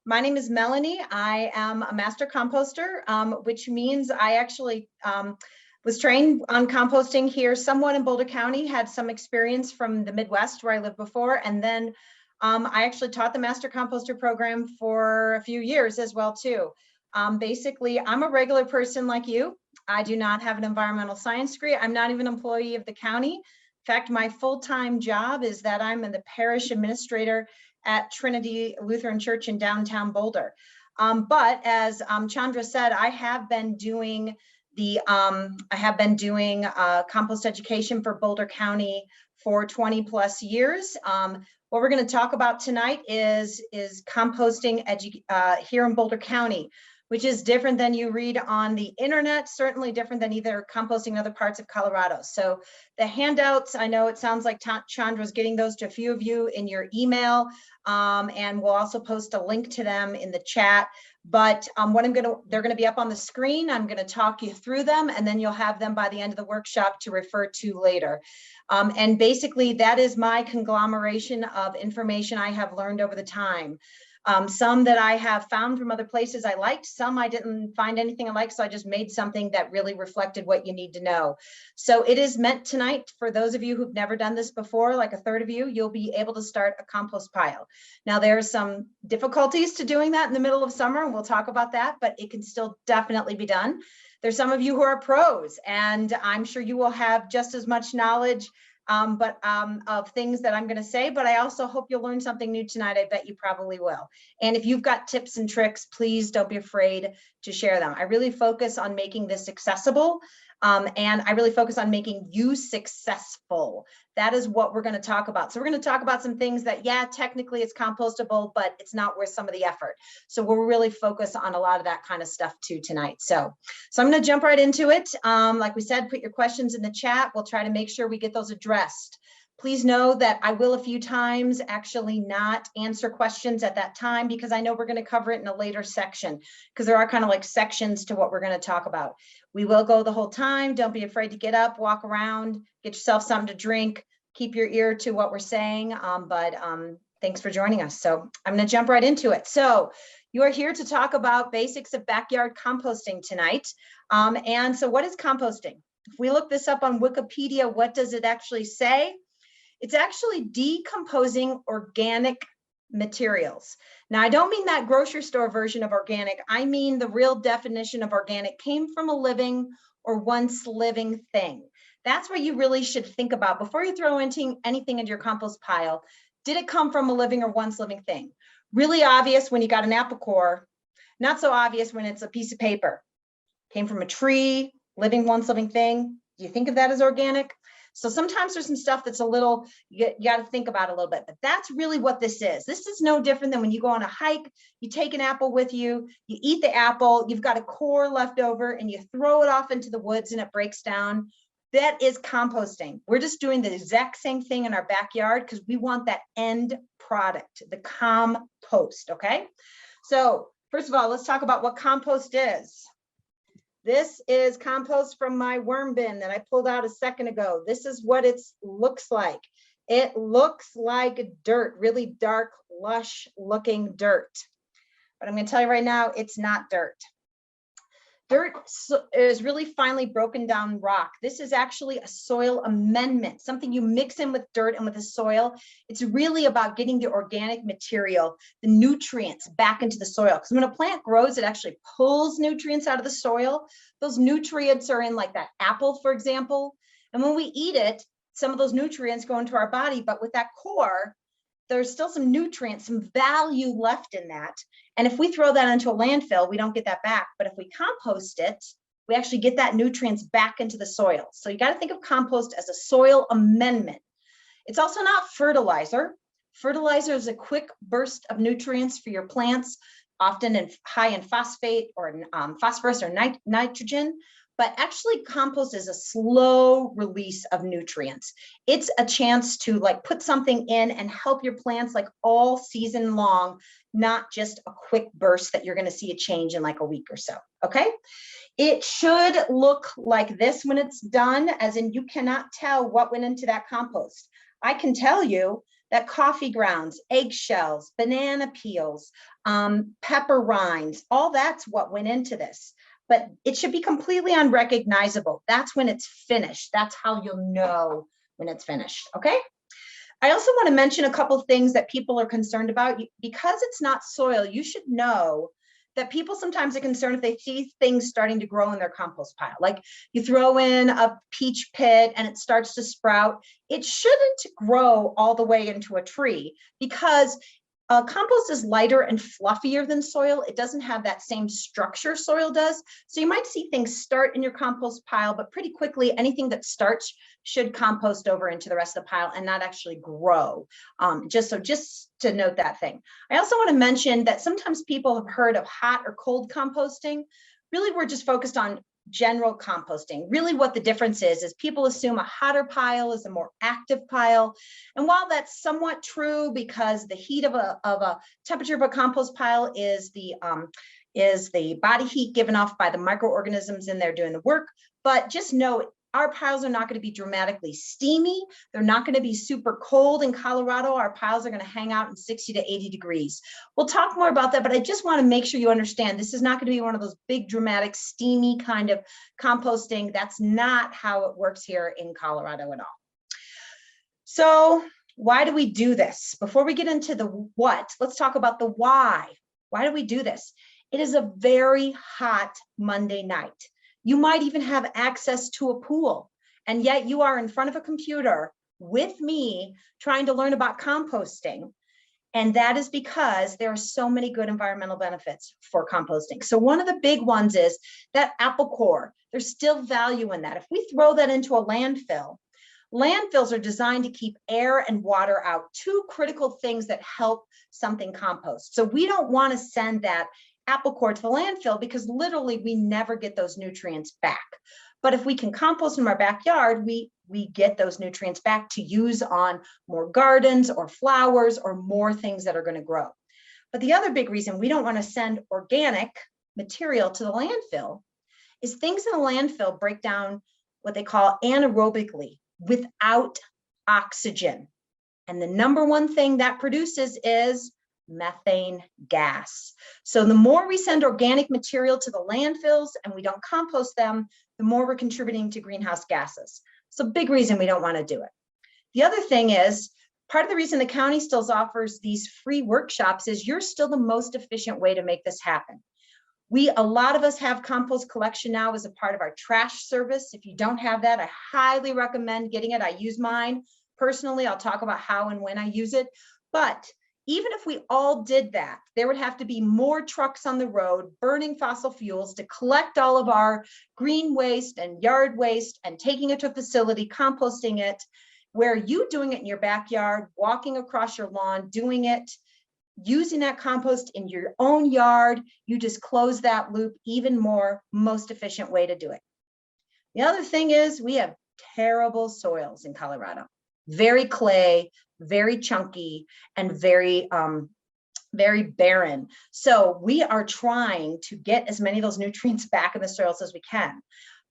My name is Melanie. I am a master composter, which means I actually was trained on composting here somewhat in Boulder County, had some experience from the Midwest where I lived before, and then I actually taught the master composter program for a few years as well too. Basically, I'm a regular person like you. I do not have an environmental science degree. I'm not even an employee of the county. In fact, my full-time job is that I'm in the parish administrator at Trinity Lutheran Church in downtown Boulder. But as Chandra said, I have been doing compost education for Boulder County for 20 plus years. What we're going to talk about tonight is composting here in Boulder County, which is different than you read on the internet, certainly different than either composting in other parts of Colorado. So the handouts, I know it sounds like Chandra's getting those to a few of you in your email, and we'll also post a link to them in the chat. But they're gonna be up on the screen. I'm gonna talk you through them, and then you'll have them by the end of the workshop to refer to later. And basically that is my conglomeration of information I have learned over the time. Some that I have found from other places I liked, some I didn't find anything I liked, so I just made something that really reflected what you need to know. So it is meant tonight for those of you who've never done this before, like a third of you, you'll be able to start a compost pile. Now there's some difficulties to doing that in the middle of summer, and we'll talk about that, but it can still definitely be done. There's some of you who are pros, and I'm sure you will have just as much knowledge of things that I'm going to say, but I also hope you'll learn something new tonight. I bet you probably will. And if you've got tips and tricks, please don't be afraid to share them. I really focus on making this accessible, and I really focus on making you successful. That is what we're going to talk about. So we're going to talk about some things that, yeah, technically it's compostable, but it's not worth some of the effort. So we'll really focus on a lot of that kind of stuff too tonight. So I'm going to jump right into it. Like we said, put your questions in the chat. We'll try to make sure we get those addressed. Please know that I will a few times actually not answer questions at that time, because I know we're going to cover it in a later section, because there are kind of like sections to what we're going to talk about. We will go the whole time. Don't be afraid to get up, walk around, get yourself something to drink, keep your ear to what we're saying. Thanks for joining us. So I'm going to jump right into it. So you are here to talk about basics of backyard composting tonight. And so what is composting? If we look this up on Wikipedia, what does it actually say? It's actually decomposing organic materials. Now, I don't mean that grocery store version of organic. I mean the real definition of organic came from a living or once living thing. That's what you really should think about before you throw anything into your compost pile. Did it come from a living or once living thing? Really obvious when you got an apple core, not so obvious when it's a piece of paper. Came from a tree, living once living thing. Do you think of that as organic? So sometimes there's some stuff that's a little, you got to think about a little bit, but that's really what this is. This is no different than when you go on a hike, you take an apple with you, you eat the apple, you've got a core left over, and you throw it off into the woods and it breaks down. That is composting. We're just doing the exact same thing in our backyard because we want that end product, the compost, okay? So first of all, let's talk about what compost is. This is compost from my worm bin that I pulled out a second ago. This is what it looks like. It looks like dirt, really dark, lush looking dirt. But I'm going to tell you right now, it's not dirt. Dirt is really finely broken down rock. This is actually a soil amendment, something you mix in with dirt and with the soil. It's really about getting the organic material, the nutrients back into the soil. Because when a plant grows, it actually pulls nutrients out of the soil. Those nutrients are in like that apple, for example. And when we eat it, some of those nutrients go into our body, but with that core, there's still some nutrients, some value left in that. And if we throw that into a landfill, we don't get that back. But if we compost it, we actually get that nutrients back into the soil. So you got to think of compost as a soil amendment. It's also not fertilizer. Fertilizer is a quick burst of nutrients for your plants, often high in phosphate or phosphorus or nitrogen. But actually compost is a slow release of nutrients. It's a chance to like put something in and help your plants like all season long, not just a quick burst that you're going to see a change in like a week or so. Okay. It should look like this when it's done, as in you cannot tell what went into that compost. I can tell you that coffee grounds, eggshells, banana peels, pepper rinds, all that's what went into this. But it should be completely unrecognizable. That's when it's finished. That's how you'll know when it's finished, okay? I also want to mention a couple of things that people are concerned about. Because it's not soil, you should know that people sometimes are concerned if they see things starting to grow in their compost pile. Like you throw in a peach pit and it starts to sprout. It shouldn't grow all the way into a tree because compost is lighter and fluffier than soil. It doesn't have that same structure soil does. So you might see things start in your compost pile, but pretty quickly anything that starts should compost over into the rest of the pile and not actually grow. Just to note that thing. I also want to mention that sometimes people have heard of hot or cold composting. Really, we're just focused on general composting. Really what the difference is people assume a hotter pile is a more active pile. And while that's somewhat true because the heat of a temperature of a compost pile is the body heat given off by the microorganisms in there doing the work, but just know our piles are not going to be dramatically steamy. They're not going to be super cold in Colorado. Our piles are going to hang out in 60 to 80 degrees. We'll talk more about that, but I just want to make sure you understand this is not going to be one of those big dramatic steamy kind of composting. That's not how it works here in Colorado at all. So why do we do this? Before we get into the what, let's talk about the why. Why do we do this? It is a very hot Monday night. You might even have access to a pool, and yet you are in front of a computer with me trying to learn about composting. And that is because there are so many good environmental benefits for composting. So one of the big ones is that apple core. There's still value in that. If we throw that into a landfill, landfills are designed to keep air and water out, two critical things that help something compost. So we don't want to send that apple core to the landfill because literally we never get those nutrients back. But if we can compost in our backyard, we get those nutrients back to use on more gardens or flowers or more things that are going to grow. But the other big reason we don't want to send organic material to the landfill is things in the landfill break down what they call anaerobically without oxygen. And the number one thing that produces is methane gas. So the more we send organic material to the landfills and we don't compost them, the more we're contributing to greenhouse gases. So big reason we don't want to do it. The other thing is, part of the reason the county still offers these free workshops is you're still the most efficient way to make this happen. A lot of us have compost collection now as a part of our trash service. If you don't have that, I highly recommend getting it. I use mine personally. I'll talk about how and when I use it. But even if we all did that, there would have to be more trucks on the road burning fossil fuels to collect all of our green waste and yard waste and taking it to a facility, composting it, where you doing it in your backyard, walking across your lawn, doing it, using that compost in your own yard, you just close that loop even more, most efficient way to do it. The other thing is we have terrible soils in Colorado, very clay, very chunky, and very barren. So we are trying to get as many of those nutrients back in the soils as we can.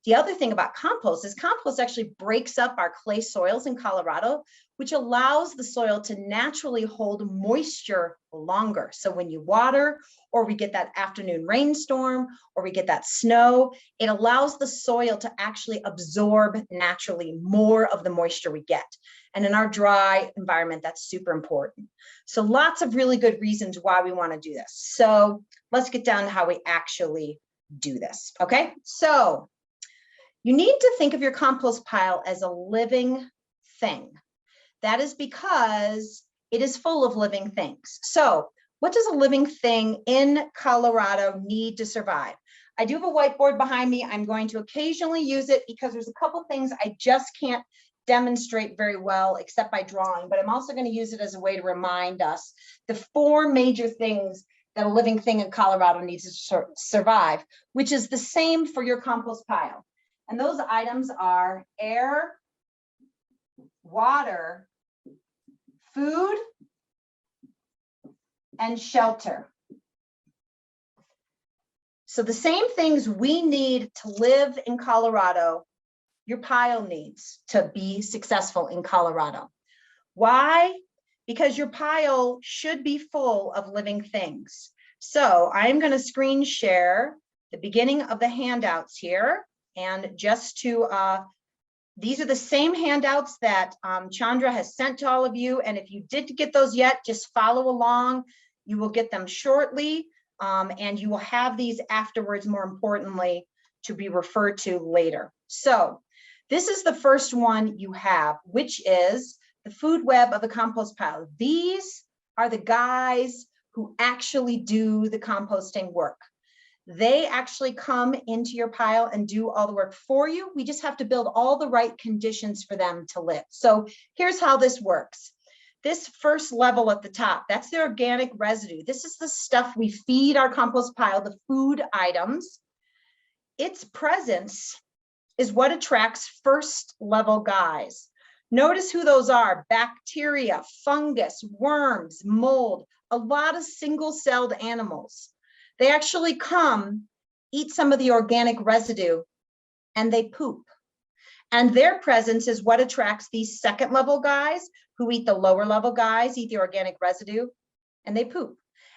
The other thing about compost is compost actually breaks up our clay soils in Colorado, which allows the soil to naturally hold moisture longer. So when you water, or we get that afternoon rainstorm, or we get that snow, it allows the soil to actually absorb naturally more of the moisture we get. And in our dry environment, that's super important. So lots of really good reasons why we want to do this. So let's get down to how we actually do this. Okay, so you need to think of your compost pile as a living thing. That is because it is full of living things. So what does a living thing in Colorado need to survive? I do have a whiteboard behind me. I'm going to occasionally use it because there's a couple things I just can't demonstrate very well except by drawing, but I'm also going to use it as a way to remind us the four major things that a living thing in Colorado needs to survive, which is the same for your compost pile. And those items are air, water, food, and shelter. So the same things we need to live in Colorado, your pile needs to be successful in Colorado. Why? because your pile should be full of living things. So I'm going to screen share the beginning of the handouts here. And just to, these are the same handouts that Chandra has sent to all of you. And if you didn't get those yet, just follow along. You will get them shortly. And you will have these afterwards, more importantly, to be referred to later. So this is the first one you have, which is the food web of the compost pile. These are the guys who actually do the composting work. They actually come into your pile and do all the work for you. We just have to build all the right conditions for them to live. So here's how this works. This first level at the top, that's the organic residue. This is the stuff we feed our compost pile, the food items. Its presence is what attracts first level guys. Notice who those are: bacteria, fungus, worms, mold, a lot of single-celled animals. They actually come, eat some of the organic residue, and they poop. And their presence is what attracts these second level guys who eat the lower level guys, eat the organic residue, and they poop.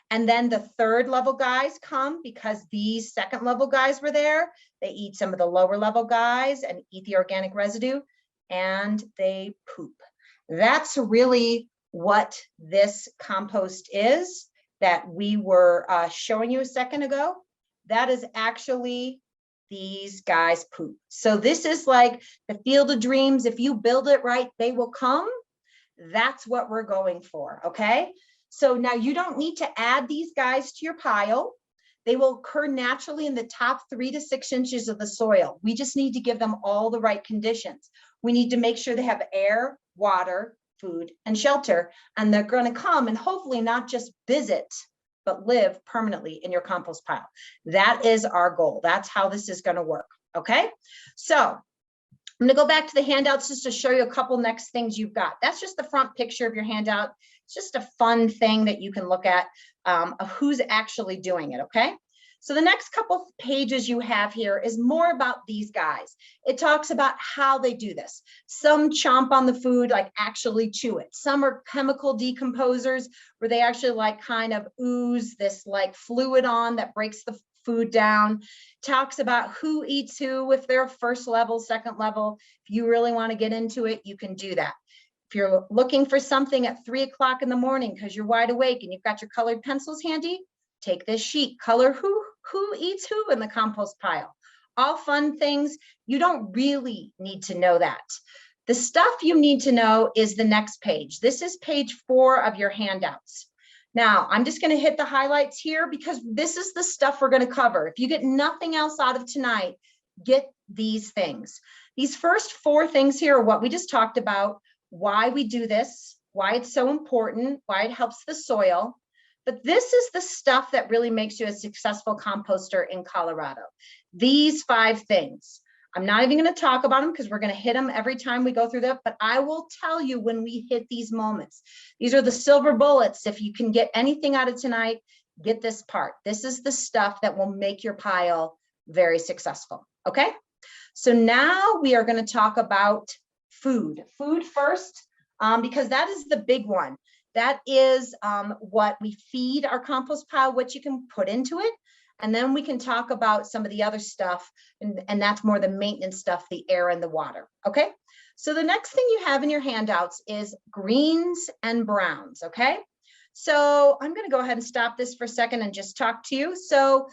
And then the third level guys come because these second level guys were there. They eat some of the lower level guys and eat the organic residue, and they poop. That's really what this compost is that we were showing you a second ago. That is actually these guys poop. So this is like the field of dreams. If you build it right, they will come. That's what we're going for, okay? So now you don't need to add these guys to your pile. They will occur naturally in the top 3 to 6 inches of the soil. We just need to give them all the right conditions. We need to make sure they have air, water, food, and shelter, and they're going to come and hopefully not just visit, but live permanently in your compost pile. That is our goal. That's how this is going to work, okay? So I'm going to go back to the handouts just to show you a couple next things you've got. That's just the front picture of your handout. It's just a fun thing that you can look at of who's actually doing it, okay? So the next couple pages you have here is more about these guys. It talks about how they do this. Some chomp on the food, like actually chew it. Some are chemical decomposers where they actually like kind of ooze this like fluid on that breaks the food down. Talks about who eats who, if they're first level, second level. If you really want to get into it, you can do that. If you're looking for something at 3 o'clock in the morning because you're wide awake and you've got your colored pencils handy, take this sheet, color who eats who in the compost pile. All fun things. You don't really need to know that. The stuff you need to know is the next page. This is page 4 of your handouts. Now, I'm just going to hit the highlights here because this is the stuff we're going to cover. If you get nothing else out of tonight, get these things. These first 4 things here are what we just talked about, why we do this, why it's so important, why it helps the soil. But this is the stuff that really makes you a successful composter in Colorado. These 5 things. I'm not even going to talk about them because we're going to hit them every time we go through them, but I will tell you when we hit these moments. These are the silver bullets. If you can get anything out of tonight, get this part. This is the stuff that will make your pile very successful. Okay? So now we are going to talk about food. Food first, because that is the big one. That is what we feed our compost pile, what you can put into it. And then we can talk about some of the other stuff, and that's more the maintenance stuff, the air and the water, okay? So the next thing you have in your handouts is greens and browns, okay? So I'm gonna go ahead and stop this for a second and just talk to you. So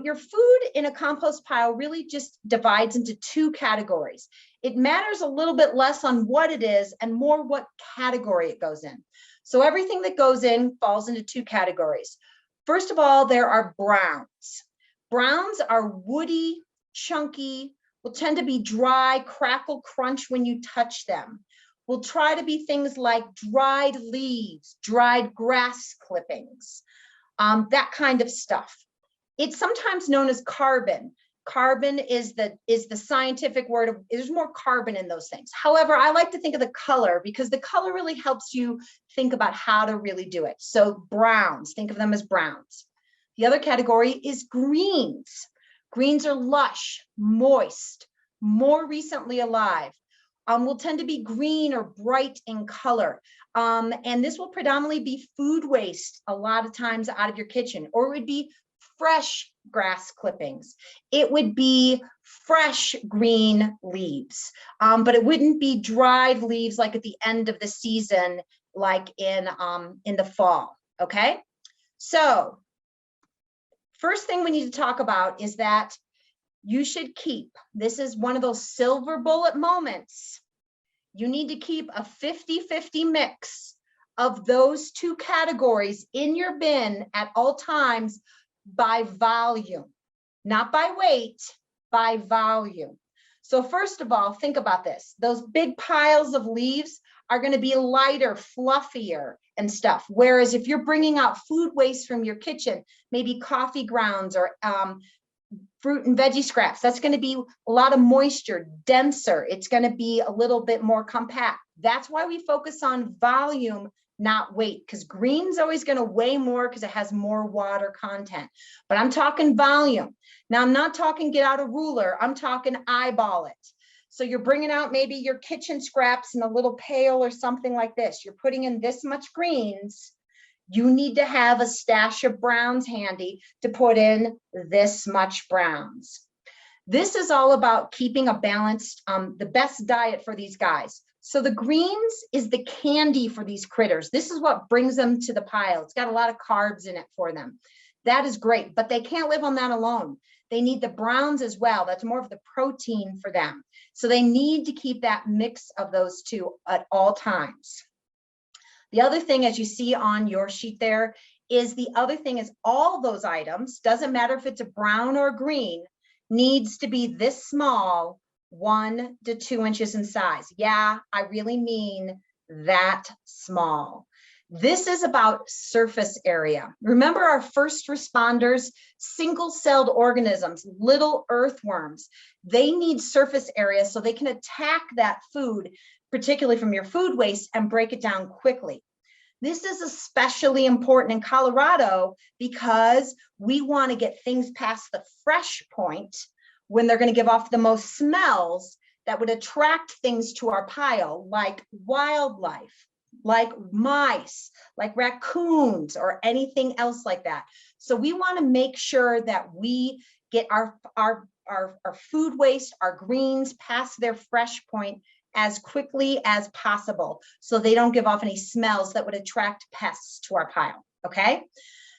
your food in a compost pile really just divides into 2 categories. It matters a little bit less on what it is and more what category it goes in. So everything that goes in falls into 2 categories. First of all, there are browns. Browns are woody, chunky, will tend to be dry, crackle, crunch when you touch them. Will try to be things like dried leaves, dried grass clippings, that kind of stuff. It's sometimes known as carbon. Carbon is the scientific word of, there's more carbon in those things. However, I like to think of the color because the color really helps you think about how to really do it. So browns, think of them as browns. The other category is greens. Greens are lush, moist, more recently alive. will tend to be green or bright in color. And this will predominantly be food waste a lot of times out of your kitchen, or it would be fresh grass clippings. It would be fresh green leaves, but it wouldn't be dried leaves like at the end of the season, like in the fall, okay? So first thing we need to talk about is that you should keep, this is one of those silver bullet moments, you need to keep a 50-50 mix of those two categories in your bin at all times by volume, not by weight, by volume. So first of all, think about this. Those big piles of leaves are going to be lighter, fluffier and stuff. Whereas if you're bringing out food waste from your kitchen, maybe coffee grounds or fruit and veggie scraps, that's going to be a lot of moisture, denser. It's going to be a little bit more compact. That's why we focus on volume, not weight, because green's always going to weigh more because it has more water content. But I'm talking volume. Now, I'm not talking get out a ruler. I'm talking eyeball it. So you're bringing out maybe your kitchen scraps in a little pail or something like this. You're putting in this much greens. You need to have a stash of browns handy to put in this much browns. This is all about keeping a balanced, the best diet for these guys. So the greens is the candy for these critters. This is what brings them to the pile. It's got a lot of carbs in it for them. That is great, but they can't live on that alone. They need the browns as well. That's more of the protein for them. So they need to keep that mix of those two at all times. The other thing, as you see on your sheet there, is the other thing is all those items, doesn't matter if it's a brown or green, needs to be this small, 1 to 2 inches in size. Yeah, I really mean that small. This is about surface area. Remember our first responders, single-celled organisms, little earthworms. They need surface area so they can attack that food, particularly from your food waste, and break it down quickly. This is especially important in Colorado because we want to get things past the fresh point when they're going to give off the most smells that would attract things to our pile, like wildlife, like mice, like raccoons, or anything else like that. So we want to make sure that we get our food waste, our greens past their fresh point as quickly as possible, so they don't give off any smells that would attract pests to our pile, okay?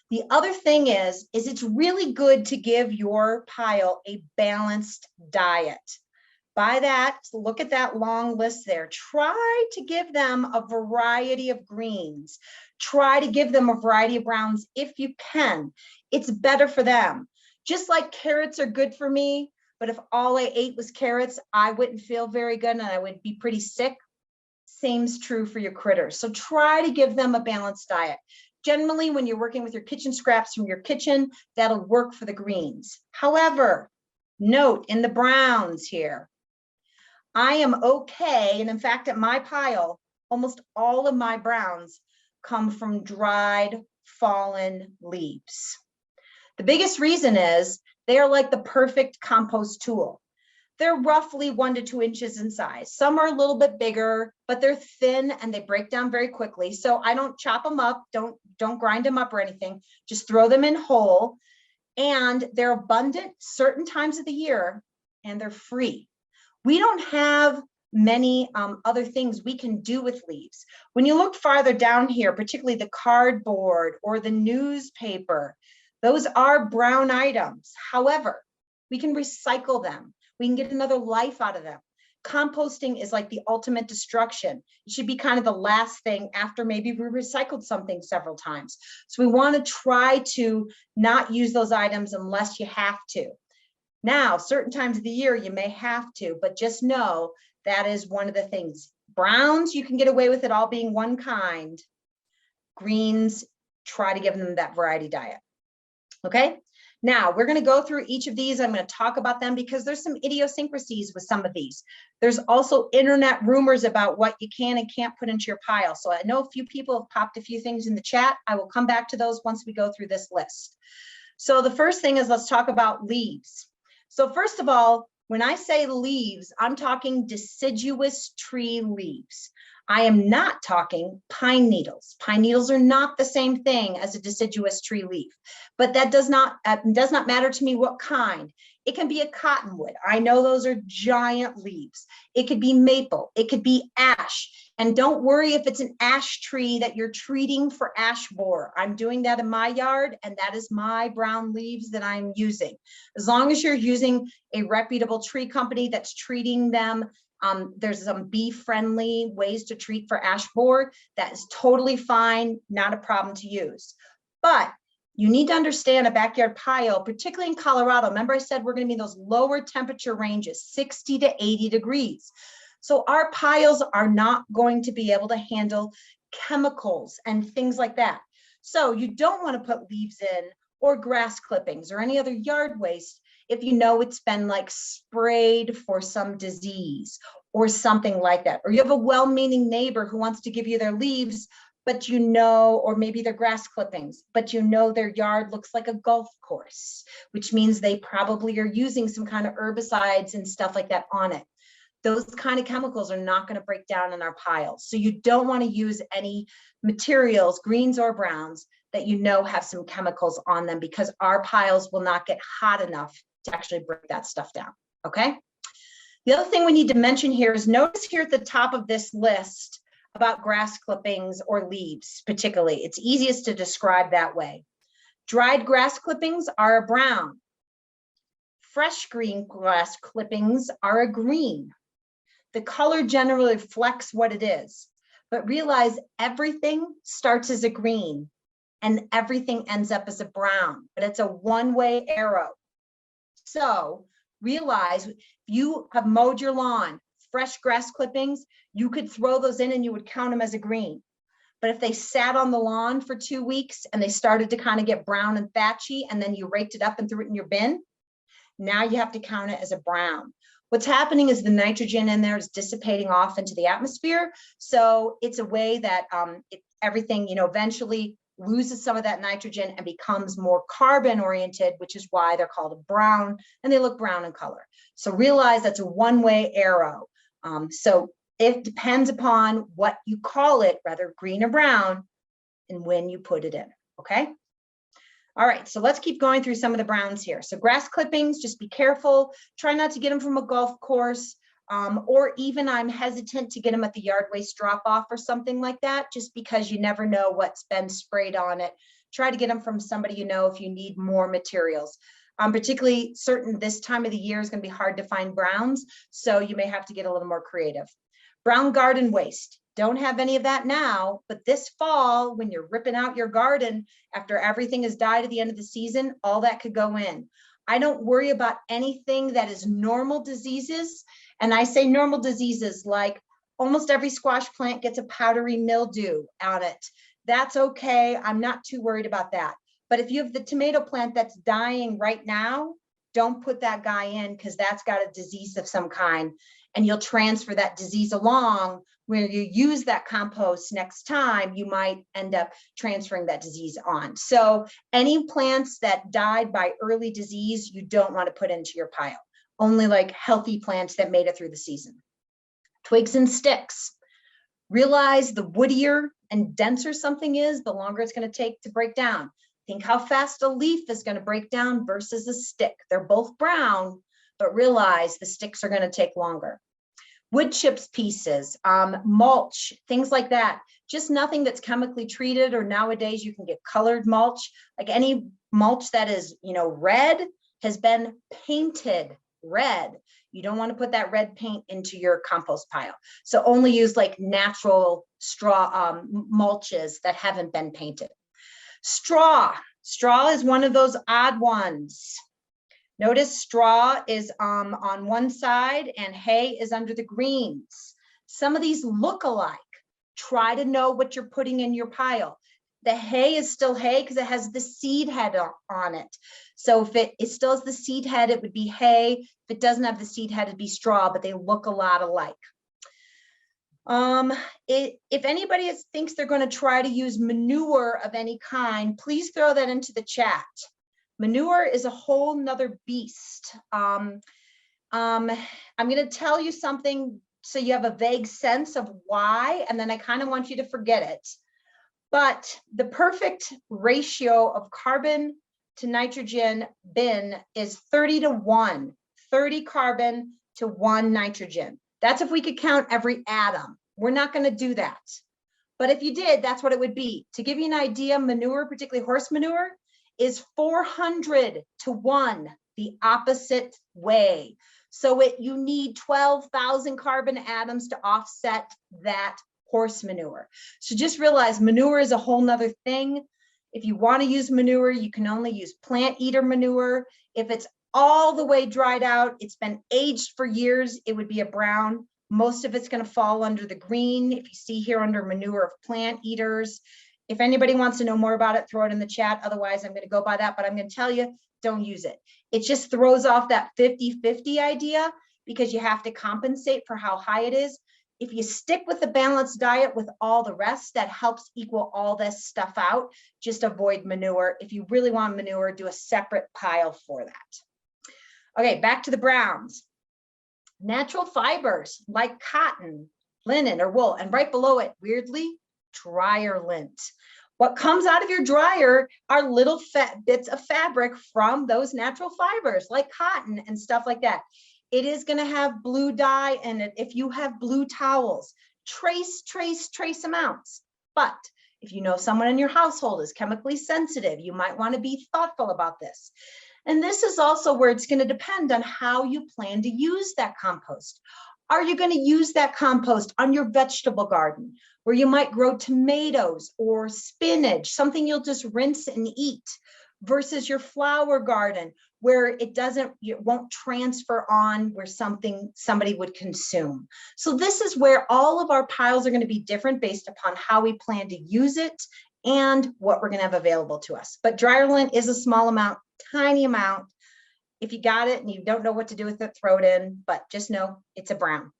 The other thing is it's really good to give your pile a balanced diet. By that, look at that long list there. Try to give them a variety of greens. Try to give them a variety of browns if you can. It's better for them. Just like carrots are good for me, but if all I ate was carrots, I wouldn't feel very good and I would be pretty sick. Same's true for your critters. So try to give them a balanced diet. Generally, when you're working with your kitchen scraps from your kitchen, that'll work for the greens. However, note in the browns here, I am okay, and in fact, at my pile, almost all of my browns come from dried, fallen leaves. The biggest reason is they are like the perfect compost tool. They're roughly 1 to 2 inches in size. Some are a little bit bigger, but they're thin and they break down very quickly. So I don't chop them up, don't grind them up or anything, just throw them in whole. And they're abundant certain times of the year and they're free. We don't have many other things we can do with leaves. When you look farther down here, particularly the cardboard or the newspaper, those are brown items. However, we can recycle them. We can get another life out of them. Composting is like the ultimate destruction. It should be kind of the last thing after maybe we recycled something several times. So we want to try to not use those items unless you have to. Now, certain times of the year, you may have to, but just know that is one of the things. Browns, you can get away with it all being one kind. Greens, try to give them that variety diet. Okay, now we're going to go through each of these. I'm going to talk about them because there's some idiosyncrasies with some of these. There's also internet rumors about what you can and can't put into your pile. So I know a few people have popped a few things in the chat. I will come back to those once we go through this list. So the first thing is let's talk about leaves. So first of all, When I say leaves, I'm talking deciduous tree leaves. I am not talking pine needles. Pine needles are not the same thing as a deciduous tree leaf, but that does not matter to me what kind. It can be a cottonwood. I know those are giant leaves. It could be maple. It could be ash. And don't worry if it's an ash tree that you're treating for ash borer. I'm doing that in my yard, and that is my brown leaves that I'm using. As long as you're using a reputable tree company that's treating them, there's some bee-friendly ways to treat for ash borer. That is totally fine, not a problem to use. But you need to understand a backyard pile, particularly in Colorado. Remember I said we're going to be in those lower temperature ranges, 60 to 80 degrees. So our piles are not going to be able to handle chemicals and things like that. So you don't want to put leaves in or grass clippings or any other yard waste if you know it's been like sprayed for some disease or something like that. Or you have a well-meaning neighbor who wants to give you their leaves, but you know, or maybe their grass clippings, but you know their yard looks like a golf course, which means they probably are using some kind of herbicides and stuff like that on it. Those kind of chemicals are not going to break down in our piles. So you don't want to use any materials, greens or browns, that you know have some chemicals on them, because our piles will not get hot enough to actually break that stuff down, okay? The other thing we need to mention here is, notice here at the top of this list about grass clippings or leaves particularly. It's easiest to describe that way. Dried grass clippings are a brown. Fresh green grass clippings are a green. The color generally reflects what it is, but realize everything starts as a green and everything ends up as a brown, but it's a one-way arrow. So realize if you have mowed your lawn, fresh grass clippings, you could throw those in and you would count them as a green. But if they sat on the lawn for 2 weeks and they started to kind of get brown and thatchy, and then you raked it up and threw it in your bin, now you have to count it as a brown. What's happening is the nitrogen in there is dissipating off into the atmosphere. So it's a way that everything, eventually loses some of that nitrogen and becomes more carbon oriented, which is why they're called a brown, and they look brown in color. So realize that's a one-way arrow. So it depends upon what you call it, whether green or brown, and when you put it in, okay? All right, so let's keep going through some of the browns here. So grass clippings, just be careful. Try not to get them from a golf course, or even I'm hesitant to get them at the yard waste drop off or something like that, just because you never know what's been sprayed on it. Try to get them from somebody you know if you need more materials. Particularly certain this time of the year is going to be hard to find browns, so you may have to get a little more creative. Brown garden waste. Don't have any of that now, but this fall, when you're ripping out your garden after everything has died at the end of the season, all that could go in. I don't worry about anything that is normal diseases. And I say normal diseases like almost every squash plant gets a powdery mildew on it. That's okay. I'm not too worried about that. But if you have the tomato plant that's dying right now, don't put that guy in, because that's got a disease of some kind, and you'll transfer that disease along. Where you use that compost next time, you might end up transferring that disease on. So any plants that died by early disease, you don't want to put into your pile. Only like healthy plants that made it through the season. Twigs and sticks. Realize the woodier and denser something is, the longer it's going to take to break down. Think how fast a leaf is going to break down versus a stick. They're both brown, but realize the sticks are going to take longer. Wood chips pieces, mulch, things like that. Just nothing that's chemically treated, or nowadays you can get colored mulch. Like any mulch that is, red has been painted red. You don't want to put that red paint into your compost pile. So only use like natural straw mulches that haven't been painted. Straw is one of those odd ones. Notice straw is on one side and hay is under the greens. Some of these look alike. Try to know what you're putting in your pile. The hay is still hay because it has the seed head on it. So if it still has the seed head, it would be hay. If it doesn't have the seed head, it'd be straw, but they look a lot alike. If anybody thinks they're going to try to use manure of any kind, please throw that into the chat. Manure is a whole nother beast. I'm going to tell you something so you have a vague sense of why, and then I kind of want you to forget it. But the perfect ratio of carbon to nitrogen bin is 30 to 1, 30 carbon to 1 nitrogen. That's if we could count every atom. We're not going to do that. But if you did, that's what it would be. To give you an idea, manure, particularly horse manure, is 400 to 1, the opposite way. So you need 12,000 carbon atoms to offset that horse manure. So just realize manure is a whole nother thing. If you want to use manure, you can only use plant eater manure. If it's all the way dried out, it's been aged for years, it would be a brown. Most of it's going to fall under the green. If you see here under manure of plant eaters, if anybody wants to know more about it, throw it in the chat. Otherwise, I'm going to go by that, but I'm going to tell you, don't use it. It just throws off that 50-50 idea because you have to compensate for how high it is. If you stick with the balanced diet with all the rest, that helps equal all this stuff out. Just avoid manure. If you really want manure, do a separate pile for that. Okay, back to the browns. Natural fibers like cotton, linen, or wool, and right below it, weirdly, dryer lint. What comes out of your dryer are little bits of fabric from those natural fibers like cotton and stuff like that. It is going to have blue dye in it. If you have blue towels, trace amounts. But if you know someone in your household is chemically sensitive, you might want to be thoughtful about this. And this is also where it's going to depend on how you plan to use that compost. Are you going to use that compost on your vegetable garden where you might grow tomatoes or spinach, something you'll just rinse and eat, versus your flower garden where it won't transfer on where somebody would consume. So this is where all of our piles are going to be different based upon how we plan to use it and what we're going to have available to us. But dryer lint is a small amount, tiny amount. If you got it and you don't know what to do with it, throw it in, but just know it's a brown.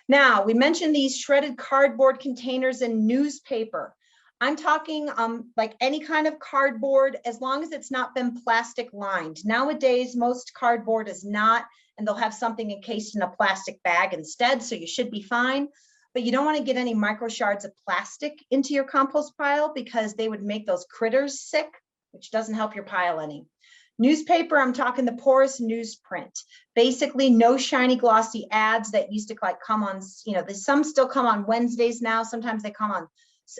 Now, we mentioned these shredded cardboard containers and newspaper. I'm talking like any kind of cardboard, as long as it's not been plastic lined. Nowadays, most cardboard is not, and they'll have something encased in a plastic bag instead, so you should be fine. But you don't want to get any micro shards of plastic into your compost pile because they would make those critters sick, which doesn't help your pile any. Newspaper, I'm talking the porous newsprint. Basically, no shiny, glossy ads that used to like come on, some still come on Wednesdays now. Sometimes they come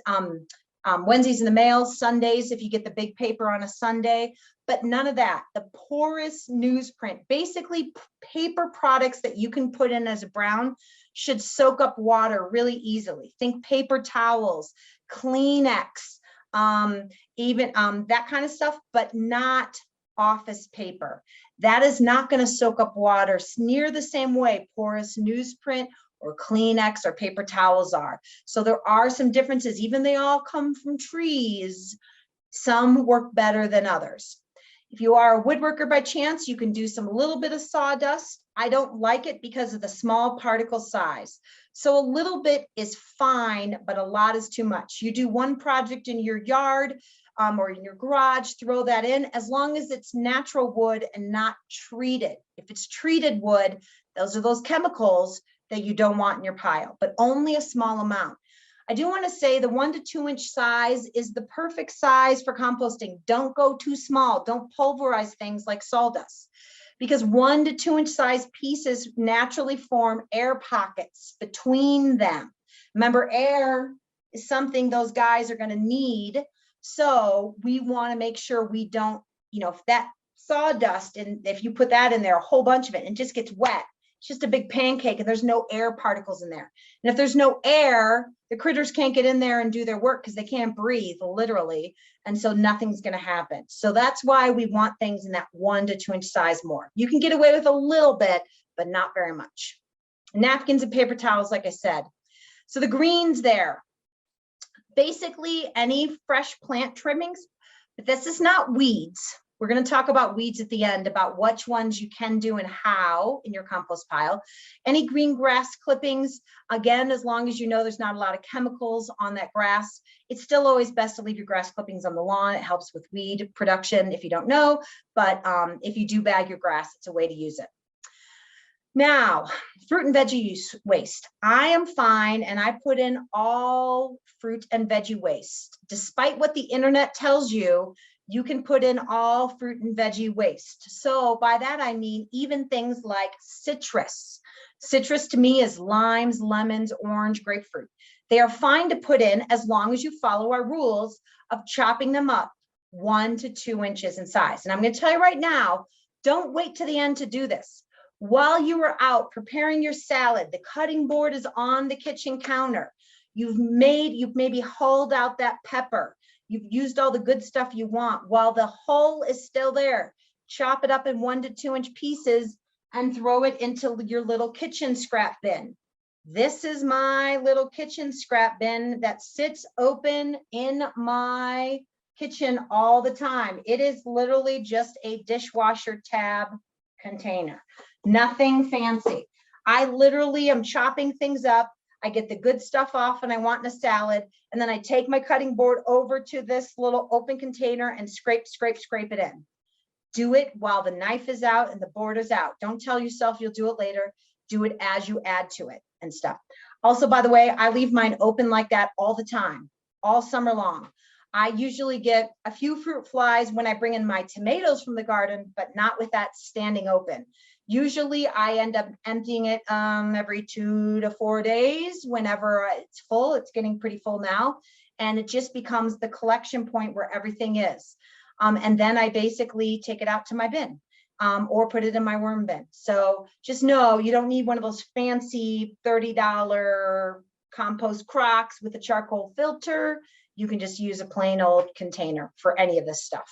on Wednesdays in the mail, Sundays if you get the big paper on a Sunday, but none of that. The porous newsprint, basically paper products that you can put in as a brown, should soak up water really easily. Think paper towels, Kleenex, even that kind of stuff, but not office paper. That is not going to soak up water near the same way porous newsprint or Kleenex or paper towels are. So there are some differences, even they all come from trees. Some work better than others. If you are a woodworker by chance, you can do some little bit of sawdust. I don't like it because of the small particle size. So a little bit is fine, but a lot is too much. You do one project in your yard or in your garage, throw that in, as long as it's natural wood and not treated. If it's treated wood, those are those chemicals that you don't want in your pile, but only a small amount. I do want to say the 1 to 2 inch size is the perfect size for composting. Don't go too small. Don't pulverize things like sawdust, because 1 to 2 inch size pieces naturally form air pockets between them. Remember, air is something those guys are going to need. So we want to make sure we don't, if that sawdust, and if you put that in there, a whole bunch of it, and it just gets wet, it's just a big pancake and there's no air particles in there. And if there's no air, the critters can't get in there and do their work because they can't breathe, literally. And so nothing's going to happen. So that's why we want things in that 1 to 2 inch size more. You can get away with a little bit, but not very much. Napkins and paper towels, like I said. So the greens there, basically any fresh plant trimmings, but this is not weeds. We're going to talk about weeds at the end, about which ones you can do and how in your compost pile. Any green grass clippings, again, as long as you know there's not a lot of chemicals on that grass, it's still always best to leave your grass clippings on the lawn. It helps with weed production if you don't know, but if you do bag your grass, it's a way to use it. Now, fruit and veggie waste. I am fine, and I put in all fruit and veggie waste. Despite what the internet tells you, you can put in all fruit and veggie waste. So by that, I mean even things like citrus. Citrus to me is limes, lemons, orange, grapefruit. They are fine to put in as long as you follow our rules of chopping them up 1 to 2 inches in size. And I'm going to tell you right now, don't wait to the end to do this. While you are out preparing your salad, the cutting board is on the kitchen counter. You've maybe hulled out that pepper. You've used all the good stuff you want. While the hull is still there, chop it up in 1 to 2 inch pieces and throw it into your little kitchen scrap bin. This is my little kitchen scrap bin that sits open in my kitchen all the time. It is literally just a dishwasher tab container. Nothing fancy. I literally am chopping things up. I get the good stuff off and I want in a salad. And then I take my cutting board over to this little open container and scrape it in. Do it while the knife is out and the board is out. Don't tell yourself you'll do it later. Do it as you add to it and stuff. Also, by the way, I leave mine open like that all the time, all summer long. I usually get a few fruit flies when I bring in my tomatoes from the garden, but not with that standing open. Usually I end up emptying it every 2 to 4 days whenever it's full. It's getting pretty full now. And it just becomes the collection point where everything is. And then I basically take it out to my bin or put it in my worm bin. So just know you don't need one of those fancy $30 compost crocks with a charcoal filter. You can just use a plain old container for any of this stuff,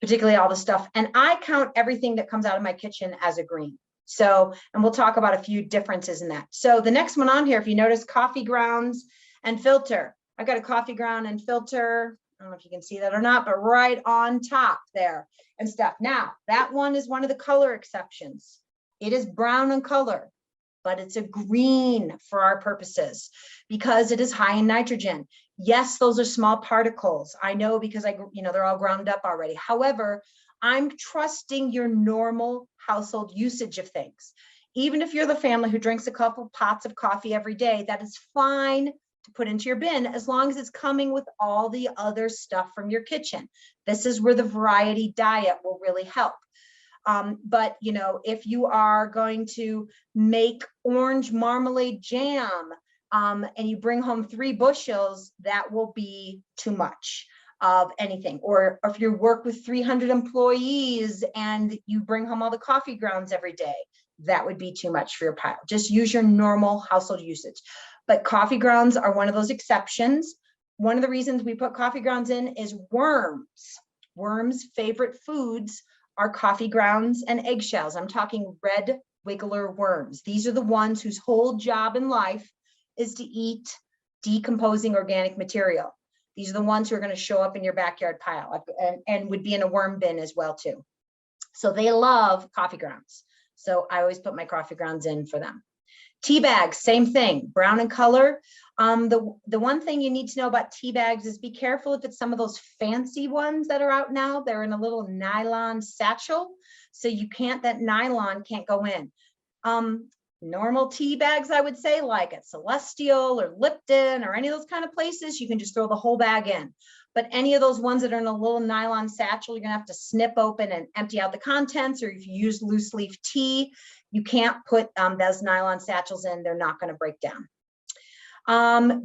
particularly all the stuff. And I count everything that comes out of my kitchen as a green. So, and we'll talk about a few differences in that. So the next one on here, if you notice, coffee grounds and filter. I've got a coffee ground and filter. I don't know if you can see that or not, but right on top there and stuff. Now, that one is one of the color exceptions. It is brown in color, but it's a green for our purposes because it is high in nitrogen. Yes, those are small particles. I know because they're all ground up already. However, I'm trusting your normal household usage of things. Even if you're the family who drinks a couple pots of coffee every day, that is fine to put into your bin as long as it's coming with all the other stuff from your kitchen. This is where the variety diet will really help. But if you are going to make orange marmalade jam and you bring home 3 bushels, that will be too much of anything. Or if you work with 300 employees and you bring home all the coffee grounds every day, that would be too much for your pile. Just use your normal household usage. But coffee grounds are one of those exceptions. One of the reasons we put coffee grounds in is worms. Worms' favorite foods are coffee grounds and eggshells. I'm talking red wiggler worms. These are the ones whose whole job in life is to eat decomposing organic material. These are the ones who are going to show up in your backyard pile and would be in a worm bin as well too. So they love coffee grounds. So I always put my coffee grounds in for them. Tea bags, same thing, brown in color. The one thing you need to know about tea bags is be careful if it's some of those fancy ones that are out now. They're in a little nylon satchel, so that nylon can't go in. Normal tea bags, I would say, like at Celestial or Lipton or any of those kind of places, you can just throw the whole bag in. But any of those ones that are in a little nylon satchel, you're gonna have to snip open and empty out the contents, or if you use loose leaf tea, you can't put those nylon satchels in, they're not gonna break down.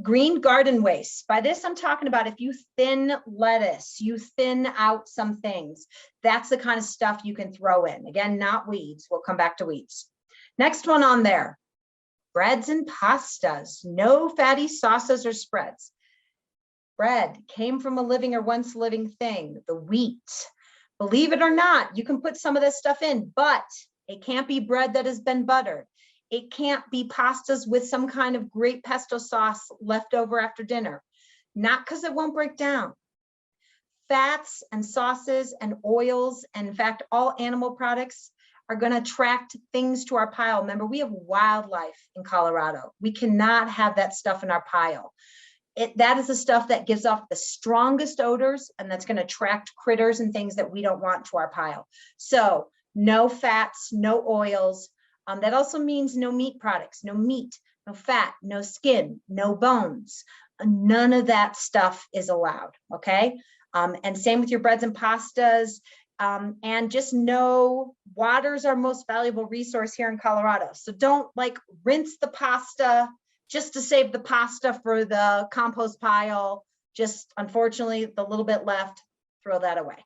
Green garden waste. By this, I'm talking about if you thin lettuce, you thin out some things, that's the kind of stuff you can throw in. Again, not weeds, we'll come back to weeds. Next one on there, breads and pastas, no fatty sauces or spreads. Bread came from a living or once living thing, the wheat. Believe it or not, you can put some of this stuff in, but it can't be bread that has been buttered. It can't be pastas with some kind of great pesto sauce left over after dinner. Not because it won't break down. Fats and sauces and oils, and in fact, all animal products are going to attract things to our pile. Remember, we have wildlife in Colorado. We cannot have that stuff in our pile. That is the stuff that gives off the strongest odors, and that's going to attract critters and things that we don't want to our pile. So no fats, no oils. That also means no meat products, no meat, no fat, no skin, no bones. None of that stuff is allowed, okay? And same with your breads and pastas. And just know water is our most valuable resource here in Colorado. So don't like rinse the pasta just to save the pasta for the compost pile. Just unfortunately, the little bit left, throw that away.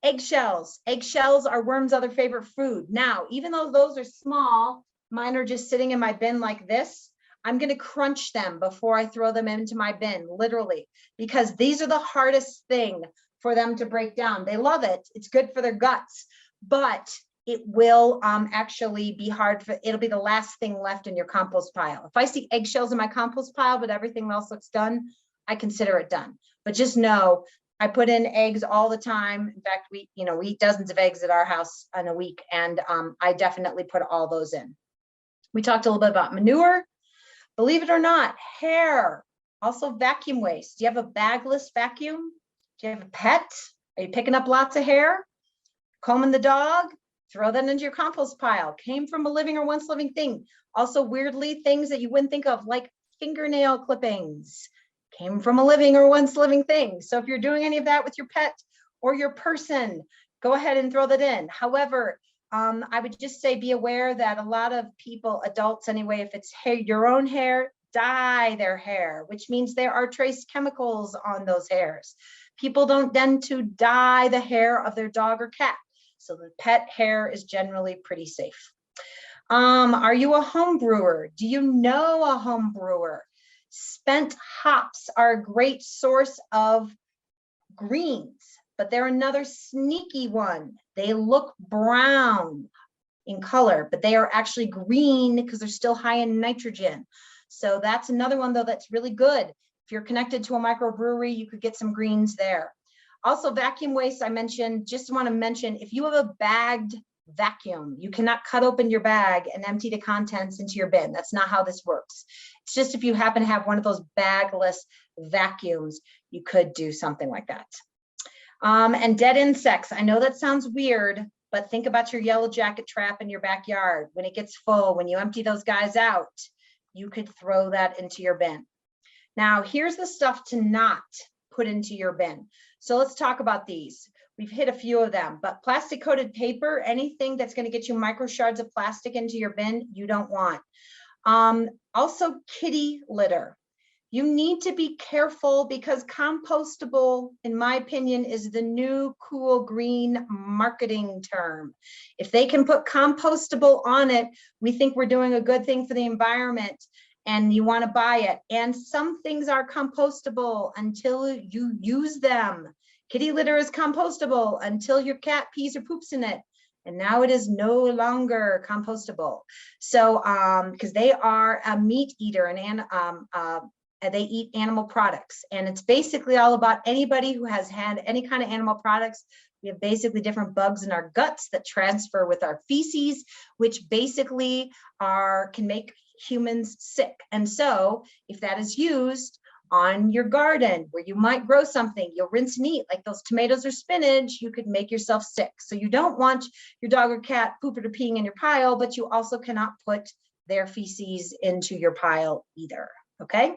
Eggshells. Eggshells are worms' other favorite food. Now, even though those are small, mine are just sitting in my bin like this. I'm going to crunch them before I throw them into my bin, literally, because these are the hardest thing for them to break down. They love it. It's good for their guts, but it will actually be hard for, it'll be the last thing left in your compost pile. If I see eggshells in my compost pile, but everything else looks done, I consider it done. But just know, I put in eggs all the time. In fact, we eat dozens of eggs at our house in a week, and I definitely put all those in. We talked a little bit about manure. Believe it or not, hair, also vacuum waste. Do you have a bagless vacuum? Do you have a pet? Are you picking up lots of hair? Combing the dog? Throw that into your compost pile. Came from a living or once living thing. Also, weirdly, things that you wouldn't think of, like fingernail clippings, came from a living or once living thing. So if you're doing any of that with your pet or your person, go ahead and throw that in. However, I would just say be aware that a lot of people, adults anyway, if it's hair, your own hair, dye their hair, which means there are trace chemicals on those hairs. People don't tend to dye the hair of their dog or cat. So the pet hair is generally pretty safe. Are you a home brewer? Do you know a home brewer? Spent hops are a great source of greens, but they're another sneaky one. They look brown in color, but they are actually green because they're still high in nitrogen. So that's another one though that's really good. If you're connected to a microbrewery, you could get some greens there. Also, vacuum waste, I mentioned, just want to mention, if you have a bagged vacuum, you cannot cut open your bag and empty the contents into your bin. That's not how this works. It's just if you happen to have one of those bagless vacuums, you could do something like that. And dead insects. I know that sounds weird, but think about your yellow jacket trap in your backyard. When it gets full, when you empty those guys out, you could throw that into your bin. Now, here's the stuff to not put into your bin. So let's talk about these. We've hit a few of them, but plastic coated paper, anything that's going to get you micro shards of plastic into your bin, you don't want. Also kitty litter. You need to be careful because compostable, in my opinion, is the new cool green marketing term. If they can put compostable on it, we think we're doing a good thing for the environment and you want to buy it. And some things are compostable until you use them. Kitty litter is compostable until your cat pees or poops in it. And now it is no longer compostable. So, because they are a meat eater and they eat animal products. And it's basically all about anybody who has had any kind of animal products. We have basically different bugs in our guts that transfer with our feces, which basically can make humans sick. And so if that is used on your garden where you might grow something, you'll rinse and eat like those tomatoes or spinach, you could make yourself sick. So you don't want your dog or cat pooping or peeing in your pile, but you also cannot put their feces into your pile either, okay?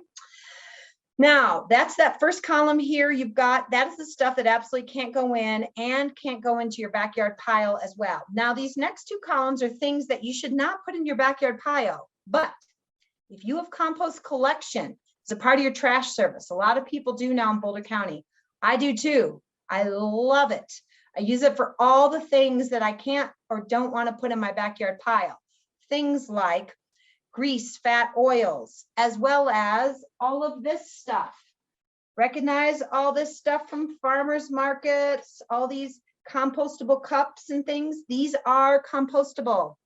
Now, that's that first column here. You've got, that is the stuff that absolutely can't go in and can't go into your backyard pile as well. Now, these next two columns are things that you should not put in your backyard pile, but if you have compost collection, it's a part of your trash service. A lot of people do now in Boulder County. I do too. I love it. I use it for all the things that I can't or don't want to put in my backyard pile. Things like grease, fat, oils, as well as all of this stuff. Recognize all this stuff from farmers markets, all these compostable cups and things. These are compostable,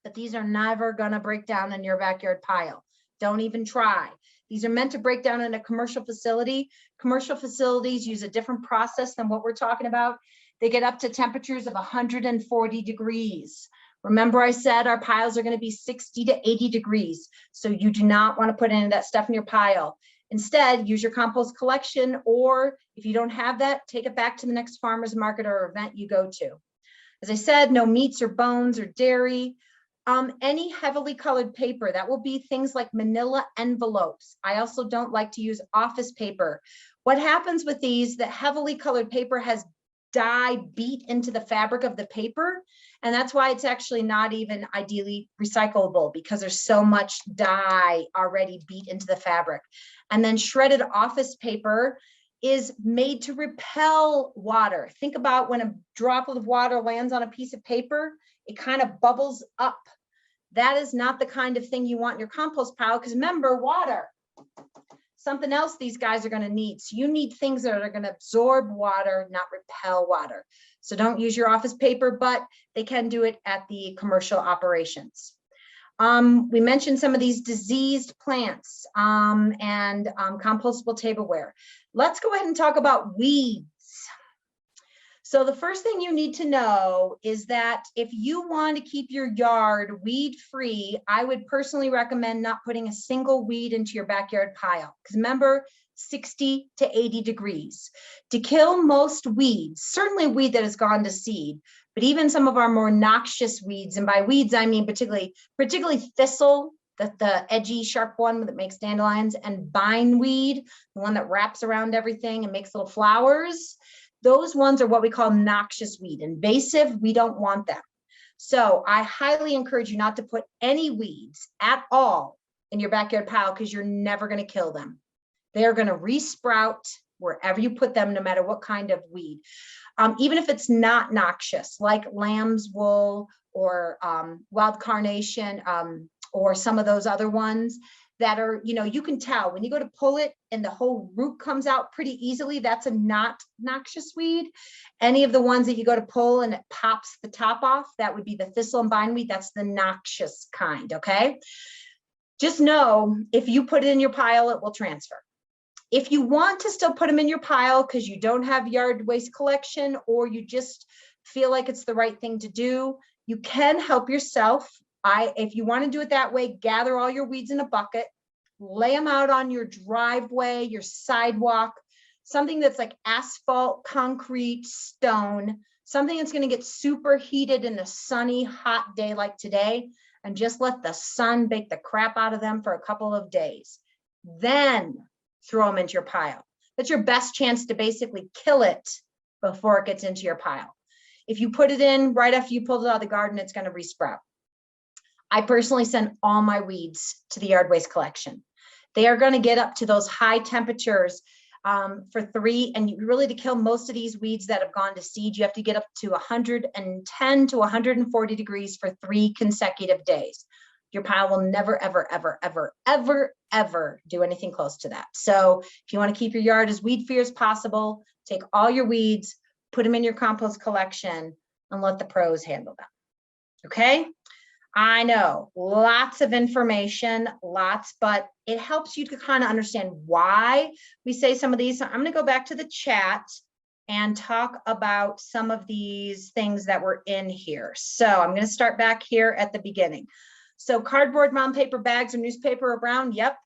but these are never gonna break down in your backyard pile. Don't even try. These are meant to break down in a commercial facility. Commercial facilities use a different process than what we're talking about. They get up to temperatures of 140 degrees. Remember I said our piles are going to be 60 to 80 degrees. So you do not want to put any of that stuff in your pile. Instead, use your compost collection, or if you don't have that, take it back to the next farmer's market or event you go to. As I said, no meats or bones or dairy. Any heavily colored paper, that will be things like manila envelopes. I also don't like to use office paper. What happens with these, that heavily colored paper has dye beat into the fabric of the paper. And that's why it's actually not even ideally recyclable, because there's so much dye already beat into the fabric. And then shredded office paper is made to repel water. Think about when a droplet of water lands on a piece of paper, it kind of bubbles up. That is not the kind of thing you want in your compost pile, because remember, water, something else these guys are going to need. So you need things that are going to absorb water, not repel water. So don't use your office paper, but they can do it at the commercial operations. We mentioned some of these diseased plants and compostable tableware. Let's go ahead and talk about weeds. So the first thing you need to know is that if you want to keep your yard weed free, I would personally recommend not putting a single weed into your backyard pile. Because remember, 60 to 80 degrees. To kill most weeds, certainly a weed that has gone to seed, but even some of our more noxious weeds, and by weeds, I mean particularly thistle, the edgy, sharp one that makes dandelions, and bindweed, the one that wraps around everything and makes little flowers. Those ones are what we call noxious weed. Invasive, we don't want them. So I highly encourage you not to put any weeds at all in your backyard pile, because you're never going to kill them. They're going to resprout wherever you put them, no matter what kind of weed. Even if it's not noxious, like lamb's wool or wild carnation or some of those other ones that are, you can tell when you go to pull it and the whole root comes out pretty easily, that's a not noxious weed. Any of the ones that you go to pull and it pops the top off, that would be the thistle and bindweed. That's the noxious kind, okay? Just know if you put it in your pile, it will transfer. If you want to still put them in your pile because you don't have yard waste collection, or you just feel like it's the right thing to do, you can help yourself. If you want to do it that way, gather all your weeds in a bucket, lay them out on your driveway, your sidewalk, something that's like asphalt, concrete, stone, something that's going to get super heated in a sunny, hot day like today, and just let the sun bake the crap out of them for a couple of days. Then throw them into your pile. That's your best chance to basically kill it before it gets into your pile. If you put it in right after you pulled it out of the garden, it's going to resprout. I personally send all my weeds to the yard waste collection. They are going to get up to those high temperatures for 3, and really to kill most of these weeds that have gone to seed, you have to get up to 110 to 140 degrees for 3 consecutive days. Your pile will never, ever, ever, ever, ever, ever do anything close to that. So if you want to keep your yard as weed free as possible, take all your weeds, put them in your compost collection, and let the pros handle them. Okay? I know, lots of information, but it helps you to kind of understand why we say some of these. So I'm going to go back to the chat and talk about some of these things that were in here. So I'm going to start back here at the beginning. So cardboard, brown paper bags, or newspaper or brown, yep.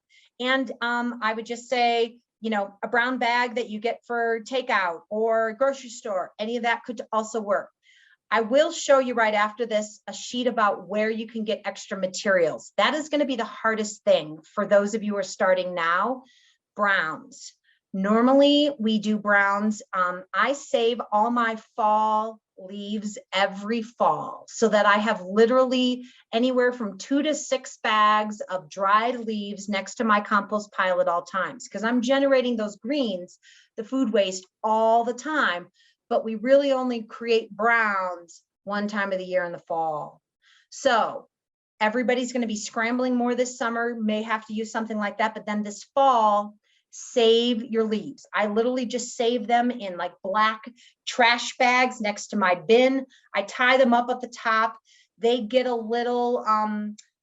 And I would just say, a brown bag that you get for takeout or grocery store, any of that could also work. I will show you right after this a sheet about where you can get extra materials. That is going to be the hardest thing for those of you who are starting now. Browns. Normally we do browns. I save all my fall leaves every fall so that I have literally anywhere from 2 to 6 bags of dried leaves next to my compost pile at all times, because I'm generating those greens, the food waste, all the time. But we really only create browns one time of the year in the fall. So everybody's going to be scrambling more this summer, may have to use something like that. But then this fall, save your leaves. I literally just save them in like black trash bags next to my bin. I tie them up at the top. They get a little,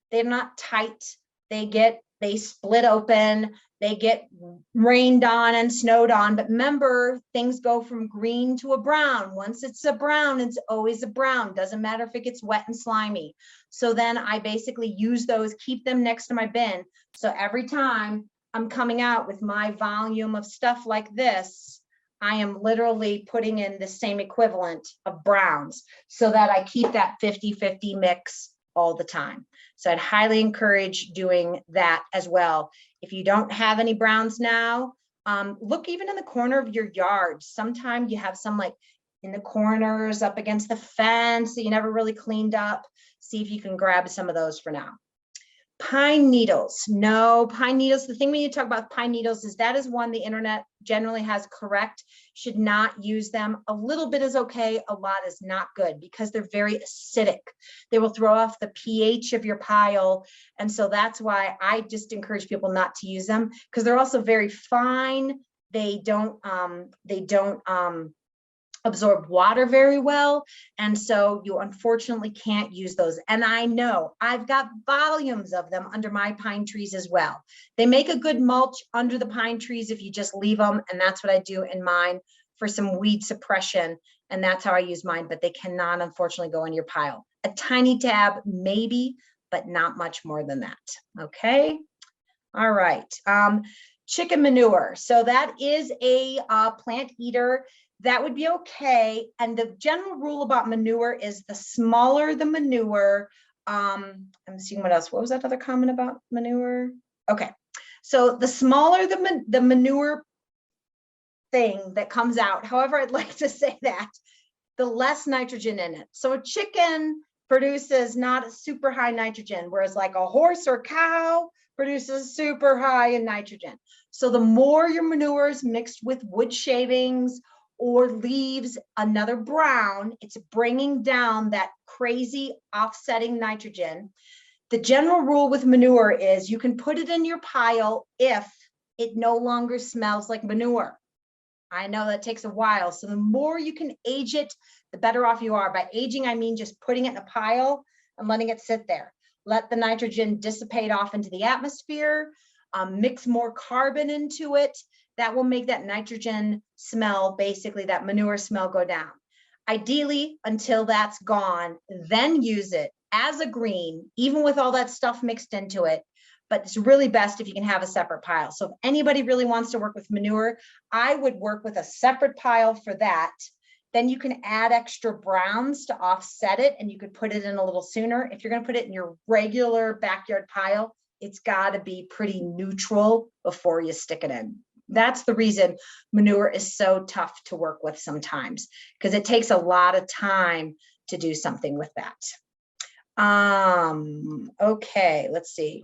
they're not tight. They split open. They get rained on and snowed on. But remember, things go from green to a brown. Once it's a brown, it's always a brown. Doesn't matter if it gets wet and slimy. So then I basically use those, keep them next to my bin. So every time I'm coming out with my volume of stuff like this, I am literally putting in the same equivalent of browns so that I keep that 50-50 mix all the time. So I'd highly encourage doing that as well. If you don't have any browns now, look even in the corner of your yard. Sometimes you have some like in the corners up against the fence that you never really cleaned up. See if you can grab some of those for now. Pine needles. No, pine needles. The thing when you talk about pine needles is that is one the internet generally has correct. Should not use them. A little bit is okay. A lot is not good because they're very acidic. They will throw off the pH of your pile. And so that's why I just encourage people not to use them because they're also very fine. They don't absorb water very well. And so you unfortunately can't use those. And I know I've got volumes of them under my pine trees as well. They make a good mulch under the pine trees if you just leave them. And that's what I do in mine for some weed suppression. And that's how I use mine, but they cannot unfortunately go in your pile. A tiny tab, maybe, but not much more than that. Okay. All right. Chicken manure. So that is a plant eater. That would be okay. And the general rule about manure is the smaller the manure. I'm seeing what else. What was that other comment about manure? Okay. So the smaller the manure thing that comes out, however I'd like to say that, the less nitrogen in it. So a chicken produces not a super high nitrogen, whereas like a horse or cow produces super high in nitrogen. So the more your manure is mixed with wood shavings or leaves, another brown, it's bringing down that crazy offsetting nitrogen. The general rule with manure is you can put it in your pile if it no longer smells like manure. I know that takes a while. So the more you can age it, the better off you are. By aging, I mean just putting it in a pile and letting it sit there. Let the nitrogen dissipate off into the atmosphere, mix more carbon into it. That will make that nitrogen smell, basically that manure smell, go down. Ideally, until that's gone, then use it as a green, even with all that stuff mixed into it. But it's really best if you can have a separate pile. So if anybody really wants to work with manure, I would work with a separate pile for that. Then you can add extra browns to offset it, and you could put it in a little sooner. If you're going to put it in your regular backyard pile, it's got to be pretty neutral before you stick it in. That's the reason manure is so tough to work with sometimes, because it takes a lot of time to do something with that. Okay, let's see.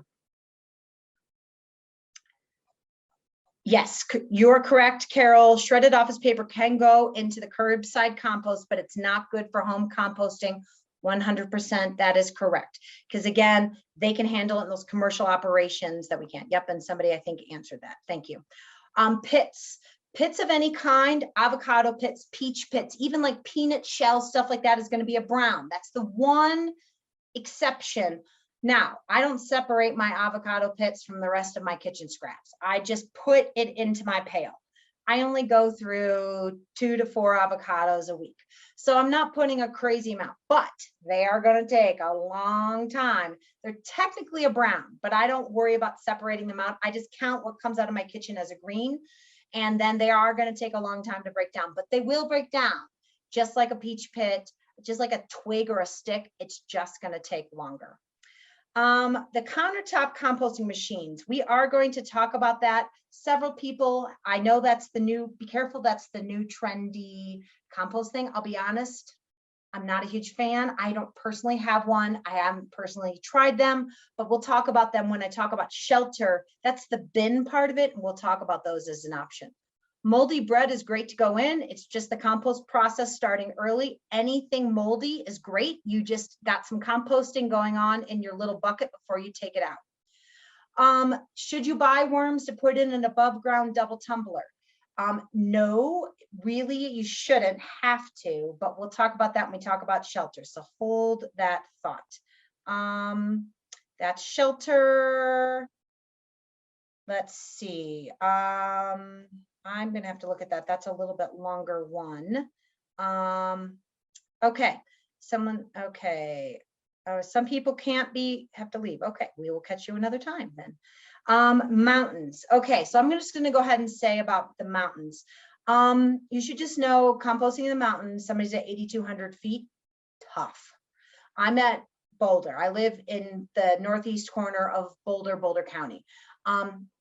Yes, you're correct, Carol. Shredded office paper can go into the curbside compost, but it's not good for home composting. 100%, that is correct. Because again, they can handle it in those commercial operations that we can't. Yep, and somebody I think answered that. Thank you. Pits of any kind, avocado pits, peach pits, even like peanut shell, stuff like that is going to be a brown. That's the one exception. Now, I don't separate my avocado pits from the rest of my kitchen scraps. I just put it into my pail. I only go through 2 to 4 avocados a week. So I'm not putting a crazy amount, but they are going to take a long time. They're technically a brown, but I don't worry about separating them out. I just count what comes out of my kitchen as a green. And then they are going to take a long time to break down, but they will break down just like a peach pit, just like a twig or a stick. It's just going to take longer. The countertop composting machines, we are going to talk about that. Several people, I know that's the new, be careful, that's the new trendy compost thing. I'll be honest, I'm not a huge fan. I don't personally have one. I haven't personally tried them, but we'll talk about them when I talk about shelter. That's the bin part of it, and we'll talk about those as an option. Moldy bread is great to go in. It's just the compost process starting early. Anything moldy is great. You just got some composting going on in your little bucket before you take it out. Should you buy worms to put in an above ground double tumbler? No, really, you shouldn't have to, but we'll talk about that when we talk about shelter. So hold that thought. That's shelter. Let's see. I'm going to have to look at that. That's a little bit longer one. Okay. Okay. Some people have to leave. Okay. We will catch you another time then. Mountains. Okay. So I'm just going to go ahead and say about the mountains. You should just know composting in the mountains, somebody's at 8,200 feet, tough. I'm at Boulder. I live in the northeast corner of Boulder County.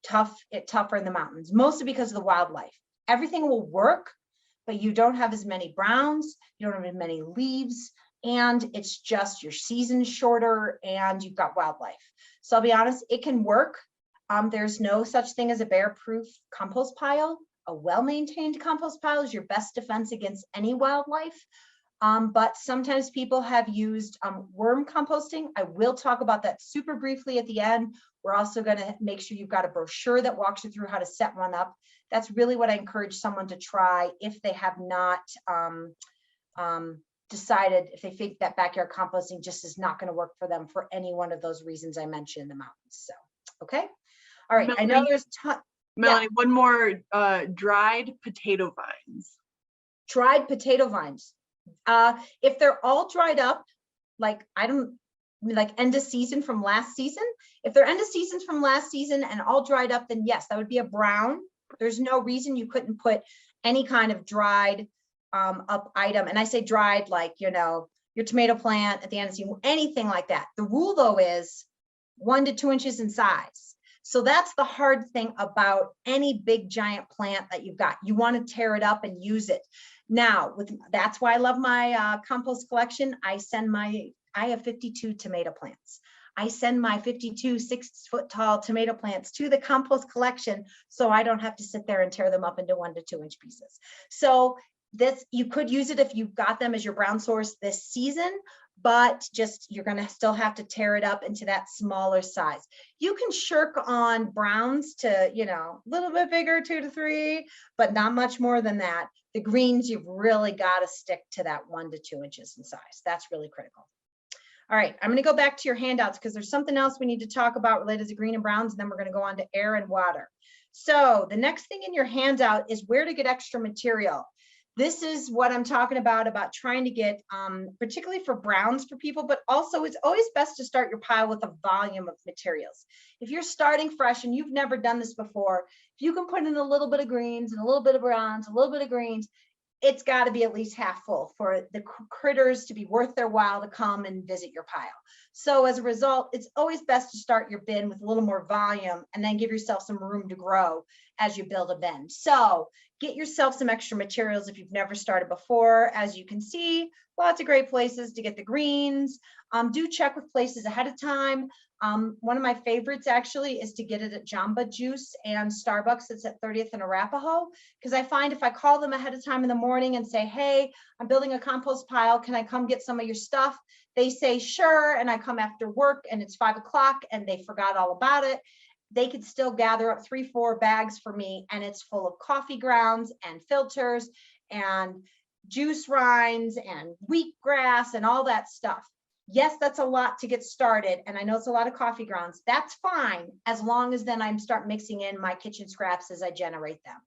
Tougher in the mountains, mostly because of the wildlife. Everything will work, but you don't have as many browns, you don't have as many leaves, and it's just your season's shorter and you've got wildlife. So I'll be honest, it can work. There's no such thing as a bear-proof compost pile. A well-maintained compost pile is your best defense against any wildlife. But sometimes people have used worm composting. I will talk about that super briefly at the end. We're also going to make sure you've got a brochure that walks you through how to set one up. That's really what I encourage someone to try if they have not decided, if they think that backyard composting just is not going to work for them for any one of those reasons I mentioned in the mountains. So, okay. All right. Melanie, I know there's Melanie, one more, dried potato vines. Dried potato vines. If they're all dried up, like end of season from last season, if they're end of seasons from last season and all dried up, then yes, that would be a brown. There's no reason you couldn't put any kind of dried up item. And I say dried, like, you know, your tomato plant at the end of season, anything like that. The rule though is 1 to 2 inches in size. So that's the hard thing about any big giant plant that you've got. You want to tear it up and use it. Now, that's why I love my compost collection. I have 52 tomato plants. I send my 52 6-foot tall tomato plants to the compost collection so I don't have to sit there and tear them up into 1 to 2 inch pieces. So this, you could use it if you've got them as your brown source this season, but just you're going to still have to tear it up into that smaller size. You can shirk on browns to, you know, a little bit bigger, 2 to 3, but not much more than that. The greens, you've really got to stick to that 1 to 2 inches in size. That's really critical. All right, I'm going to go back to your handouts because there's something else we need to talk about related to green and browns, and then we're going to go on to air and water. So the next thing in your handout is where to get extra material. This is what I'm talking about trying to get, particularly for browns for people, but also it's always best to start your pile with a volume of materials. If you're starting fresh and you've never done this before, if you can put in a little bit of greens and a little bit of browns, a little bit of greens, it's got to be at least half full for the critters to be worth their while to come and visit your pile. So as a result, it's always best to start your bin with a little more volume and then give yourself some room to grow as you build a bin. So get yourself some extra materials if you've never started before. As you can see, lots of great places to get the greens. Do check with places ahead of time. One of my favorites actually is to get it at Jamba Juice and Starbucks. It's at 30th and Arapahoe, because I find if I call them ahead of time in the morning and say, hey, I'm building a compost pile, can I come get some of your stuff? They say, sure. And I come after work and it's 5 o'clock and they forgot all about it. They could still gather up 3-4 bags for me, and it's full of coffee grounds and filters and juice rinds and wheatgrass and all that stuff. Yes, that's a lot to get started, and I know it's a lot of coffee grounds. That's fine, as long as then I start mixing in my kitchen scraps as I generate them.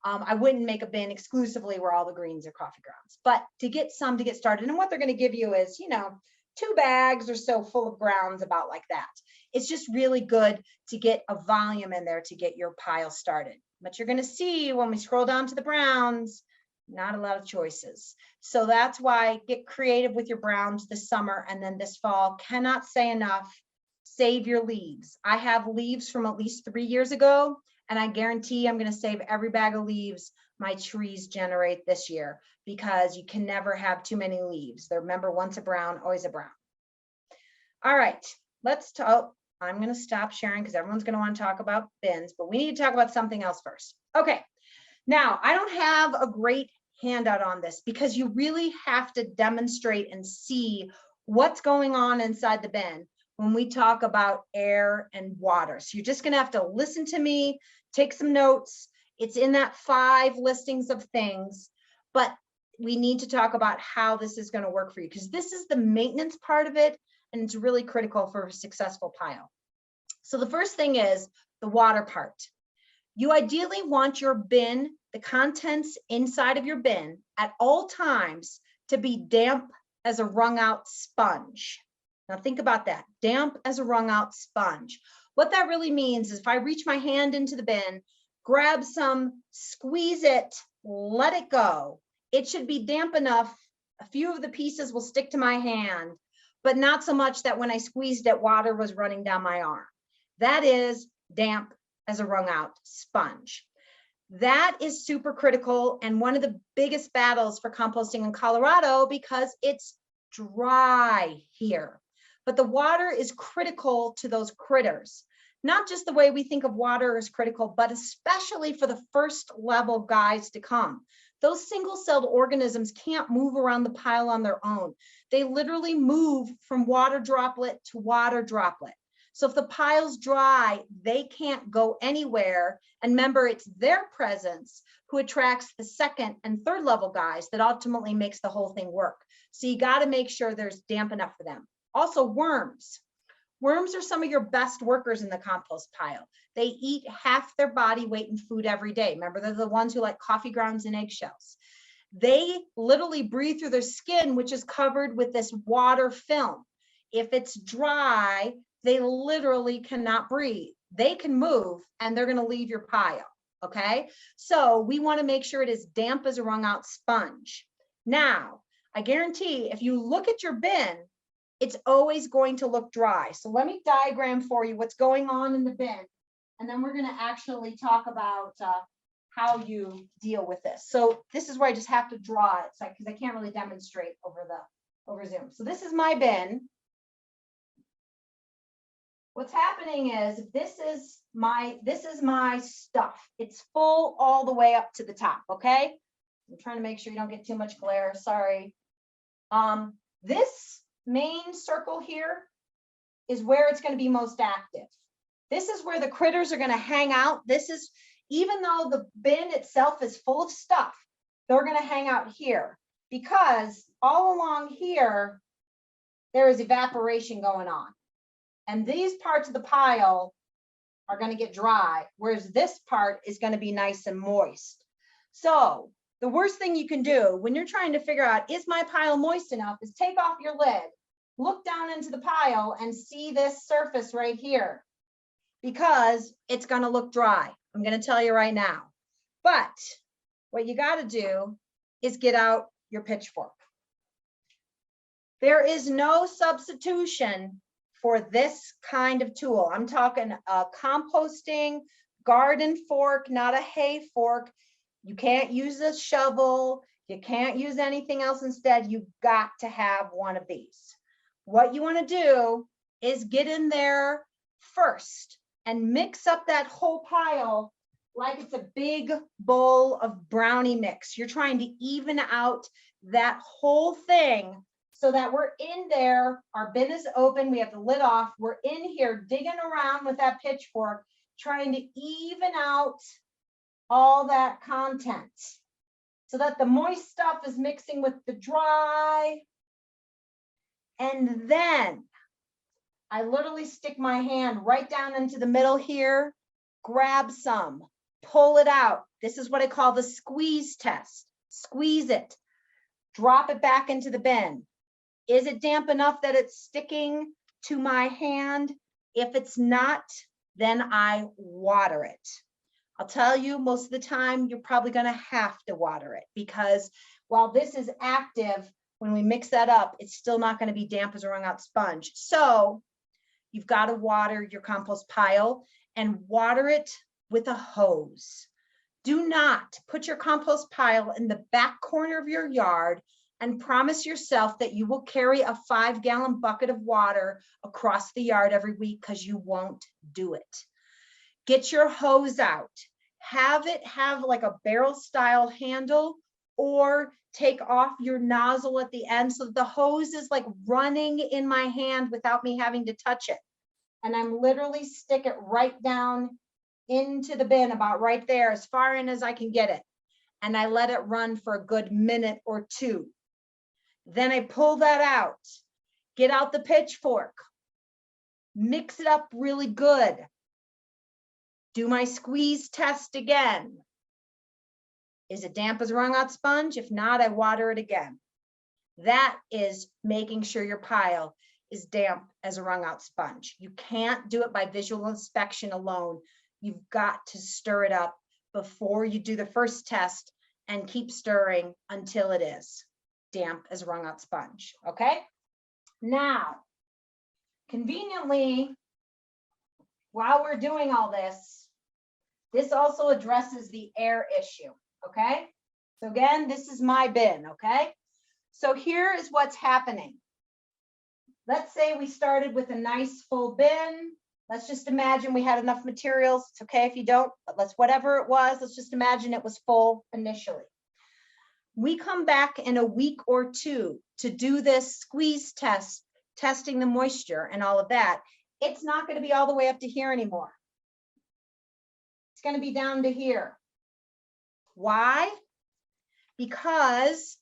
I wouldn't make a bin exclusively where all the greens are coffee grounds, but to get some to get started. And what they're going to give you is, you know, 2 bags or so full of grounds, about like that. It's just really good to get a volume in there to get your pile started. But you're going to see when we scroll down to the browns, not a lot of choices. So that's why get creative with your browns this summer and then this fall. Cannot say enough, save your leaves. I have leaves from at least 3 years ago, and I guarantee I'm going to save every bag of leaves my trees generate this year, because you can never have too many leaves. Remember, once a brown, always a brown. All right, let's talk. I'm going to stop sharing because everyone's going to want to talk about bins, but we need to talk about something else first. Okay, now I don't have a great handout on this because you really have to demonstrate and see what's going on inside the bin when we talk about air and water. So you're just going to have to listen to me, take some notes. It's in that 5 listings of things, but we need to talk about how this is going to work for you, because this is the maintenance part of it, and it's really critical for a successful pile. So the first thing is the water part. You ideally want your bin, the contents inside of your bin at all times, to be damp as a wrung out sponge. Now think about that, damp as a wrung out sponge. What that really means is if I reach my hand into the bin, grab some, squeeze it, let it go. It should be damp enough. A few of the pieces will stick to my hand, but not so much that when I squeezed it, water was running down my arm. That is damp as a wrung out sponge. That is super critical and one of the biggest battles for composting in Colorado because it's dry here. But the water is critical to those critters. Not just the way we think of water is critical, but especially for the first level guys to come. Those single-celled organisms can't move around the pile on their own. They literally move from water droplet to water droplet. So if the pile's dry, they can't go anywhere. And remember, it's their presence who attracts the second and third level guys that ultimately makes the whole thing work. So you got to make sure there's damp enough for them. Also, worms. Worms are some of your best workers in the compost pile. They eat half their body weight in food every day. Remember, they're the ones who like coffee grounds and eggshells. They literally breathe through their skin, which is covered with this water film. If it's dry, they literally cannot breathe. They can move and they're going to leave your pile. Okay. So we want to make sure it is damp as a wrung out sponge. Now, I guarantee if you look at your bin, it's always going to look dry. So let me diagram for you what's going on in the bin. And then we're going to actually talk about how you deal with this. So this is where I just have to draw it because I can't really demonstrate over Zoom. So this is my bin. What's happening is this is my stuff. It's full all the way up to the top. Okay. I'm trying to make sure you don't get too much glare. Sorry. This main circle here is where it's going to be most active. This is where the critters are going to hang out. This is, even though the bin itself is full of stuff, they're going to hang out here because all along here, there is evaporation going on. And these parts of the pile are going to get dry, whereas this part is going to be nice and moist. So the worst thing you can do when you're trying to figure out, is my pile moist enough, is take off your lid, look down into the pile and see this surface right here, because it's going to look dry. I'm going to tell you right now. But what you got to do is get out your pitchfork. There is no substitution for this kind of tool. I'm talking a composting garden fork, not a hay fork. You can't use a shovel. You can't use anything else instead. You've got to have one of these. What you want to do is get in there first and mix up that whole pile like it's a big bowl of brownie mix. You're trying to even out that whole thing so that we're in there. Our bin is open. We have the lid off. We're in here digging around with that pitchfork, trying to even out all that content so that the moist stuff is mixing with the dry. And then I literally stick my hand right down into the middle here, grab some, pull it out. This is what I call the squeeze test. Squeeze it, drop it back into the bin. Is it damp enough that it's sticking to my hand? If it's not, then I water it. I'll tell you, most of the time, you're probably going to have to water it because while this is active, when we mix that up, it's still not going to be damp as a wrung out sponge. So you've got to water your compost pile and water it with a hose. Do not put your compost pile in the back corner of your yard and promise yourself that you will carry a 5-gallon bucket of water across the yard every week because you won't do it. Get your hose out. Have it have like a barrel style handle or take off your nozzle at the end so that the hose is like running in my hand without me having to touch it. And I'm literally stick it right down into the bin, about right there, as far in as I can get it. And I let it run for a good minute or two. Then I pull that out, get out the pitchfork, mix it up really good. Do my squeeze test again. Is it damp as a wrung out sponge? If not, I water it again. That is making sure your pile is damp as a wrung out sponge. You can't do it by visual inspection alone. You've got to stir it up before you do the first test and keep stirring until it is damp as a wrung out sponge. Okay. Now, conveniently, while we're doing all this, this also addresses the air issue, okay? So again, this is my bin, okay? So here is what's happening. Let's say we started with a nice full bin. Let's just imagine we had enough materials. It's okay if you don't, but whatever it was, let's just imagine it was full initially. We come back in a week or two to do this squeeze test, testing the moisture and all of that. It's not going to be all the way up to here anymore. It's going to be down to here. Why? Because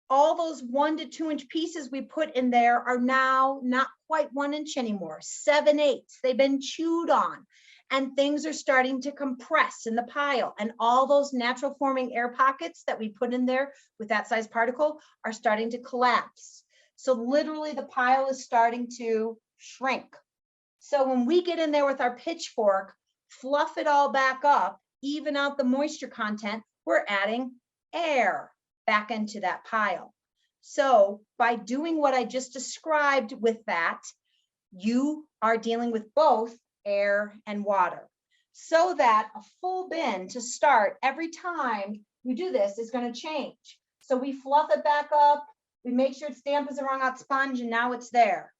all those 1 to 2 inch pieces we put in there are now not quite 1 inch anymore, 7/8. They've been chewed on and things are starting to compress in the pile, and all those natural forming air pockets that we put in there with that size particle are starting to collapse. So literally the pile is starting to shrink. So when we get in there with our pitchfork, fluff it all back up, even out the moisture content, we're adding air back into that pile. So by doing what I just described with that, you are dealing with both air and water, so that a full bin to start every time you do this is going to change. So we fluff it back up, we make sure it's damp as a wrung out sponge, and now it's there.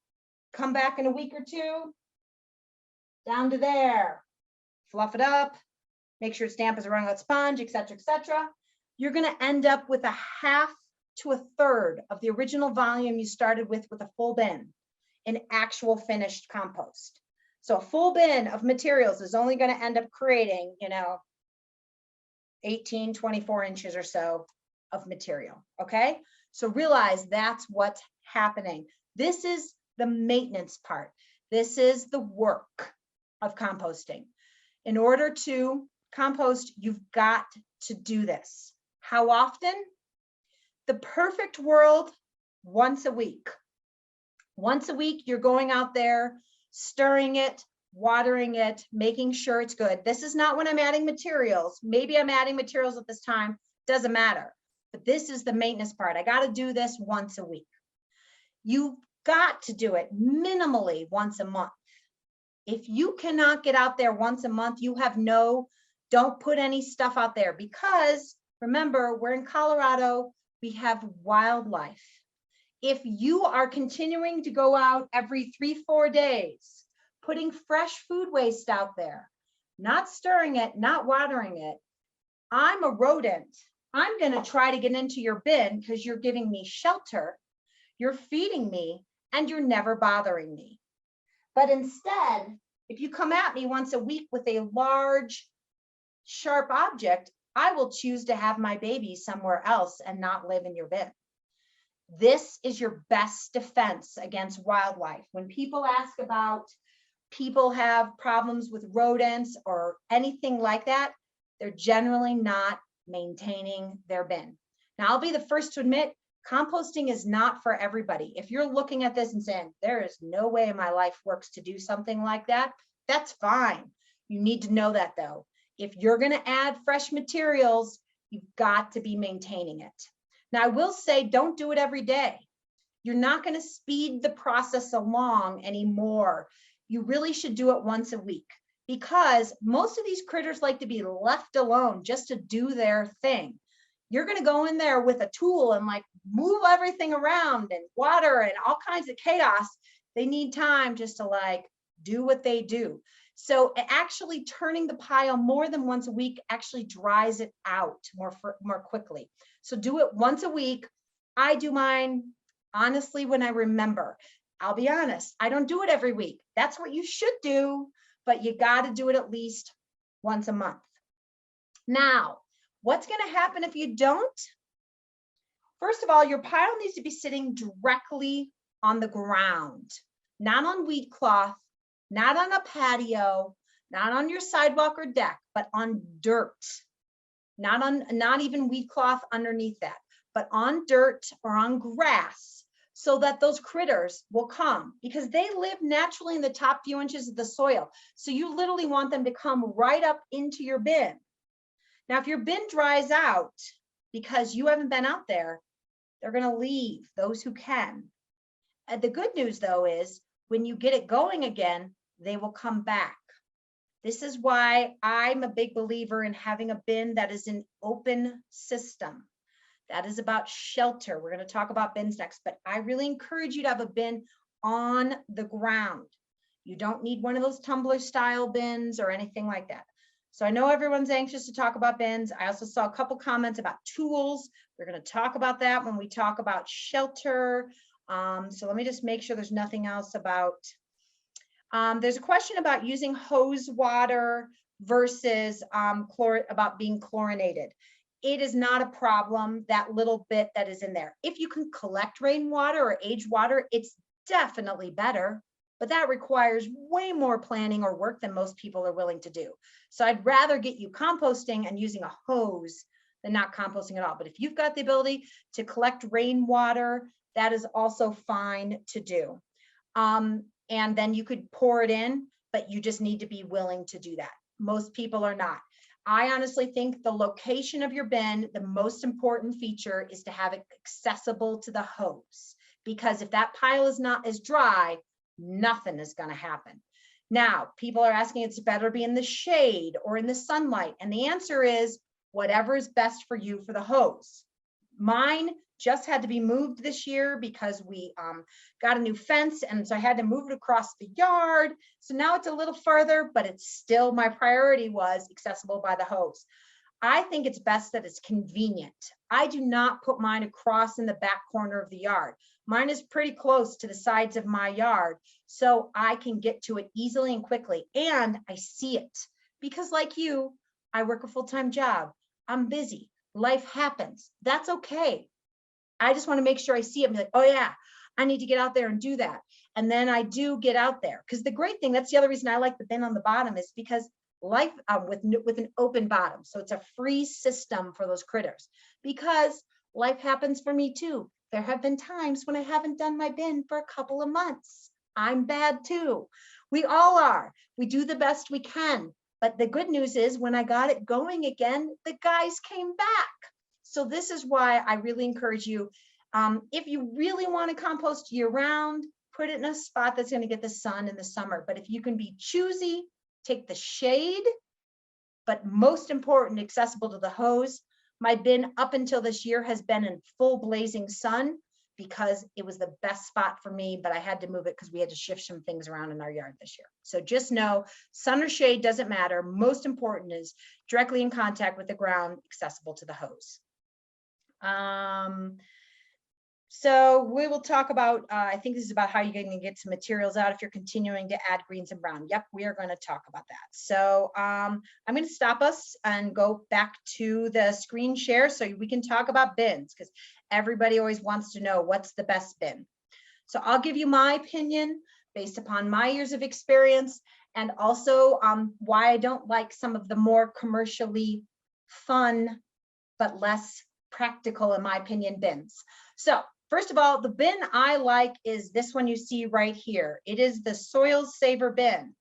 Come back in a week or two, down to there, fluff it up, make sure it's damp as a wrung out sponge, etc., etc. You're going to end up with a half to a third of the original volume you started with a full bin in actual finished compost. So a full bin of materials is only going to end up creating, 18, 24 inches or so of material. Okay. So realize that's what's happening. This is the maintenance part. This is the work of composting. In order to compost, you've got to do this. How often? The perfect world, once a week. Once a week, you're going out there, stirring it, watering it, making sure it's good. This is not when I'm adding materials. Maybe I'm adding materials at this time, doesn't matter. But this is the maintenance part. I got to do this once a week. You've got to do it minimally once a month. If you cannot get out there once a month, don't put any stuff out there, because remember, we're in Colorado, we have wildlife. If you are continuing to go out every 3-4 days, putting fresh food waste out there, not stirring it, not watering it, I'm a rodent. I'm going to try to get into your bin because you're giving me shelter, you're feeding me, and you're never bothering me. But instead, if you come at me once a week with a large, sharp object, I will choose to have my baby somewhere else and not live in your bin. This is your best defense against wildlife. When people ask about people have problems with rodents or anything like that, they're generally not maintaining their bin. Now, I'll be the first to admit, composting is not for everybody. If you're looking at this and saying, there is no way my life works to do something like that, that's fine. You need to know that though. If you're going to add fresh materials, you've got to be maintaining it. Now, I will say, don't do it every day. You're not going to speed the process along anymore. You really should do it once a week, because most of these critters like to be left alone just to do their thing. You're going to go in there with a tool and like move everything around and water and all kinds of chaos. They need time just to like do what they do. So actually turning the pile more than once a week actually dries it out more quickly. So do it once a week. I do mine honestly when I remember. I'll be honest, I don't do it every week. That's what you should do, but you got to do it at least once a month. Now, what's going to happen if you don't? First of all, your pile needs to be sitting directly on the ground, not on weed cloth, not on a patio, not on your sidewalk or deck, but on dirt. Not even weed cloth underneath that, but on dirt or on grass, so that those critters will come, because they live naturally in the top few inches of the soil. So you literally want them to come right up into your bin. Now, if your bin dries out because you haven't been out there, they're going to leave, those who can. The good news though is when you get it going again, they will come back. This is why I'm a big believer in having a bin that is an open system. That is about shelter. We're going to talk about bins next, but I really encourage you to have a bin on the ground. You don't need one of those tumbler style bins or anything like that. So I know everyone's anxious to talk about bins. I also saw a couple comments about tools. We're going to talk about that when we talk about shelter. So let me just make sure there's nothing else about. There's a question about using hose water versus about being chlorinated. It is not a problem, that little bit that is in there. If you can collect rainwater or age water, it's definitely better, but that requires way more planning or work than most people are willing to do. So I'd rather get you composting and using a hose than not composting at all. But if you've got the ability to collect rainwater, that is also fine to do. And then you could pour it in, but you just need to be willing to do that. Most people are not. I honestly think the location of your bin, the most important feature is to have it accessible to the hose, because if that pile is not as dry, nothing is going to happen. Now, people are asking, it's better to be in the shade or in the sunlight. And the answer is whatever is best for you for the hose. Mine just had to be moved this year because we got a new fence, and so I had to move it across the yard. So now it's a little further, but it's still, my priority was accessible by the hose. I think it's best that it's convenient. I do not put mine across in the back corner of the yard. Mine is pretty close to the sides of my yard, so I can get to it easily and quickly, and I see it. Because like you, I work a full-time job. I'm busy. Life happens. That's okay. I just want to make sure I see it and be like, oh yeah, I need to get out there and do that. And then I do get out there. Because the great thing, that's the other reason I like the bin on the bottom, is because life with an open bottom. So it's a free system for those critters, because life happens for me too. There have been times when I haven't done my bin for a couple of months. I'm bad too. We all are. We do the best we can. But the good news is when I got it going again, the guys came back. So this is why I really encourage you, if you really want to compost year round, put it in a spot that's going to get the sun in the summer. But if you can be choosy, take the shade, but most important, accessible to the hose. My bin up until this year has been in full blazing sun because it was the best spot for me, but I had to move it because we had to shift some things around in our yard this year. So just know sun or shade doesn't matter. Most important is directly in contact with the ground, accessible to the hose. So we will talk about, I think this is about how you're going to get some materials out if you're continuing to add greens and brown. Yep, we are going to talk about that. So I'm going to stop us and go back to the screen share so we can talk about bins, because everybody always wants to know what's the best bin. So I'll give you my opinion based upon my years of experience, and also why I don't like some of the more commercially fun but less practical, in my opinion, bins. So first of all, the bin I like is this one you see right here. It is the Soil Saver bin.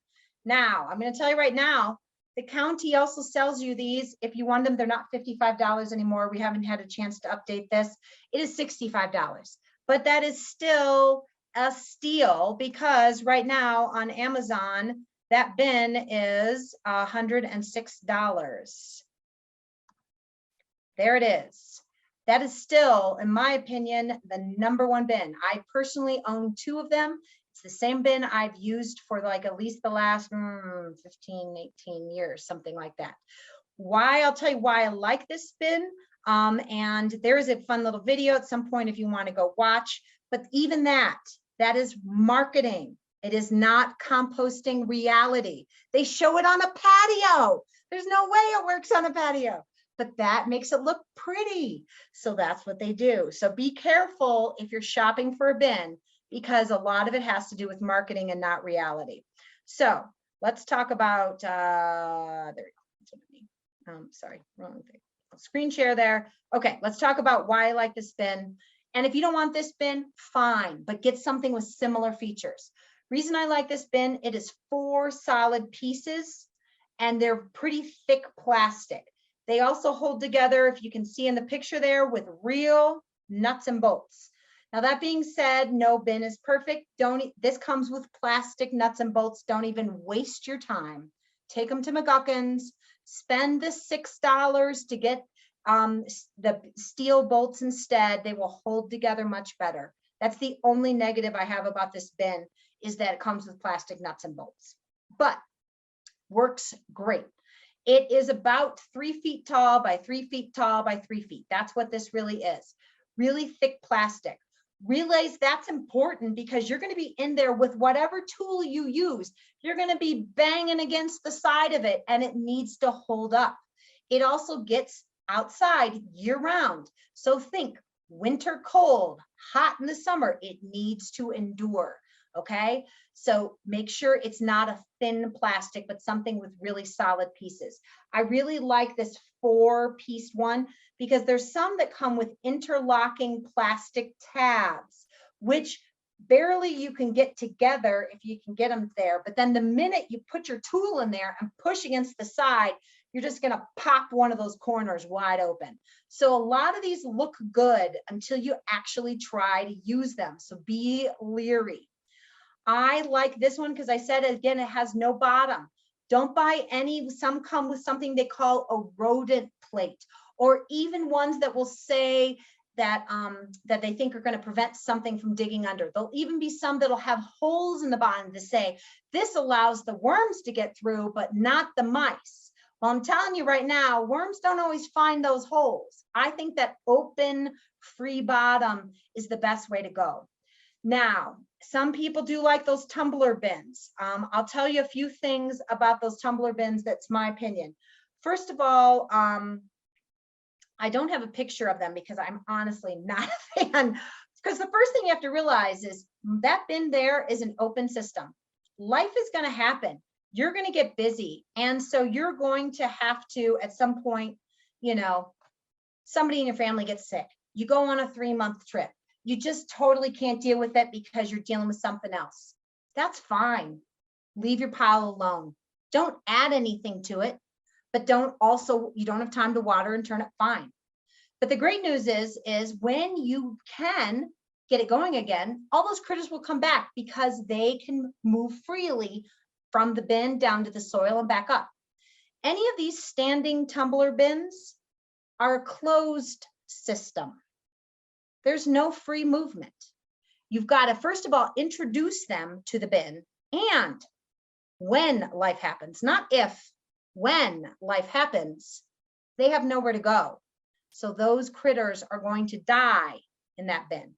Now, I'm going to tell you right now, the county also sells you these. If you want them, they're not $55 anymore. We haven't had a chance to update this. It is $65, but that is still a steal, because right now on Amazon, that bin is $106. There it is. That is still, in my opinion, the #1 bin. I personally own 2 of them. It's the same bin I've used for like at least the last 15, 18 years, something like that. Why? I'll tell you why I like this bin. And there is a fun little video at some point if you want to go watch. But even that is marketing. It is not composting reality. They show it on a patio. There's no way it works on a patio, but that makes it look pretty. So that's what they do. So be careful if you're shopping for a bin, because a lot of it has to do with marketing and not reality. So let's talk about, there we go. Sorry, wrong thing. I'll screen share there. Okay, let's talk about why I like this bin. And if you don't want this bin, fine, but get something with similar features. Reason I like this bin, it is 4 solid pieces and they're pretty thick plastic. They also hold together, if you can see in the picture there, with real nuts and bolts. Now, that being said, no bin is perfect. This comes with plastic nuts and bolts. Don't even waste your time. Take them to McGuckins, spend the $6 to get the steel bolts instead. They will hold together much better. That's the only negative I have about this bin, is that it comes with plastic nuts and bolts, but works great. It is about 3 feet tall by 3 feet tall by 3 feet. That's what this really is. Really thick plastic. Realize that's important because you're going to be in there with whatever tool you use. You're going to be banging against the side of it, and it needs to hold up. It also gets outside year round. So think winter cold, hot in the summer, it needs to endure. Okay, so make sure it's not a thin plastic, but something with really solid pieces. I really like this 4-piece one because there's some that come with interlocking plastic tabs, which barely you can get together if you can get them there. But then the minute you put your tool in there and push against the side, you're just going to pop one of those corners wide open. So a lot of these look good until you actually try to use them. So be leery. I like this one because I said, again, it has no bottom. Don't buy any. Some come with something they call a rodent plate, or even ones that will say that that they think are going to prevent something from digging under. There'll even be some that'll have holes in the bottom to say this allows the worms to get through, but not the mice. Well, I'm telling you right now, worms don't always find those holes. I think that open, free bottom is the best way to go. Now, some people do like those tumbler bins. I'll tell you a few things about those tumbler bins. That's my opinion. First of all, I don't have a picture of them because I'm honestly not a fan. Because the first thing you have to realize is that bin there is an open system. Life is going to happen. You're going to get busy. And so you're going to have to, at some point, you know, somebody in your family gets sick. You go on a 3-month trip. You just totally can't deal with it because you're dealing with something else. That's fine. Leave your pile alone. Don't add anything to it, but you don't have time to water and turn it fine. But the great news is when you can get it going again, all those critters will come back because they can move freely from the bin down to the soil and back up. Any of these standing tumbler bins are a closed system. There's no free movement. You've got to, first of all, introduce them to the bin, and when life happens, not if, when life happens, they have nowhere to go. So those critters are going to die in that bin.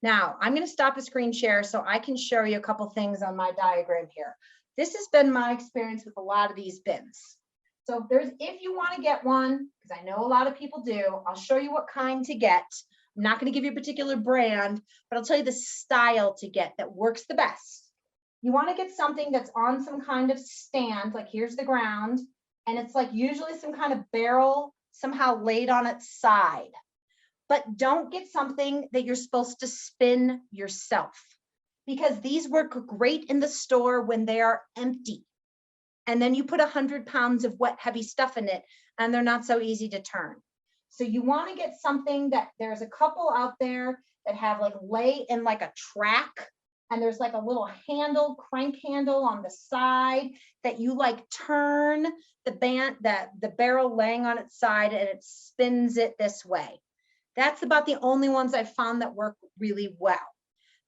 Now, I'm going to stop the screen share so I can show you a couple things on my diagram here. This has been my experience with a lot of these bins. So if you want to get one, because I know a lot of people do, I'll show you what kind to get. I'm not going to give you a particular brand, but I'll tell you the style to get that works the best. You want to get something that's on some kind of stand, like here's the ground, and it's like usually some kind of barrel somehow laid on its side. But don't get something that you're supposed to spin yourself, because these work great in the store when they are empty. And then you put 100 pounds of wet, heavy stuff in it, and they're not so easy to turn. So you want to get something that there's a couple out there that have like lay in like a track, and there's like a little handle, crank handle on the side that you like turn the barrel laying on its side, and it spins it this way. That's about the only ones I've found that work really well.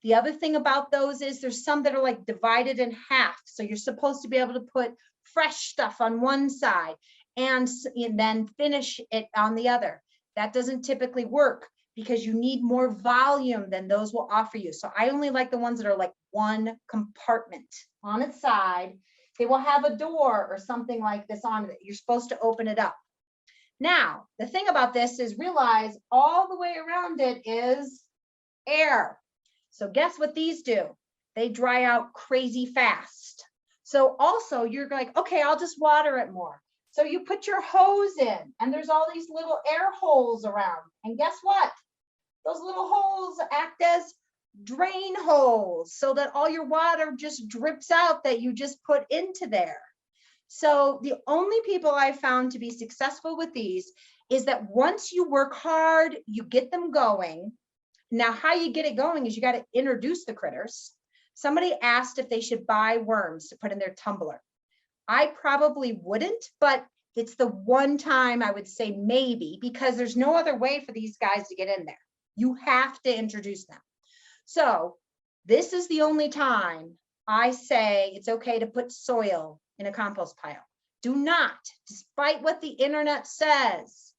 The other thing about those is there's some that are like divided in half. So you're supposed to be able to put fresh stuff on one side and then finish it on the other. That doesn't typically work because you need more volume than those will offer you. So I only like the ones that are like one compartment on its side. They will have a door or something like this on it. You're supposed to open it up. Now, the thing about this is realize all the way around it is air. So guess what these do? They dry out crazy fast. So also you're like, okay, I'll just water it more. So you put your hose in and there's all these little air holes around. And guess what? Those little holes act as drain holes so that all your water just drips out that you just put into there. So the only people I've found to be successful with these is that once you work hard, you get them going, Now, how you get it going is you got to introduce the critters. Somebody asked if they should buy worms to put in their tumbler. I probably wouldn't, but it's the one time I would say maybe, because there's no other way for these guys to get in there. You have to introduce them. So this is the only time I say it's okay to put soil in a compost pile. Do not, despite what the internet says,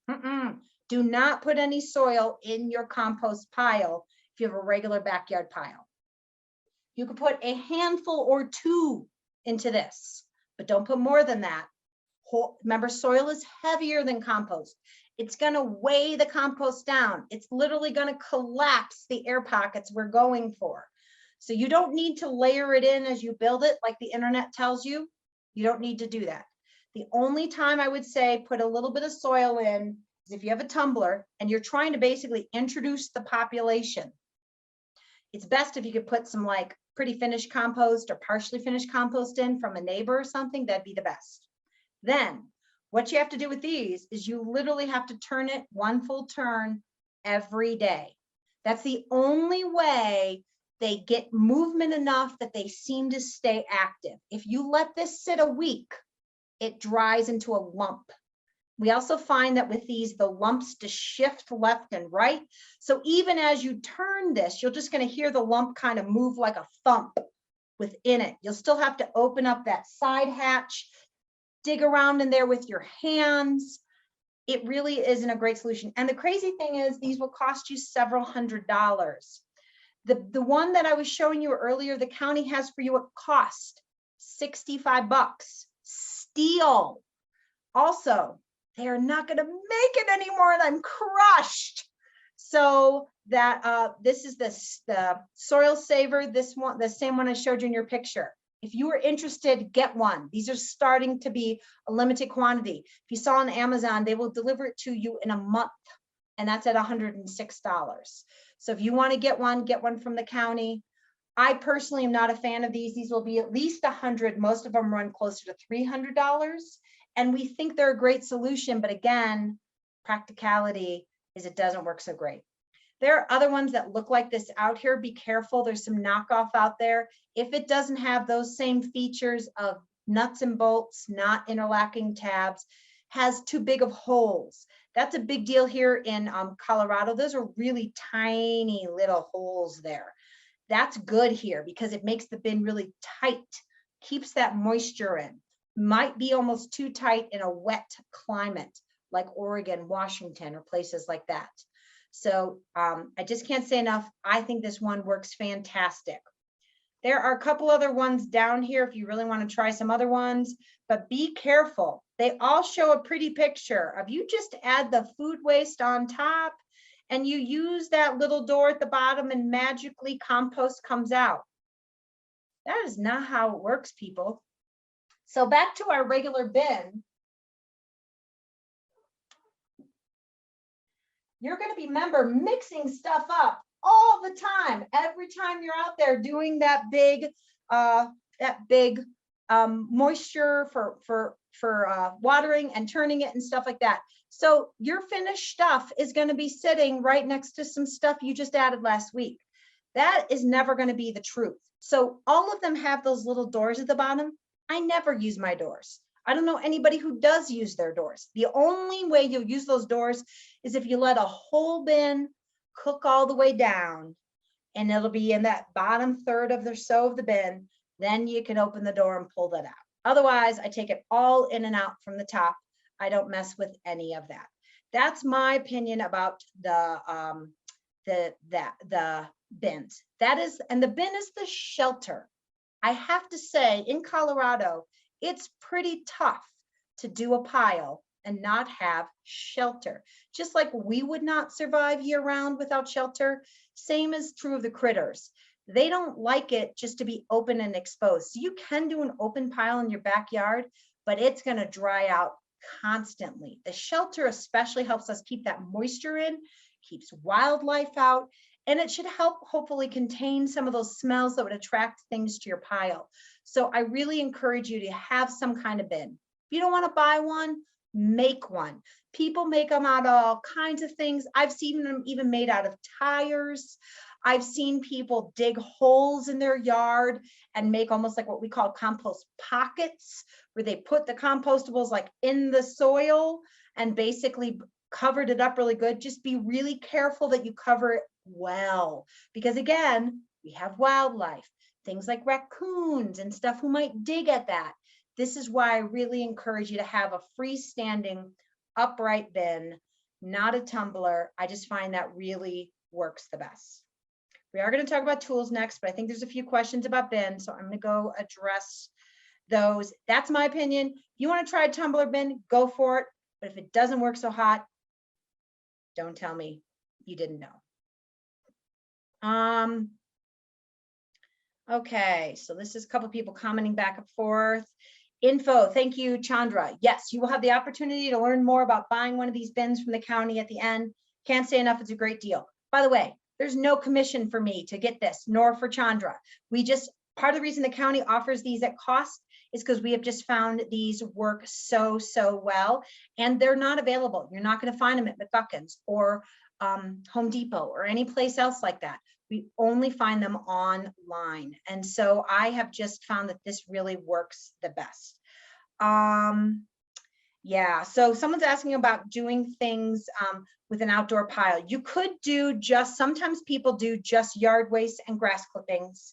do not put any soil in your compost pile if you have a regular backyard pile. You can put a handful or two into this, but don't put more than that. Remember, soil is heavier than compost. It's going to weigh the compost down. It's literally going to collapse the air pockets we're going for. So you don't need to layer it in as you build it like the internet tells you. You don't need to do that. The only time I would say put a little bit of soil in is if you have a tumbler and you're trying to basically introduce the population. It's best if you could put some like pretty finished compost or partially finished compost in from a neighbor or something. That'd be the best. Then what you have to do with these is you literally have to turn it one full turn every day. That's the only way they get movement enough that they seem to stay active. If you let this sit a week, it dries into a lump. We also find that with these, the lumps just shift left and right. So even as you turn this, you're just going to hear the lump kind of move like a thump within it. You'll still have to open up that side hatch, dig around in there with your hands. It really isn't a great solution. And the crazy thing is these will cost you several $100s. The one that I was showing you earlier, the county has for you at cost, 65 bucks. Steal. Also, they are not going to make it anymore, and I'm crushed. So that this is the soil saver. This one, the same one I showed you in your picture. If you are interested, get one. These are starting to be a limited quantity. If you saw on Amazon, they will deliver it to you in a month, and that's at $106. So if you want to get one from the county. I personally am not a fan of these. These will be at least $100. Most of them run closer to $300. And we think they're a great solution, but again, practicality is it doesn't work so great. There are other ones that look like this out here. Be careful, there's some knockoff out there. If it doesn't have those same features of nuts and bolts, not interlocking tabs, has too big of holes. That's a big deal here in Colorado. Those are really tiny little holes there. That's good here because it makes the bin really tight, keeps that moisture in. Might be almost too tight in a wet climate like Oregon, Washington, or places like that. So I just can't say enough. I think this one works fantastic. There are a couple other ones down here if you really want to try some other ones, but be careful. They all show a pretty picture of you just add the food waste on top and you use that little door at the bottom and magically compost comes out. That is not how it works, people. So back to our regular bin. You're going to remember mixing stuff up all the time. Every time you're out there doing that big moisture for watering and turning it and stuff like that. So your finished stuff is going to be sitting right next to some stuff you just added last week. That is never going to be the truth. So all of them have those little doors at the bottom. I never use my doors. I don't know anybody who does use their doors. The only way you'll use those doors is if you let a whole bin cook all the way down, and it'll be in that bottom third of the bin. Then you can open the door and pull that out. Otherwise, I take it all in and out from the top. I don't mess with any of that. That's my opinion about the bins. That is, and the bin is the shelter. I have to say, in Colorado, it's pretty tough to do a pile and not have shelter. Just like we would not survive year-round without shelter, same is true of the critters. They don't like it just to be open and exposed. So you can do an open pile in your backyard, but it's going to dry out constantly. The shelter especially helps us keep that moisture in, keeps wildlife out, and it should help hopefully contain some of those smells that would attract things to your pile. So I really encourage you to have some kind of bin. If you don't want to buy one, make one. People make them out of all kinds of things. I've seen them even made out of tires. I've seen people dig holes in their yard and make almost like what we call compost pockets, where they put the compostables like in the soil and basically covered it up really good. Just be really careful that you cover it well, because again, we have wildlife, things like raccoons and stuff who might dig at that. This is why I really encourage you to have a freestanding upright bin, not a tumbler. I just find that really works the best. We are going to talk about tools next, but I think there's a few questions about bins, so I'm going to go address those. That's my opinion. If you want to try a tumbler bin, go for it. But if it doesn't work so hot, don't tell me you didn't know. Okay, so this is a couple of people commenting back and forth. Info, thank you, Chandra. Yes, you will have the opportunity to learn more about buying one of these bins from the county at the end. Can't say enough, it's a great deal. By the way, there's no commission for me to get this, nor for Chandra. We just, part of the reason the county offers these at cost is because we have just found these work so well, and they're not available. You're not going to find them at McGuckins or Home Depot or any place else like that. We only find them online. And so I have just found that this really works the best. Yeah, so someone's asking about doing things with an outdoor pile. You could do just, sometimes people do just yard waste and grass clippings.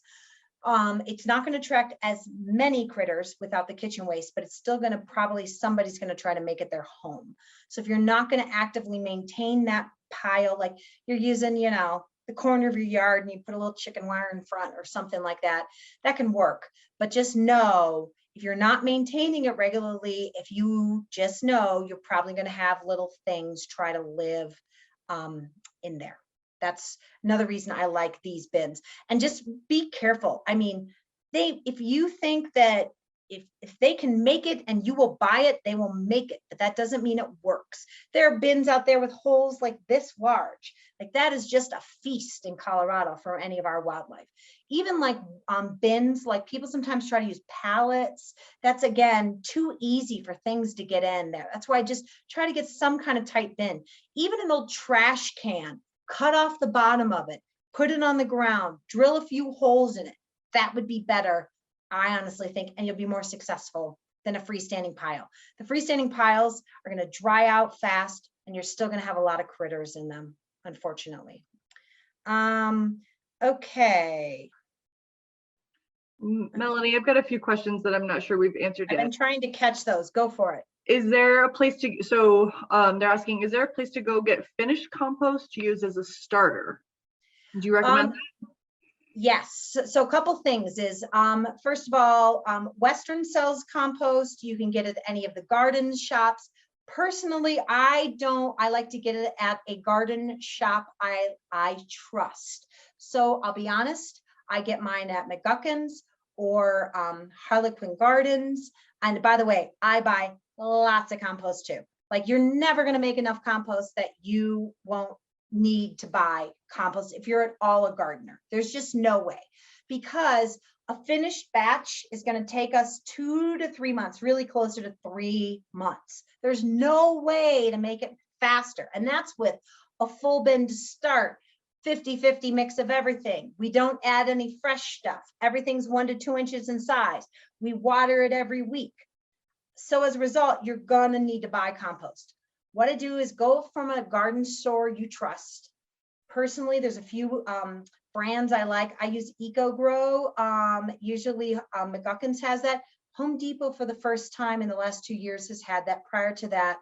It's not going to attract as many critters without the kitchen waste, but it's still going to probably, somebody's going to try to make it their home. So if you're not going to actively maintain that pile, like you're using, you know, the corner of your yard and you put a little chicken wire in front or something like that, that can work. But just know, if you're not maintaining it regularly, if you just know, you're probably going to have little things try to live in there. That's another reason I like these bins. And just be careful. I mean, if you think that if they can make it and you will buy it, they will make it, but that doesn't mean it works. There are bins out there with holes like this large. Like that is just a feast in Colorado for any of our wildlife. Even like bins, like people sometimes try to use pallets. That's again, too easy for things to get in there. That's why I just try to get some kind of tight bin. Even an old trash can, cut off the bottom of it, put it on the ground, drill a few holes in it. That would be better, I honestly think, and you'll be more successful than a freestanding pile. The freestanding piles are going to dry out fast and you're still going to have a lot of critters in them, unfortunately. Okay. Melanie, I've got a few questions that I'm not sure we've answered yet. I've been trying to catch those. Go for it. Is there a place to, so they're asking, is there a place to go get finished compost to use as a starter? Do you recommend that? Yes, so a couple things is, first of all, Western sells compost. You can get it at any of the garden shops. Personally, I like to get it at a garden shop I trust. So I'll be honest, I get mine at McGuckins or Harlequin Gardens. And by the way, I buy lots of compost too. Like you're never going to make enough compost that you won't need to buy compost if you're at all a gardener. There's just no way, because a finished batch is going to take us 2 to 3 months, really closer to 3 months. There's no way to make it faster. And that's with a full bin to start, 50-50 mix of everything. We don't add any fresh stuff. Everything's 1 to 2 inches in size. We water it every week. So as a result, you're going to need to buy compost. What I do is go from a garden store you trust. Personally, there's a few brands I like. I use EcoGrow. Usually McGuckins has that. Home Depot for the first time in the last 2 years has had that. Prior to that,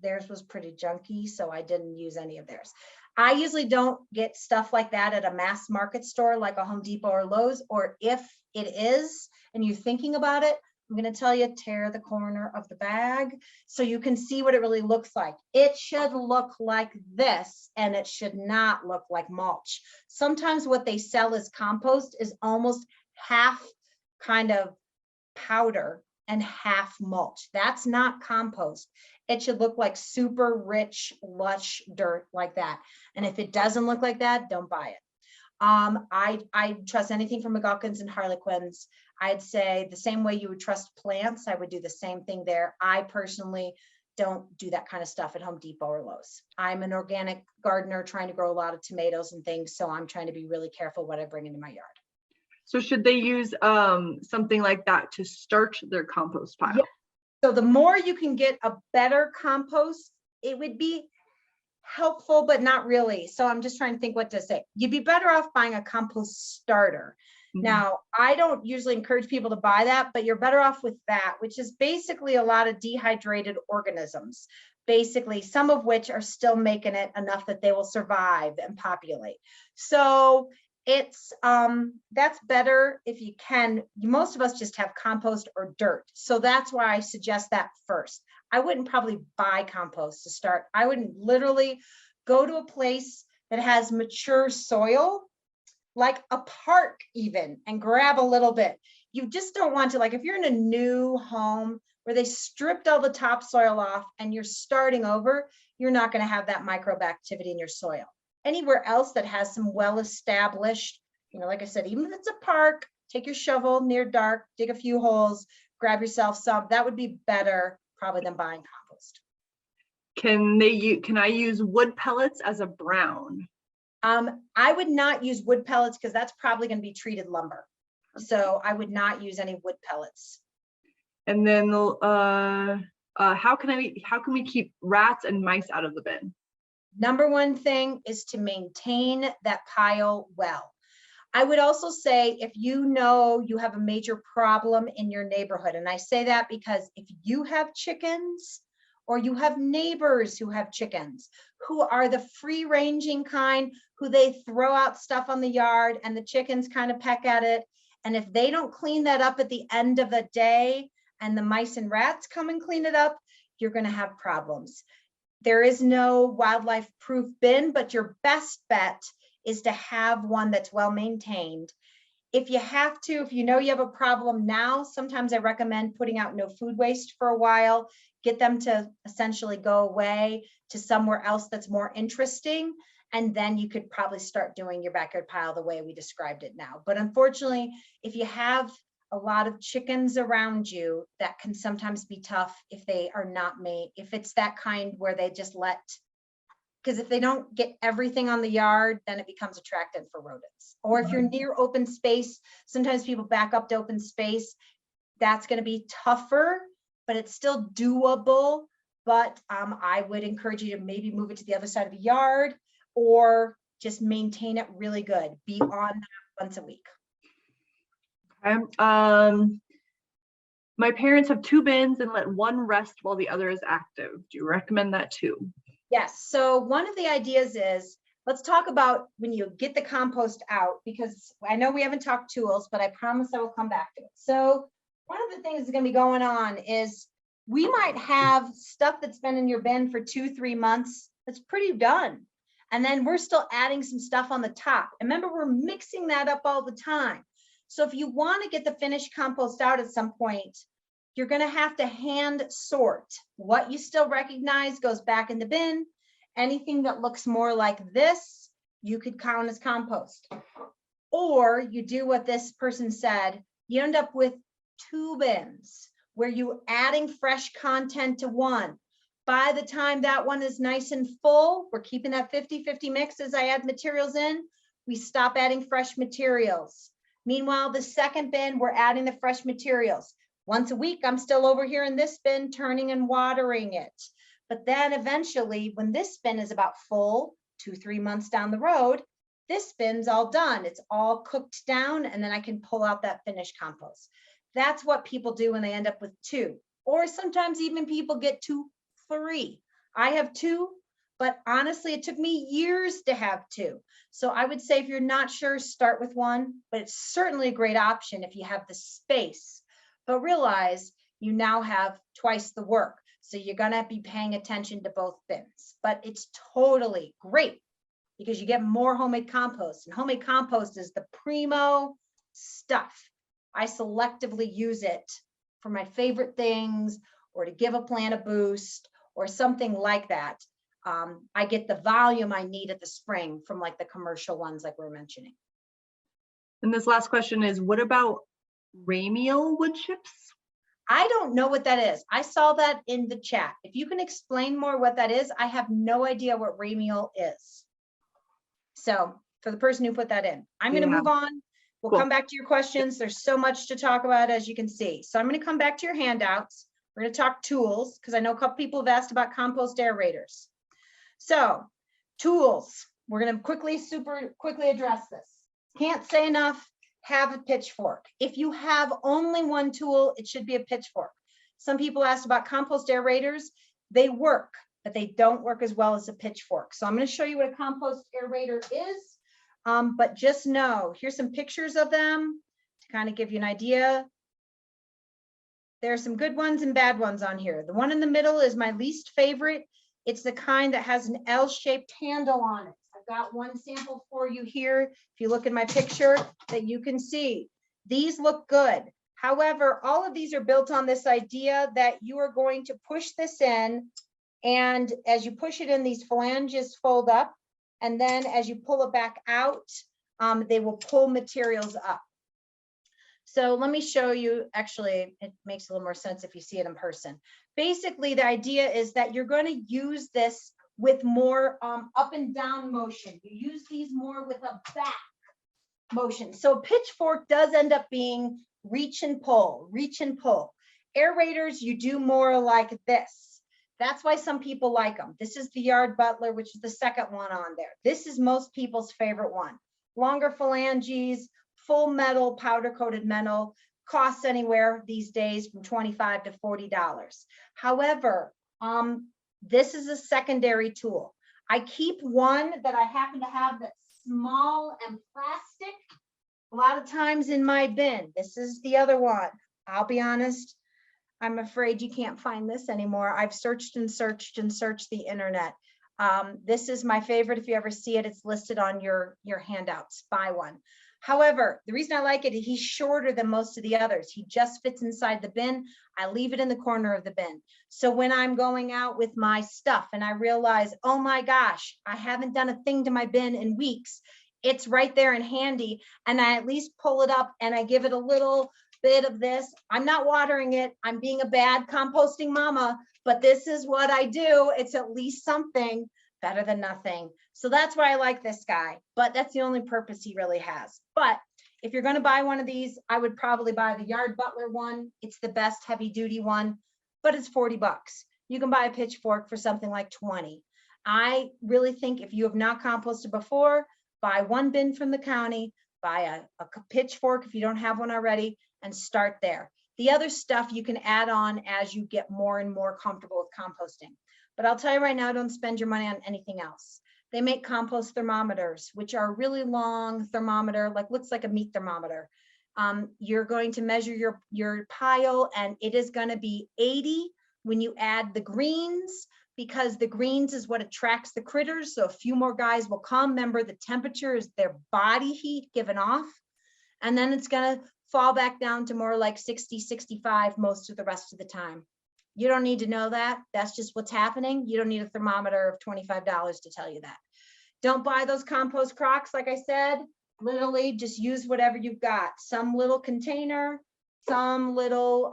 theirs was pretty junky, so I didn't use any of theirs. I usually don't get stuff like that at a mass market store like a Home Depot or Lowe's, or if it is and you're thinking about it, I'm going to tell you, tear the corner of the bag so you can see what it really looks like. It should look like this, and it should not look like mulch. Sometimes what they sell as compost is almost half kind of powder and half mulch. That's not compost. It should look like super rich, lush dirt like that. And if it doesn't look like that, don't buy it. I trust anything from McGuckins and Harlequins. I'd say the same way you would trust plants, I would do the same thing there. I personally don't do that kind of stuff at Home Depot or Lowe's. I'm an organic gardener trying to grow a lot of tomatoes and things, so I'm trying to be really careful what I bring into my yard. So should they use something like that to start their compost pile? Yeah. So the more you can get a better compost, it would be helpful, but not really. So I'm just trying to think what to say. You'd be better off buying a compost starter. Now, I don't usually encourage people to buy that, but you're better off with that, which is basically a lot of dehydrated organisms, basically some of which are still making it enough that they will survive and populate. So it's that's better if you can. Most of us just have compost or dirt. So that's why I suggest that first. I wouldn't probably buy compost to start. I wouldn't literally go to a place that has mature soil, like a park even, and grab a little bit. You just don't want to, like if you're in a new home where they stripped all the topsoil off and you're starting over, you're not going to have that microbe activity in your soil. Anywhere else that has some well-established, like I said, even if it's a park, take your shovel near dark, dig a few holes, grab yourself some. That would be better probably than buying compost. Can I use wood pellets as a brown? I would not use wood pellets because that's probably going to be treated lumber. So I would not use any wood pellets. And then how can we keep rats and mice out of the bin? Number one thing is to maintain that pile well. I would also say if you know you have a major problem in your neighborhood, and I say that because if you have chickens or you have neighbors who have chickens, who are the free ranging kind, who they throw out stuff on the yard and the chickens kind of peck at it. And if they don't clean that up at the end of the day and the mice and rats come and clean it up, you're going to have problems. There is no wildlife proof bin, but your best bet is to have one that's well maintained. If you have to, if you know you have a problem now, sometimes I recommend putting out no food waste for a while, get them to essentially go away to somewhere else that's more interesting. And then you could probably start doing your backyard pile the way we described it now. But unfortunately, if you have a lot of chickens around you, that can sometimes be tough if they are not made, if it's that kind where they just let, because if they don't get everything on the yard, then it becomes attractant for rodents. Or if you're near open space, sometimes people back up to open space. That's going to be tougher, but it's still doable. But I would encourage you to maybe move it to the other side of the yard or just maintain it really good. Be on that once a week. Okay. My parents have 2 bins and let one rest while the other is active. Do you recommend that too? Yes. So one of the ideas is, let's talk about when you get the compost out, because I know we haven't talked tools, but I promise I will come back to it. So one of the things that's going to be going on is we might have stuff that's been in your bin for 2-3 months that's pretty done. And then we're still adding some stuff on the top. And remember, we're mixing that up all the time. So if you want to get the finished compost out at some point, you're going to have to hand sort. What you still recognize goes back in the bin. Anything that looks more like this, you could count as compost. Or you do what this person said, you end up with 2 bins where you're adding fresh content to one. By the time that one is nice and full, we're keeping that 50-50 mix as I add materials in, we stop adding fresh materials. Meanwhile, the second bin, we're adding the fresh materials. Once a week, I'm still over here in this bin turning and watering it. But then eventually, when this bin is about full, 2-3 months down the road, this bin's all done. It's all cooked down, and then I can pull out that finished compost. That's what people do when they end up with 2. Or sometimes even people get to 3. I have 2, but honestly, it took me years to have 2. So I would say if you're not sure, start with 1, but it's certainly a great option if you have the space. But realize you now have twice the work. So you're going to be paying attention to both bins. But it's totally great because you get more homemade compost. And homemade compost is the primo stuff. I selectively use it for my favorite things or to give a plant a boost or something like that. I get the volume I need at the spring from like the commercial ones like we're mentioning. And this last question is, what about ramial wood chips? I don't know what that is. I saw that in the chat. If you can explain more what that is, I have no idea what ramial is. So for the person who put that in, I'm going to Yeah. move on. We'll Cool. come back to your questions. There's so much to talk about, as you can see. So I'm going to come back to your handouts. We're going to talk tools because I know a couple people have asked about compost aerators. So tools, we're going to super quickly address this. Can't say enough, have a pitchfork. If you have only one tool, it should be a pitchfork. Some people asked about compost aerators. They work, but they don't work as well as a pitchfork. So I'm going to show you what a compost aerator is. But just know, here's some pictures of them to kind of give you an idea. There are some good ones and bad ones on here. The one in the middle is my least favorite. It's the kind that has an L-shaped handle on it. I've got one sample for you here. If you look at my picture that you can see, these look good. However, all of these are built on this idea that you are going to push this in, and as you push it in, these phalanges fold up, and then as you pull it back out, they will pull materials up. So let me show you, actually, it makes a little more sense if you see it in person. Basically, the idea is that you're going to use this with more up and down motion. You use these more with a back motion. So pitchfork does end up being reach and pull, reach and pull. Aerators, you do more like this. That's why some people like them. This is the Yard Butler, which is the second one on there. This is most people's favorite one. Longer phalanges, full metal, powder coated metal, costs anywhere these days from $25 to $40. However, this is a secondary tool. I keep one that I happen to have that's small and plastic a lot of times in my bin. This is the other one. I'll be honest, I'm afraid you can't find this anymore. I've searched and searched and searched the internet. This is my favorite. If you ever see it, it's listed on your handouts. Buy one. However, the reason I like it is he's shorter than most of the others. He just fits inside the bin. I leave it in the corner of the bin. So when I'm going out with my stuff and I realize, oh my gosh, I haven't done a thing to my bin in weeks, it's right there and handy. And I at least pull it up and I give it a little bit of this. I'm not watering it. I'm being a bad composting mama, but this is what I do. It's at least something better than nothing. So that's why I like this guy, but that's the only purpose he really has. But if you're going to buy one of these, I would probably buy the Yard Butler one. It's the best heavy duty one, but it's $40. You can buy a pitchfork for something like 20. I really think if you have not composted before, buy one bin from the county, buy a pitchfork if you don't have one already, and start there. The other stuff you can add on as you get more and more comfortable with composting. But I'll tell you right now, don't spend your money on anything else. They make compost thermometers, which are a really long thermometer, like looks like a meat thermometer. You're going to measure your pile, and it is going to be 80 when you add the greens, because the greens is what attracts the critters. So a few more guys will come. Remember, the temperature is their body heat given off. And then it's going to fall back down to more like 60, 65 most of the rest of the time. You don't need to know that. That's just what's happening. You don't need a thermometer of $25 to tell you that. Don't buy those compost crocks. Like I said, literally just use whatever you've got. Some little container, some little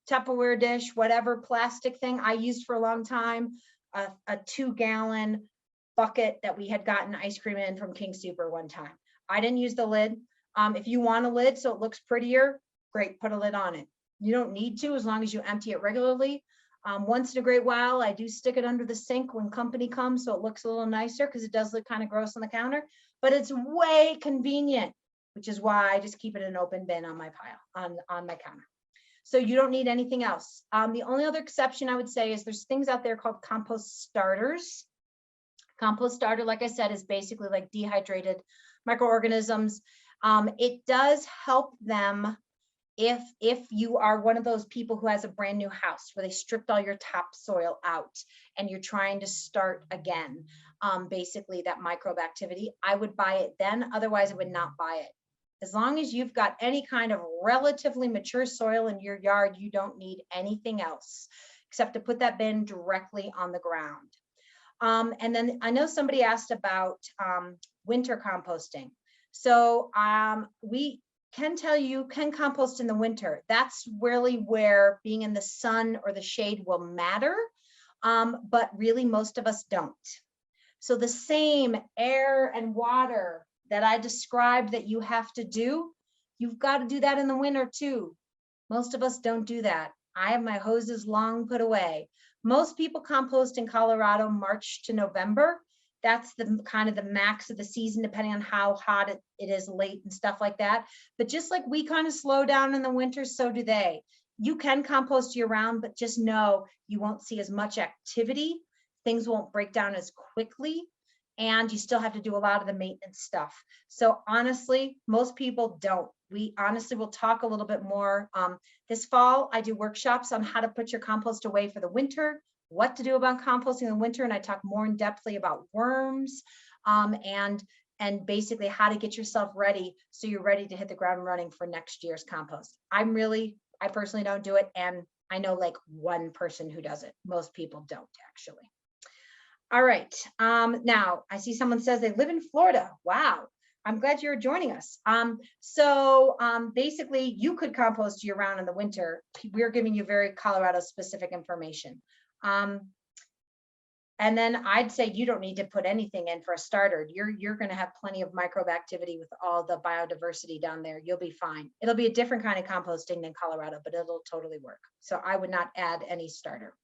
Tupperware dish, whatever plastic thing I used for a long time, a 2-gallon bucket that we had gotten ice cream in from King Super one time. I didn't use the lid. If you want a lid so it looks prettier, great, put a lid on it. You don't need to, as long as you empty it regularly. Once in a great while, I do stick it under the sink when company comes, so it looks a little nicer, because it does look kind of gross on the counter, but it's way convenient, which is why I just keep it in an open bin on my pile, on my counter. So you don't need anything else. The only other exception I would say is there's things out there called compost starters. Compost starter, like I said, is basically like dehydrated microorganisms. It does help them if you are one of those people who has a brand new house where they stripped all your topsoil out and you're trying to start again, basically that microbe activity, I would buy it then. Otherwise, I would not buy it. As long as you've got any kind of relatively mature soil in your yard, you don't need anything else except to put that bin directly on the ground. And then I know somebody asked about winter composting. So can tell you can compost in the winter. That's really where being in the sun or the shade will matter. But really most of us don't. So the same air and water that I described that you have to do, you've got to do that in the winter too. Most of us don't do that. I have my hoses long put away. Most people compost in Colorado March to November. That's the kind of the max of the season, depending on how hot it is late and stuff like that. But just like we kind of slow down in the winter, so do they. You can compost year round, but just know you won't see as much activity. Things won't break down as quickly, and you still have to do a lot of the maintenance stuff. So honestly, most people don't. We honestly will talk a little bit more. This fall, I do workshops on how to put your compost away for the winter, what to do about composting in the winter, and I talk more in depthly about worms and basically how to get yourself ready so you're ready to hit the ground running for next year's compost. I personally don't do it, and I know like one person who does it. Most people don't actually. All right, now I see someone says they live in Florida. Wow, I'm glad you're joining us. Basically you could compost year round in the winter. We're giving you very Colorado specific information. And then I'd say you don't need to put anything in for a starter. You're going to have plenty of microbe activity with all the biodiversity down there. You'll be fine. It'll be a different kind of composting than Colorado, but it'll totally work. So I would not add any starter.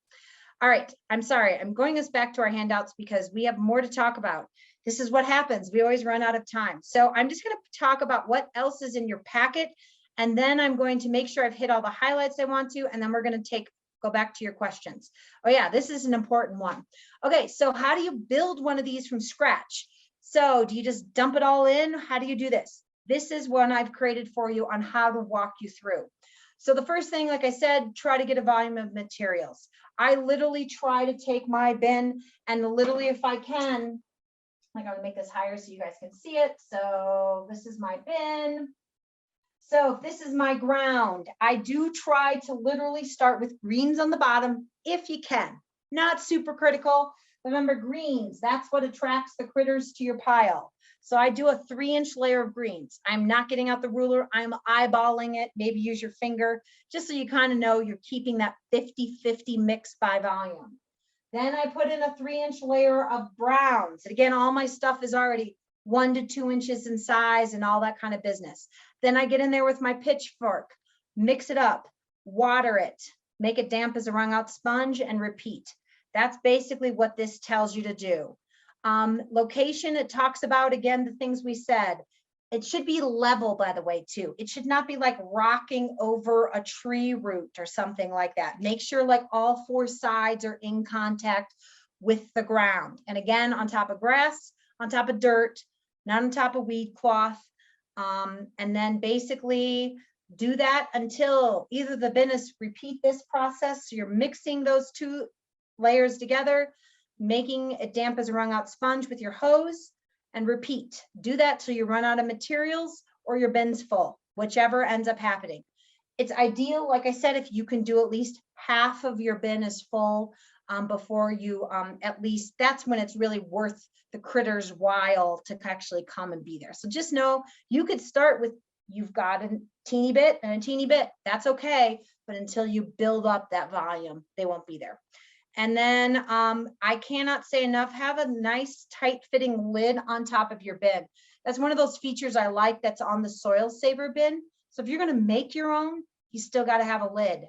All right, I'm sorry. I'm going us back to our handouts because we have more to talk about. This is what happens. We always run out of time. So I'm just going to talk about what else is in your packet. And then I'm going to make sure I've hit all the highlights I want to, and then we're going to go back to your questions. Oh yeah, this is an important one. Okay, so how do you build one of these from scratch? So do you just dump it all in? How do you do this? This is one I've created for you on how to walk you through. So the first thing, like I said, try to get a volume of materials. I literally try to take my bin and literally, if I can, I'm gonna make this higher so you guys can see it. So this is my bin. So if this is my ground, I do try to literally start with greens on the bottom if you can. Not super critical. Remember, greens, that's what attracts the critters to your pile. So I do a 3-inch layer of greens. I'm not getting out the ruler. I'm eyeballing it. Maybe use your finger, just so you kind of know you're keeping that 50-50 mix by volume. Then I put in a 3-inch layer of browns. And again, all my stuff is already 1 to 2 inches in size and all that kind of business. Then I get in there with my pitchfork, mix it up, water it, make it damp as a wrung out sponge, and repeat. That's basically what this tells you to do. Location, it talks about, again, the things we said. It should be level, by the way, too. It should not be like rocking over a tree root or something like that. Make sure like all 4 sides are in contact with the ground. And again, on top of grass, on top of dirt, not on top of weed cloth. And then basically do that until either the bin is, repeat this process. So you're mixing those 2 layers together, making it damp as a wrung out sponge with your hose, and repeat. Do that till you run out of materials or your bin's full, whichever ends up happening. It's ideal, like I said, if you can do at least half of your bin is full before you, at least that's when it's really worth the critters' while to actually come and be there. So just know you could start with, you've got a teeny bit and a teeny bit, that's okay. But until you build up that volume, they won't be there. And then I cannot say enough, have a nice tight fitting lid on top of your bin. That's one of those features I like that's on the Soil Saver bin. So if you're gonna make your own, you still gotta have a lid.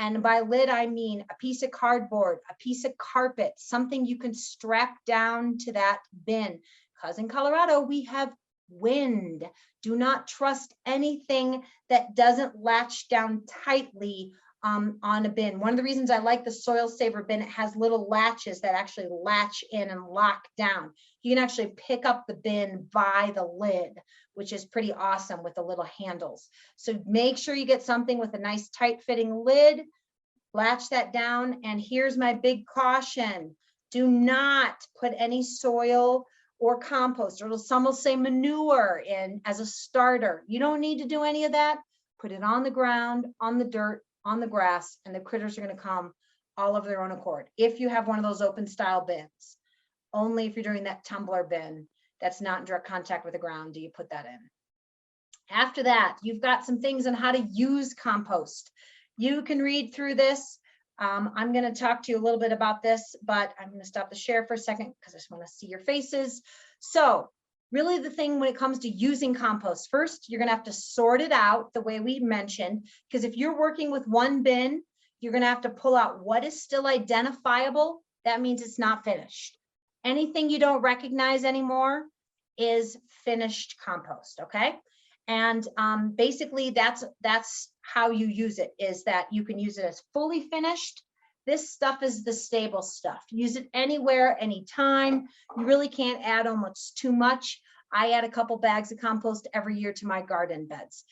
And by lid, I mean a piece of cardboard, a piece of carpet, something you can strap down to that bin. Because in Colorado, we have wind. Do not trust anything that doesn't latch down tightly on a bin. One of the reasons I like the Soil Saver bin, it has little latches that actually latch in and lock down. You can actually pick up the bin by the lid, which is pretty awesome with the little handles. So make sure you get something with a nice tight fitting lid, latch that down. And here's my big caution. Do not put any soil or compost, or some will say manure in as a starter. You don't need to do any of that. Put it on the ground, on the dirt, on the grass, and the critters are going to come all of their own accord. If you have one of those open style bins, only if you're doing that tumbler bin that's not in direct contact with the ground do you put that in. After that, you've got some things on how to use compost. You can read through this. I'm going to talk to you a little bit about this, but I'm going to stop the share for a second because I just want to see your faces. So really the thing when it comes to using compost, first, you're going to have to sort it out the way we mentioned, because if you're working with one bin, you're going to have to pull out what is still identifiable. That means it's not finished. Anything you don't recognize anymore is finished compost, okay? And basically that's how you use it, is that you can use it as fully finished. This stuff is the stable stuff. Use it anywhere, anytime. You really can't add almost too much. I add a couple bags of compost every year to my garden beds.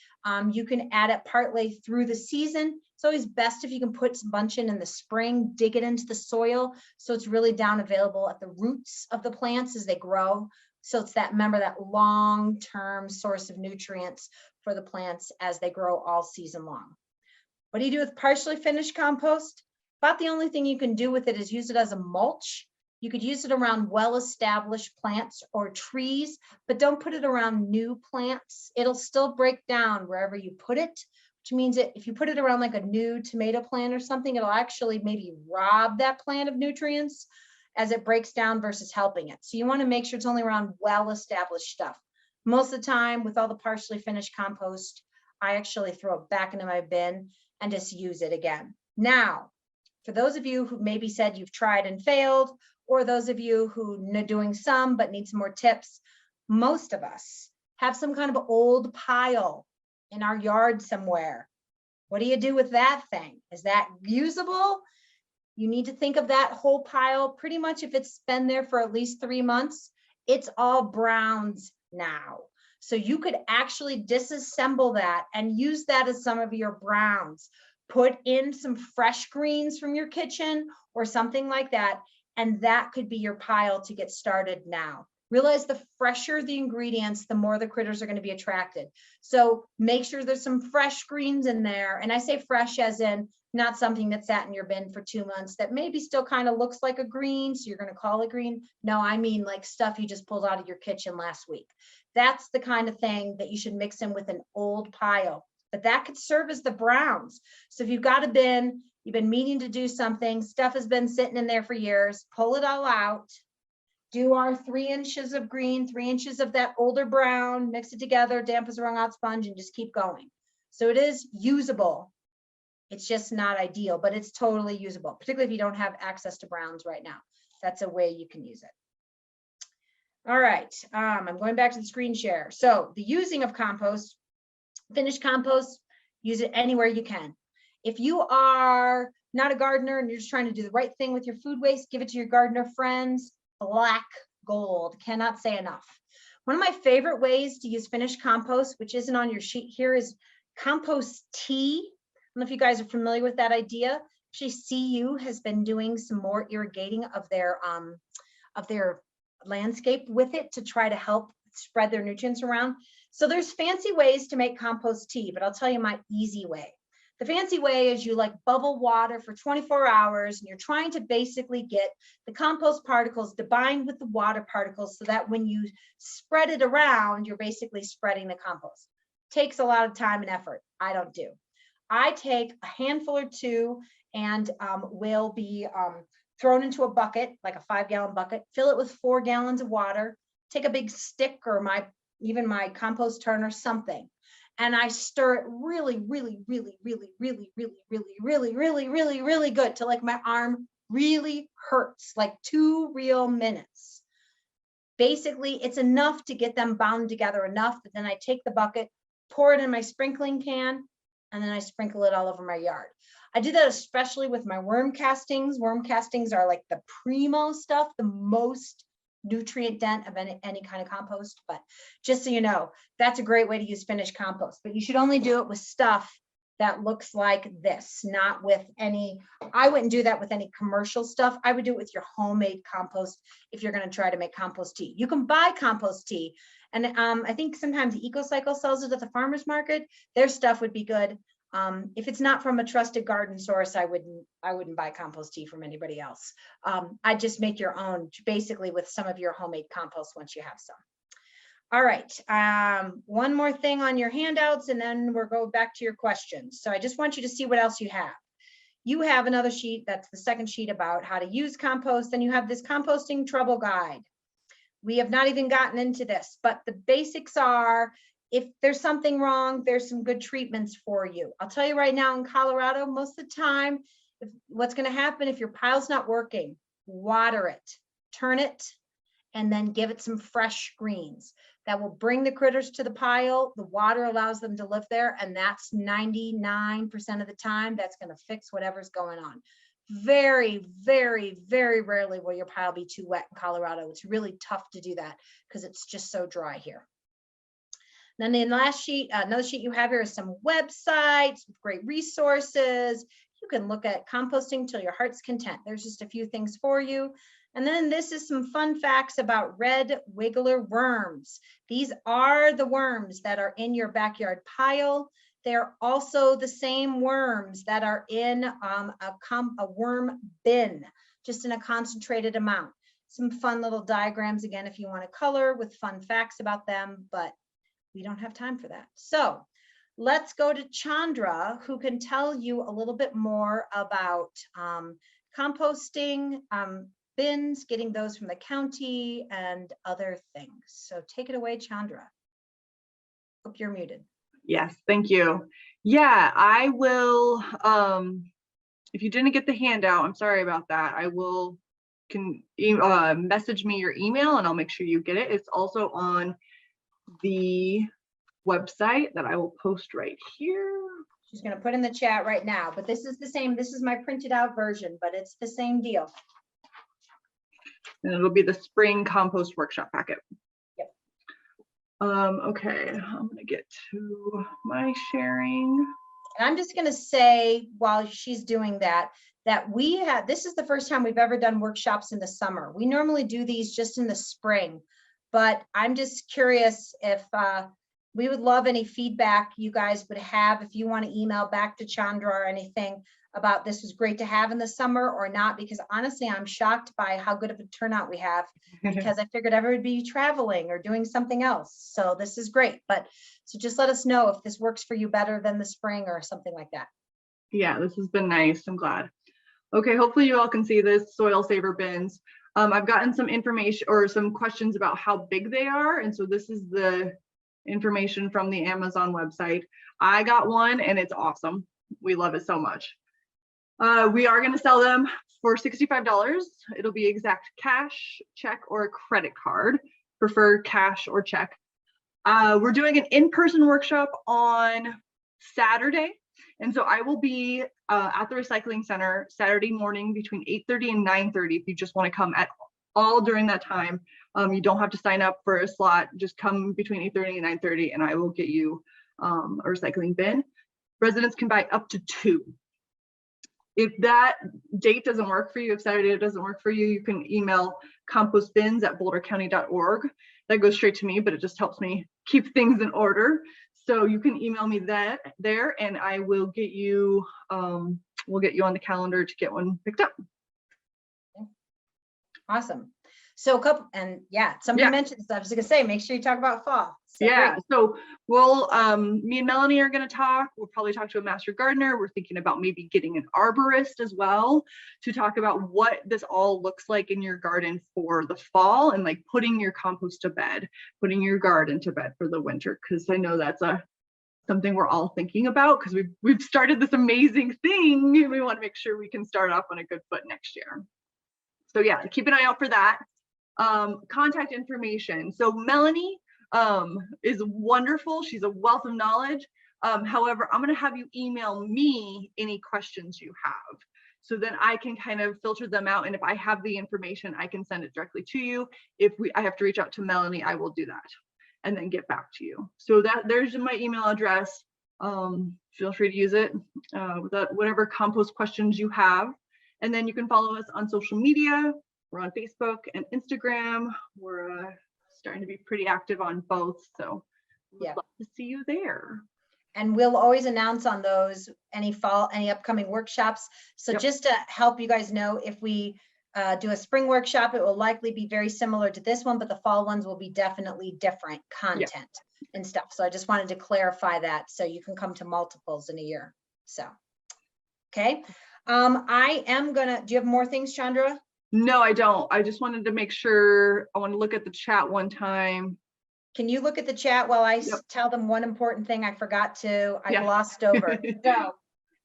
You can add it partway through the season. It's always best if you can put some bunch in the spring, dig it into the soil so it's really down available at the roots of the plants as they grow. So it's that, remember, that long-term source of nutrients for the plants as they grow all season long. What do you do with partially finished compost? About the only thing you can do with it is use it as a mulch. You could use it around well-established plants or trees, but don't put it around new plants. It'll still break down wherever you put it, which means that if you put it around like a new tomato plant or something, it'll actually maybe rob that plant of nutrients as it breaks down versus helping it. So you want to make sure it's only around well-established stuff. Most of the time with all the partially finished compost, I actually throw it back into my bin and just use it again. Now, for those of you who maybe said you've tried and failed, or those of you who are doing some but need some more tips, most of us have some kind of old pile in our yard somewhere. What do you do with that thing? Is that usable? You need to think of that whole pile. Pretty much if it's been there for at least 3 months, it's all browns now. So you could actually disassemble that and use that as some of your browns. Put in some fresh greens from your kitchen or something like that, and that could be your pile to get started now. Realize the fresher the ingredients, the more the critters are going to be attracted. So make sure there's some fresh greens in there. And I say fresh as in not something that sat in your bin for 2 months that maybe still kind of looks like a green, so you're going to call it green. No, I mean like stuff you just pulled out of your kitchen last week. That's the kind of thing that you should mix in with an old pile, but that could serve as the browns. So if you've got a bin, you've been meaning to do something, stuff has been sitting in there for years, pull it all out, do our 3 inches of green, 3 inches of that older brown, mix it together, damp as a wrung out sponge, and just keep going. So it is usable. It's just not ideal, but it's totally usable, particularly if you don't have access to browns right now. That's a way you can use it. All right, I'm going back to the screen share. So the using of compost, finished compost, use it anywhere you can. If you are not a gardener and you're just trying to do the right thing with your food waste, give it to your gardener friends. Black gold, cannot say enough. One of my favorite ways to use finished compost, which isn't on your sheet here, is compost tea. I don't know if you guys are familiar with that idea. Actually, CU has been doing some more irrigating of their landscape with it to try to help spread their nutrients around. So there's fancy ways to make compost tea, but I'll tell you my easy way. The fancy way is you like bubble water for 24 hours and you're trying to basically get the compost particles to bind with the water particles so that when you spread it around, you're basically spreading the compost. Takes a lot of time and effort. I don't do. I take a handful or two and will be thrown into a bucket, like a 5-gallon bucket, fill it with 4 gallons of water, take a big stick or even my compost turn or something. And I stir it really, really, really, really, really, really, really, really, really, really, really good till like my arm really hurts, like 2 real minutes. Basically, it's enough to get them bound together enough that then I take the bucket, pour it in my sprinkling can, and then I sprinkle it all over my yard. I do that especially with my worm castings. Worm castings are like the primo stuff, the most nutrient dense of any kind of compost. But just so you know, that's a great way to use finished compost. But you should only do it with stuff that looks like this, not with any, I wouldn't do that with any commercial stuff. I would do it with your homemade compost if you're going to try to make compost tea. You can buy compost tea. And I think sometimes EcoCycle sells it at the farmer's market. Their stuff would be good. If it's not from a trusted garden source, I wouldn't buy compost tea from anybody else. I just make your own, basically with some of your homemade compost once you have some. All right, one more thing on your handouts and then we'll go back to your questions. So I just want you to see what else you have. You have another sheet, that's the second sheet about how to use compost, and you have this composting trouble guide. We have not even gotten into this, but the basics are, if there's something wrong, there's some good treatments for you. I'll tell you right now in Colorado, most of the time, what's going to happen if your pile's not working, water it, turn it, and then give it some fresh greens. That will bring the critters to the pile. The water allows them to live there, and that's 99% of the time that's going to fix whatever's going on. Very, very, very rarely will your pile be too wet in Colorado. It's really tough to do that because it's just so dry here. Then the last sheet, another sheet you have here is some websites, great resources. You can look at composting till your heart's content. There's just a few things for you. And then this is some fun facts about red wiggler worms. These are the worms that are in your backyard pile. They're also the same worms that are in a worm bin, just in a concentrated amount. Some fun little diagrams, again, if you want to color with fun facts about them, but we don't have time for that. So let's go to Chandra, who can tell you a little bit more about composting, bins, getting those from the county and other things. So take it away, Chandra. Hope you're muted. Yes, thank you. Yeah, I will, if you didn't get the handout, I'm sorry about that. I will, message me your email and I'll make sure you get it. It's also on the website that I will post right here. She's going to put in the chat right now, but this is the same. This is my printed out version, but it's the same deal. And it'll be the spring compost workshop packet. Yep. Okay, I'm gonna get to my sharing. And I'm just going to say, while she's doing that, that we have, this is the first time we've ever done workshops in the summer. We normally do these just in the spring, but I'm just curious if we would love any feedback you guys would have, if you want to email back to Chandra or anything about this was great to have in the summer or not, because honestly, I'm shocked by how good of a turnout we have, because I figured everyone would be traveling or doing something else. So this is great. But so just let us know if this works for you better than the spring or something like that. Yeah, this has been nice. I'm glad. Okay, hopefully you all can see this soil saver bins. I've gotten some information or some questions about how big they are. And so this is the information from the Amazon website. I got one and it's awesome. We love it so much. We are going to sell them for $65. It'll be exact cash, check, or a credit card. Prefer cash or check. We're doing an in-person workshop on Saturday. And so I will be at the recycling center Saturday morning between 8:30 and 9:30 if you just want to come at all during that time. You don't have to sign up for a slot. Just come between 8:30 and 9:30 and I will get you a recycling bin. Residents can buy up to 2. If that date doesn't work for you, if Saturday doesn't work for you, you can email compostbins@bouldercounty.org. That goes straight to me, but it just helps me keep things in order. So you can email me that there and I will get you, we'll get you on the calendar to get one picked up. Awesome. So a couple, and yeah, somebody mentioned this. I was gonna say, make sure you talk about fall. So yeah, great. so we'll, me and Melanie are gonna talk. We'll probably talk to a master gardener. We're thinking about maybe getting an arborist as well to talk about what this all looks like in your garden for the fall and like putting your compost to bed, putting your garden to bed for the winter. Cause I know that's something we're all thinking about because we've started this amazing thing and we want to make sure we can start off on a good foot next year. So yeah, keep an eye out for that. Contact information. So Melanie is wonderful. She's a wealth of knowledge. However, I'm going to have you email me any questions you have. So then I can kind of filter them out. And if I have the information, I can send it directly to you. If I have to reach out to Melanie, I will do that and then get back to you. So there's my email address. Feel free to use it with whatever compost questions you have. And then you can follow us on social media. We're on Facebook and Instagram. We're starting to be pretty active on both. So we'd love to see you there. And we'll always announce on those any upcoming workshops. So just to help you guys know, if we do a spring workshop. It will likely be very similar to this one, but the fall ones will be definitely different content and stuff. So I just wanted to clarify that so you can come to multiples in a year. So, okay. I am gonna, do you have more things, Chandra? No, I don't. I just wanted to make sure, I want to look at the chat one time. Can you look at the chat while I tell them one important thing I forgot to, I glossed over. So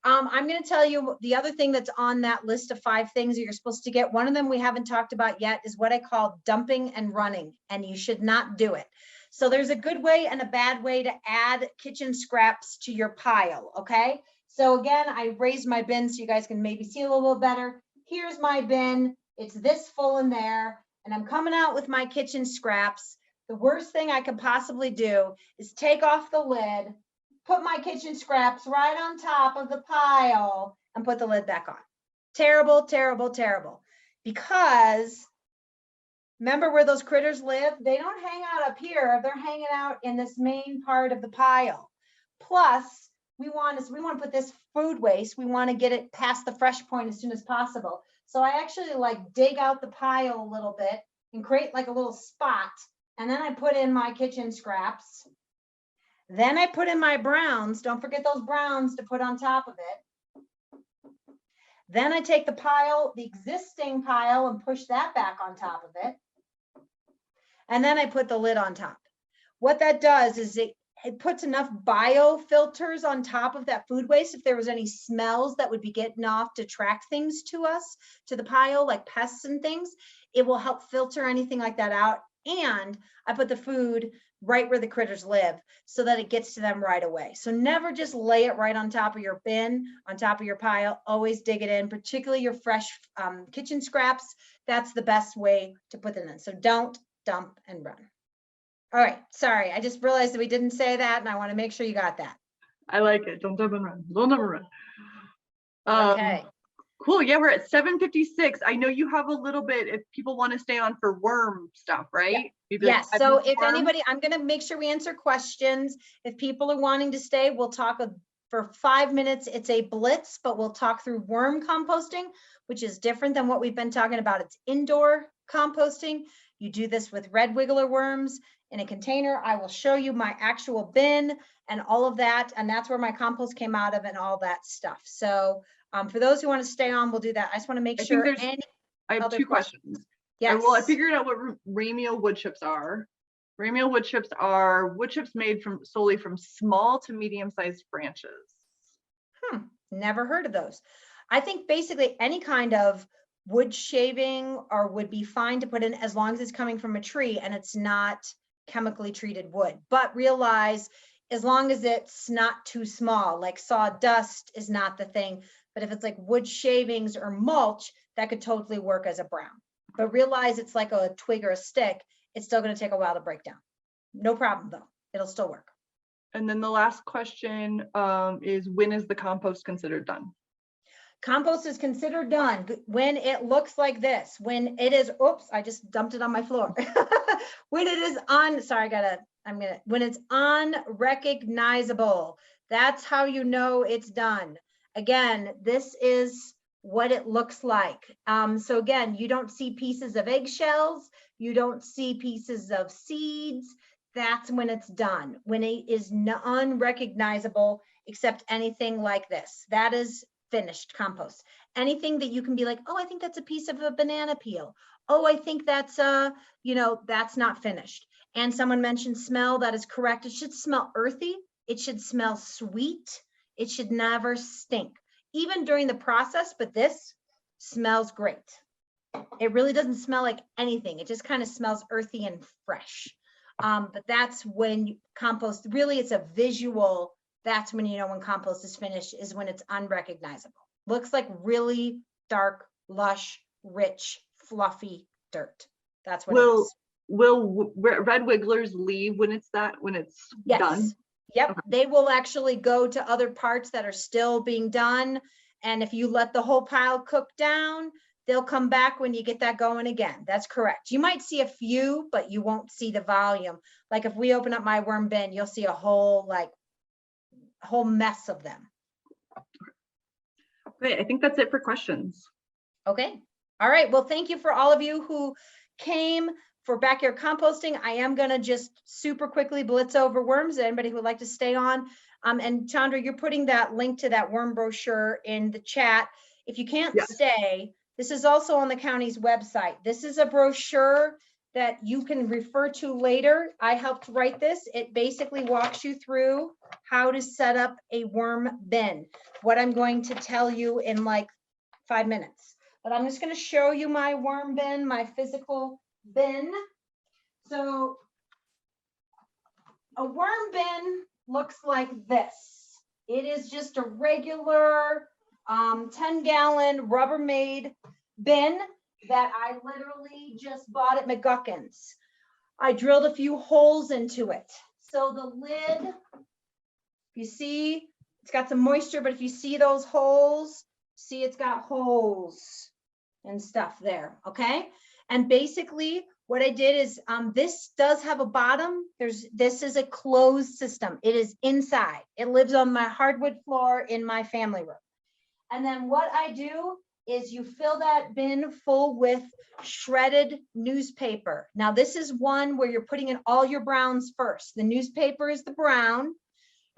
I'm going to tell you the other thing that's on that list of 5 things that you're supposed to get. One of them we haven't talked about yet is what I call dumping and running, and you should not do it. So there's a good way and a bad way to add kitchen scraps to your pile, okay? So again, I raised my bin so you guys can maybe see a little better. Here's my bin. It's this full in there, and I'm coming out with my kitchen scraps. The worst thing I could possibly do is take off the lid, put my kitchen scraps right on top of the pile, and put the lid back on. Terrible, terrible, terrible. Because remember where those critters live? They don't hang out up here. They're hanging out in this main part of the pile. Plus, we want to put this food waste, we want to get it past the fresh point as soon as possible. So I actually like dig out the pile a little bit and create like a little spot. And then I put in my kitchen scraps. Then I put in my browns. Don't forget those browns to put on top of it. Then I take the pile, the existing pile, and push that back on top of it. And then I put the lid on top. What that does is it puts enough biofilters on top of that food waste. If there was any smells that would be getting off to track things to us, to the pile, like pests and things, it will help filter anything like that out. And I put the food right where the critters live so that it gets to them right away. So never just lay it right on top of your bin, on top of your pile. Always dig it in, particularly your fresh kitchen scraps. That's the best way to put them in. So don't dump and run. All right, sorry, I just realized that we didn't say that, and I want to make sure you got that. I like it. Don't dump and run. Don't dump and run. Okay. Cool. Yeah, we're at 7:56. I know you have a little bit if people want to stay on for worm stuff, right? Maybe yes. Like so if anybody, I'm going to make sure we answer questions. If people are wanting to stay, we'll talk for 5 minutes. It's a blitz, but we'll talk through worm composting, which is different than what we've been talking about. It's indoor composting. You do this with red wiggler worms in a container. I will show you my actual bin and all of that. And that's where my compost came out of and all that stuff. So for those who want to stay on, we'll do that. I just want to make sure. I have 2 questions. Yes. Well, I figured out what ramial wood chips are. Ramial wood chips are wood chips made solely from small to medium-sized branches. Never heard of those. I think basically any kind of wood shaving or would be fine to put in as long as it's coming from a tree and it's not chemically treated wood. But realize as long as it's not too small, like sawdust is not the thing. But if it's like wood shavings or mulch, that could totally work as a brown. But realize it's like a twig or a stick. It's still going to take a while to break down. No problem though. It'll still work. And then the last question is, when is the compost considered done? Compost is considered done when it looks like this. When it is, oops, I just dumped it on my floor. When it is when it's unrecognizable, that's how you know it's done. Again, this is what it looks like. So again, you don't see pieces of eggshells. You don't see pieces of seeds. That's when it's done. When it is unrecognizable, except anything like this. That is finished compost. Anything that you can be like, oh, I think that's a piece of a banana peel. Oh, I think that's that's not finished. And someone mentioned smell. That is correct. It should smell earthy. It should smell sweet. It should never stink, even during the process, but this smells great. It really doesn't smell like anything. It just kind of smells earthy and fresh. But that's when compost, really it's a visual. That's when you know when compost is finished, is when it's unrecognizable. Looks like really dark, lush, rich, fluffy dirt. That's what it is. Will red wigglers leave when it's done? Yep. Okay. They will actually go to other parts that are still being done. And if you let the whole pile cook down, they'll come back when you get that going again. That's correct. You might see a few, but you won't see the volume. Like if we open up my worm bin, you'll see a whole mess of them. Great. I think that's it for questions. Okay. All right, well, thank you for all of you who came for backyard composting. I am gonna just super quickly blitz over worms. Anybody who would like to stay on? And Chandra, you're putting that link to that worm brochure in the chat. If you can't Yes. stay, this is also on the county's website. This is a brochure that you can refer to later. I helped write this. It basically walks you through how to set up a worm bin. What I'm going to tell you in like 5 minutes. But I'm just going to show you my worm bin, my physical bin. So a worm bin looks like this. It is just a regular 10-gallon Rubbermaid bin that I literally just bought at McGuckin's. I drilled a few holes into it. So the lid, you see, it's got some moisture, but if you see those holes, see it's got holes and stuff there, okay? And basically what I did is, this does have a bottom. This is a closed system. It is inside. It lives on my hardwood floor in my family room. And then what I do is you fill that bin full with shredded newspaper. Now this is one where you're putting in all your browns first. The newspaper is the brown.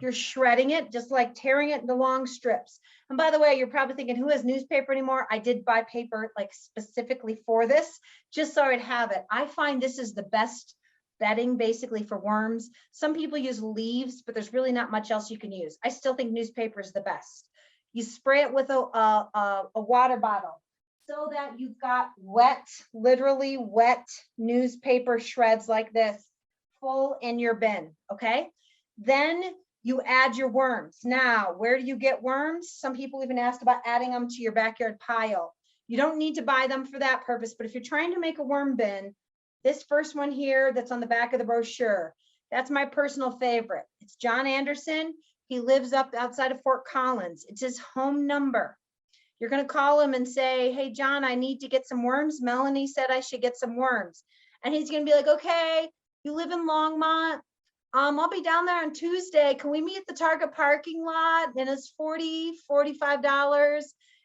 You're shredding it, just like tearing it into long strips. And by the way, you're probably thinking, who has newspaper anymore? I did buy paper like specifically for this, just so I'd have it. I find this is the best bedding basically for worms. Some people use leaves, but there's really not much else you can use. I still think newspaper is the best. You spray it with a water bottle so that you've got wet, literally wet newspaper shreds like this full in your bin, okay? Then you add your worms. Now, where do you get worms? Some people even asked about adding them to your backyard pile. You don't need to buy them for that purpose, but if you're trying to make a worm bin, this first one here that's on the back of the brochure, that's my personal favorite. It's John Anderson. He lives up outside of Fort Collins. It's his home number. You're gonna call him and say, hey, John, I need to get some worms. Melanie said I should get some worms. And he's gonna be like, okay, you live in Longmont. I'll be down there on Tuesday. Can we meet at the Target parking lot? And it's $40, $45.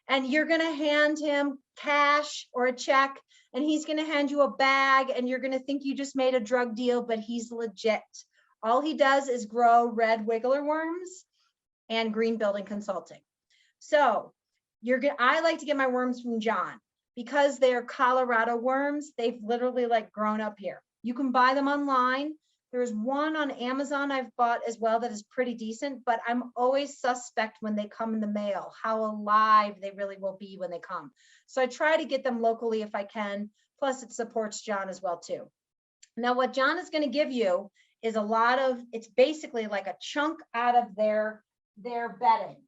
And you're gonna hand him cash or a check, and he's gonna hand you a bag, and you're gonna think you just made a drug deal, but he's legit. All he does is grow red wiggler worms and green building consulting. So I like to get my worms from John because they're Colorado worms. They've literally like grown up here. You can buy them online. There's one on Amazon I've bought as well that is pretty decent, but I'm always suspect when they come in the mail, how alive they really will be when they come. So I try to get them locally if I can. Plus it supports John as well too. Now what John is going to give you is it's basically like a chunk out of their bedding.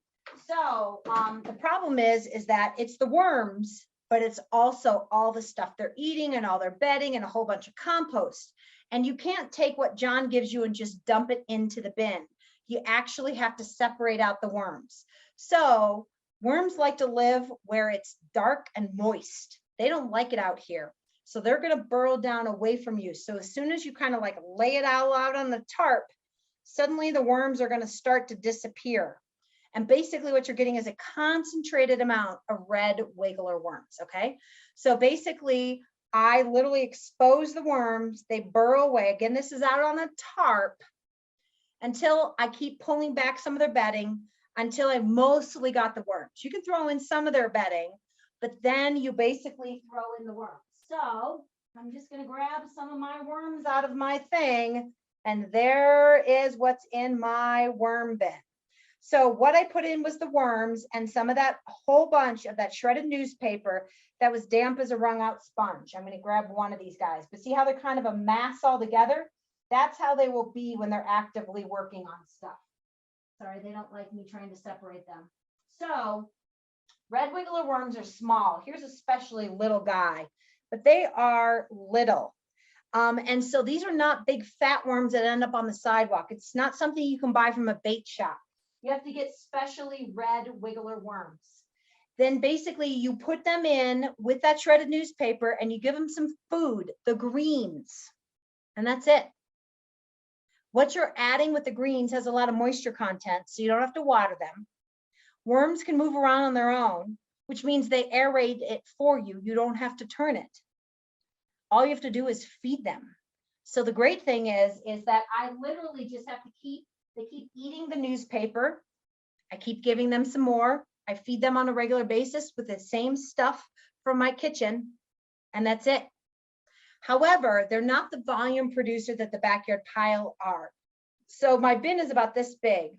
So the problem is that it's the worms, but it's also all the stuff they're eating and all their bedding and a whole bunch of compost. And you can't take what John gives you and just dump it into the bin. You actually have to separate out the worms. So worms like to live where it's dark and moist. They don't like it out here. So they're going to burrow down away from you. So as soon as you kind of like lay it all out on the tarp, suddenly the worms are going to start to disappear. And basically what you're getting is a concentrated amount of red wiggler worms, okay? So basically, I literally expose the worms, they burrow away. Again, this is out on a tarp until I keep pulling back some of their bedding until I've mostly got the worms. You can throw in some of their bedding, but then you basically throw in the worms. So I'm just gonna grab some of my worms out of my thing, and there is what's in my worm bin. So what I put in was the worms and some of that whole bunch of that shredded newspaper that was damp as a wrung out sponge. I'm going to grab one of these guys, but see how they're kind of a mass all together? That's how they will be when they're actively working on stuff. Sorry, they don't like me trying to separate them. So red wiggler worms are small. Here's especially little guy, but they are little. And so these are not big fat worms that end up on the sidewalk. It's not something you can buy from a bait shop. You have to get specially red wiggler worms. Then basically you put them in with that shredded newspaper and you give them some food, the greens, and that's it. What you're adding with the greens has a lot of moisture content, so you don't have to water them. Worms can move around on their own. which means they aerate it for you. You don't have to turn it. All you have to do is feed them. So the great thing is that I literally just have to they keep eating the newspaper. I keep giving them some more. I feed them on a regular basis with the same stuff from my kitchen, and that's it. However, they're not the volume producer that the backyard pile are. So my bin is about this big,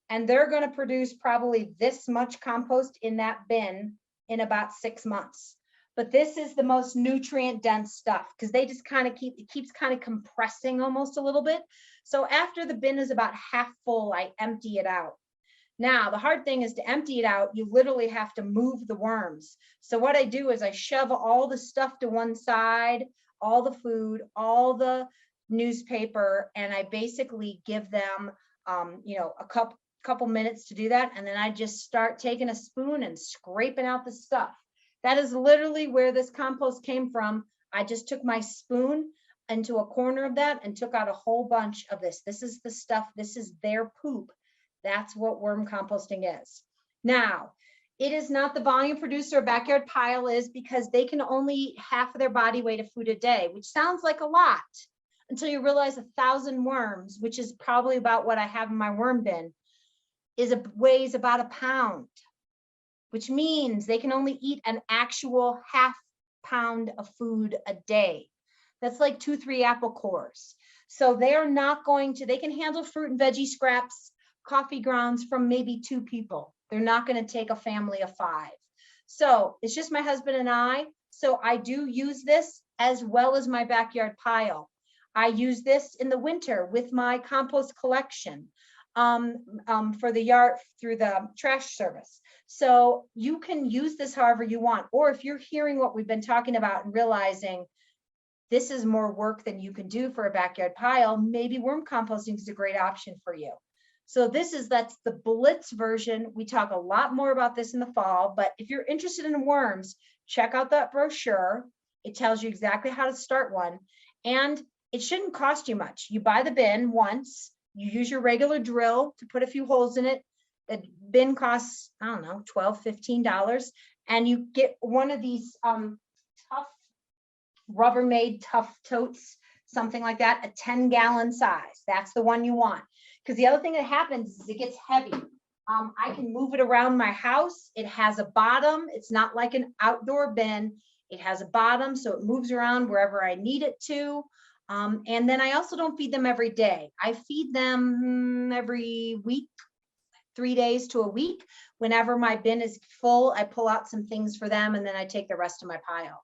and they're going to produce probably this much compost in that bin in about 6 months. But this is the most nutrient dense stuff because they just kind of it keeps kind of compressing almost a little bit. So after the bin is about half full, I empty it out. Now, the hard thing is to empty it out, you literally have to move the worms. So what I do is I shove all the stuff to one side, all the food, all the newspaper, and I basically give them, a couple minutes to do that. And then I just start taking a spoon and scraping out the stuff. That is literally where this compost came from. I just took my spoon into a corner of that and took out a whole bunch of this. This is the stuff, this is their poop. That's what worm composting is. Now, it is not the volume producer a backyard pile is because they can only eat half of their body weight of food a day, which sounds like a lot until you realize 1,000 worms, which is probably about what I have in my worm bin, weighs about a pound, which means they can only eat an actual half pound of food a day. That's like 2-3 apple cores. So they are not going to, they can handle fruit and veggie scraps, coffee grounds from maybe 2 people. They're not going to take a family of 5. So it's just my husband and I. So I do use this as well as my backyard pile. I use this in the winter with my compost collection for the yard through the trash service. So you can use this however you want. Or if you're hearing what we've been talking about and realizing this is more work than you can do for a backyard pile, maybe worm composting is a great option for you. So that's the Blitz version. We talk a lot more about this in the fall, but if you're interested in worms, check out that brochure. It tells you exactly how to start one, and it shouldn't cost you much. You buy the bin once, you use your regular drill to put a few holes in it. The bin costs, I don't know, $12, $15, and you get one of these tough Rubbermaid tough totes, something like that, a 10-gallon size. That's the one you want. Because the other thing that happens is it gets heavy. I can move it around my house. It has a bottom. It's not like an outdoor bin. It has a bottom, so it moves around wherever I need it to. And then I also don't feed them every day. I feed them every week, 3 days to a week. Whenever my bin is full, I pull out some things for them, and then I take the rest of my pile.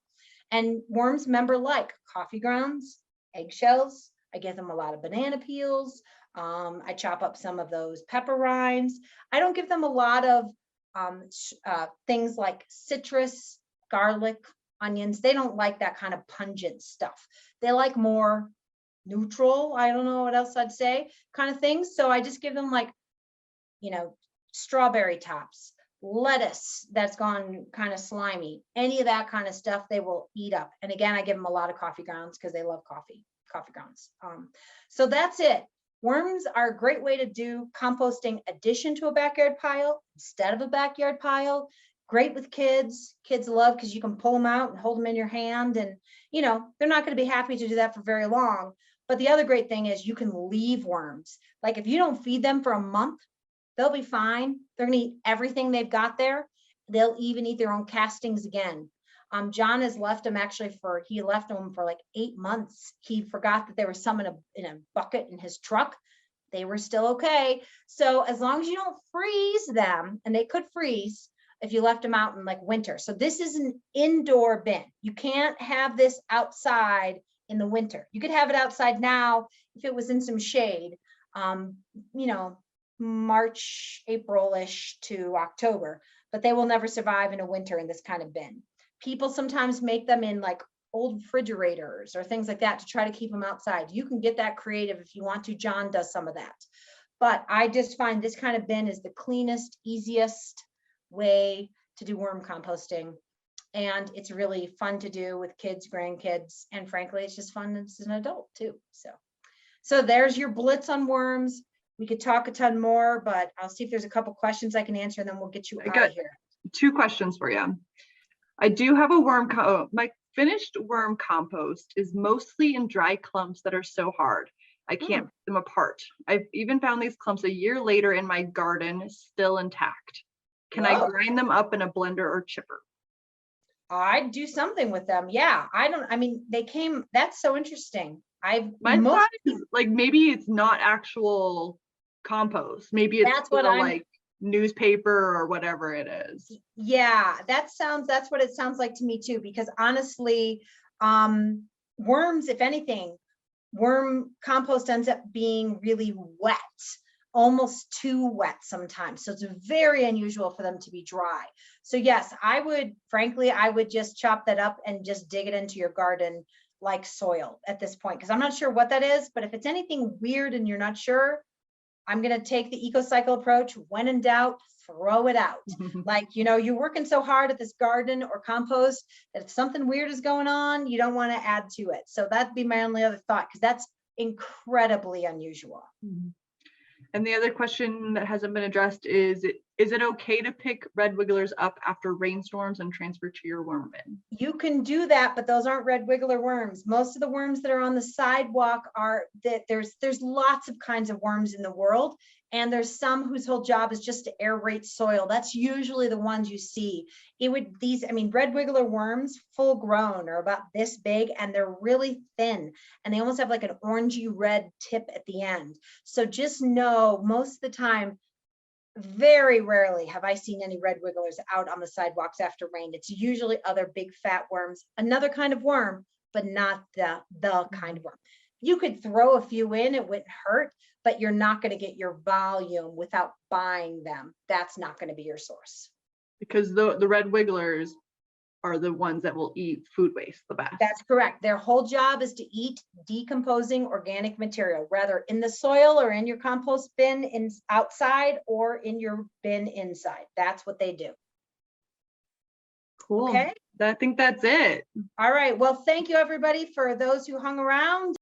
And worms, remember, like coffee grounds, eggshells. I give them a lot of banana peels. I chop up some of those pepper rinds. I don't give them a lot of things like citrus, garlic, onions. They don't like that kind of pungent stuff. They like more neutral, I don't know what else I'd say, kind of things. So I just give them like, strawberry tops, lettuce that's gone kind of slimy, any of that kind of stuff they will eat up. And again, I give them a lot of coffee grounds because they love coffee grounds. So that's it. Worms are a great way to do composting addition to a backyard pile instead of a backyard pile. Great with kids. Kids love because you can pull them out and hold them in your hand, and they're not going to be happy to do that for very long. But the other great thing is you can leave worms. Like if you don't feed them for a month, they'll be fine. They're going to eat everything they've got there. They'll even eat their own castings again. John has left them he left them for like 8 months. He forgot that there was some in a bucket in his truck. They were still okay. So as long as you don't freeze them, and they could freeze if you left them out in like winter. So this is an indoor bin. You can't have this outside in the winter. You could have it outside now if it was in some shade, March, April-ish to October, but they will never survive in a winter in this kind of bin. People sometimes make them in like old refrigerators or things like that to try to keep them outside. You can get that creative if you want to. John does some of that. But I just find this kind of bin is the cleanest, easiest way to do worm composting. And it's really fun to do with kids, grandkids, and frankly, it's just fun as an adult too. So there's your blitz on worms. We could talk a ton more, but I'll see if there's a couple questions I can answer, and then we'll get you out of here. 2 questions for you. I do have a my finished worm compost is mostly in dry clumps that are so hard I can't pick them apart. I've even found these clumps a year later in my garden still intact. Can I grind them up in a blender or chipper? I'd do something with them. Yeah, I mean, that's so interesting. My thought is like maybe it's not actual compost. Maybe it's That's what like newspaper or whatever it is. Yeah, that's what it sounds like to me too, because honestly, worms, if anything, worm compost ends up being really wet, almost too wet sometimes. So it's very unusual for them to be dry. So yes, frankly, I would just chop that up and just dig it into your garden like soil at this point, because I'm not sure what that is, but if it's anything weird and you're not sure, I'm going to take the eco-cycle approach. When in doubt, throw it out. Like, you're working so hard at this garden or compost that if something weird is going on, you don't want to add to it. So that'd be my only other thought, because that's incredibly unusual. And the other question that hasn't been addressed is it okay to pick red wigglers up after rainstorms and transfer to your worm bin? You can do that, but those aren't red wiggler worms. Most of the worms that are on the sidewalk there's lots of kinds of worms in the world, and there's some whose whole job is just to aerate soil. That's usually the ones you see. Red wiggler worms, full grown, are about this big, and they're really thin, and they almost have like an orangey red tip at the end. So just know, most of the time, very rarely have I seen any red wigglers out on the sidewalks after rain. It's usually other big fat worms, another kind of worm, but not the kind of worm. You could throw a few in, it wouldn't hurt, but you're not going to get your volume without buying them. That's not going to be your source. Because the red wigglers are the ones that will eat food waste the best. That's correct. Their whole job is to eat decomposing organic material, whether in the soil or in your compost bin outside or in your bin inside. That's what they do. Cool. Okay. I think that's it. All right. Well, thank you everybody for those who hung around.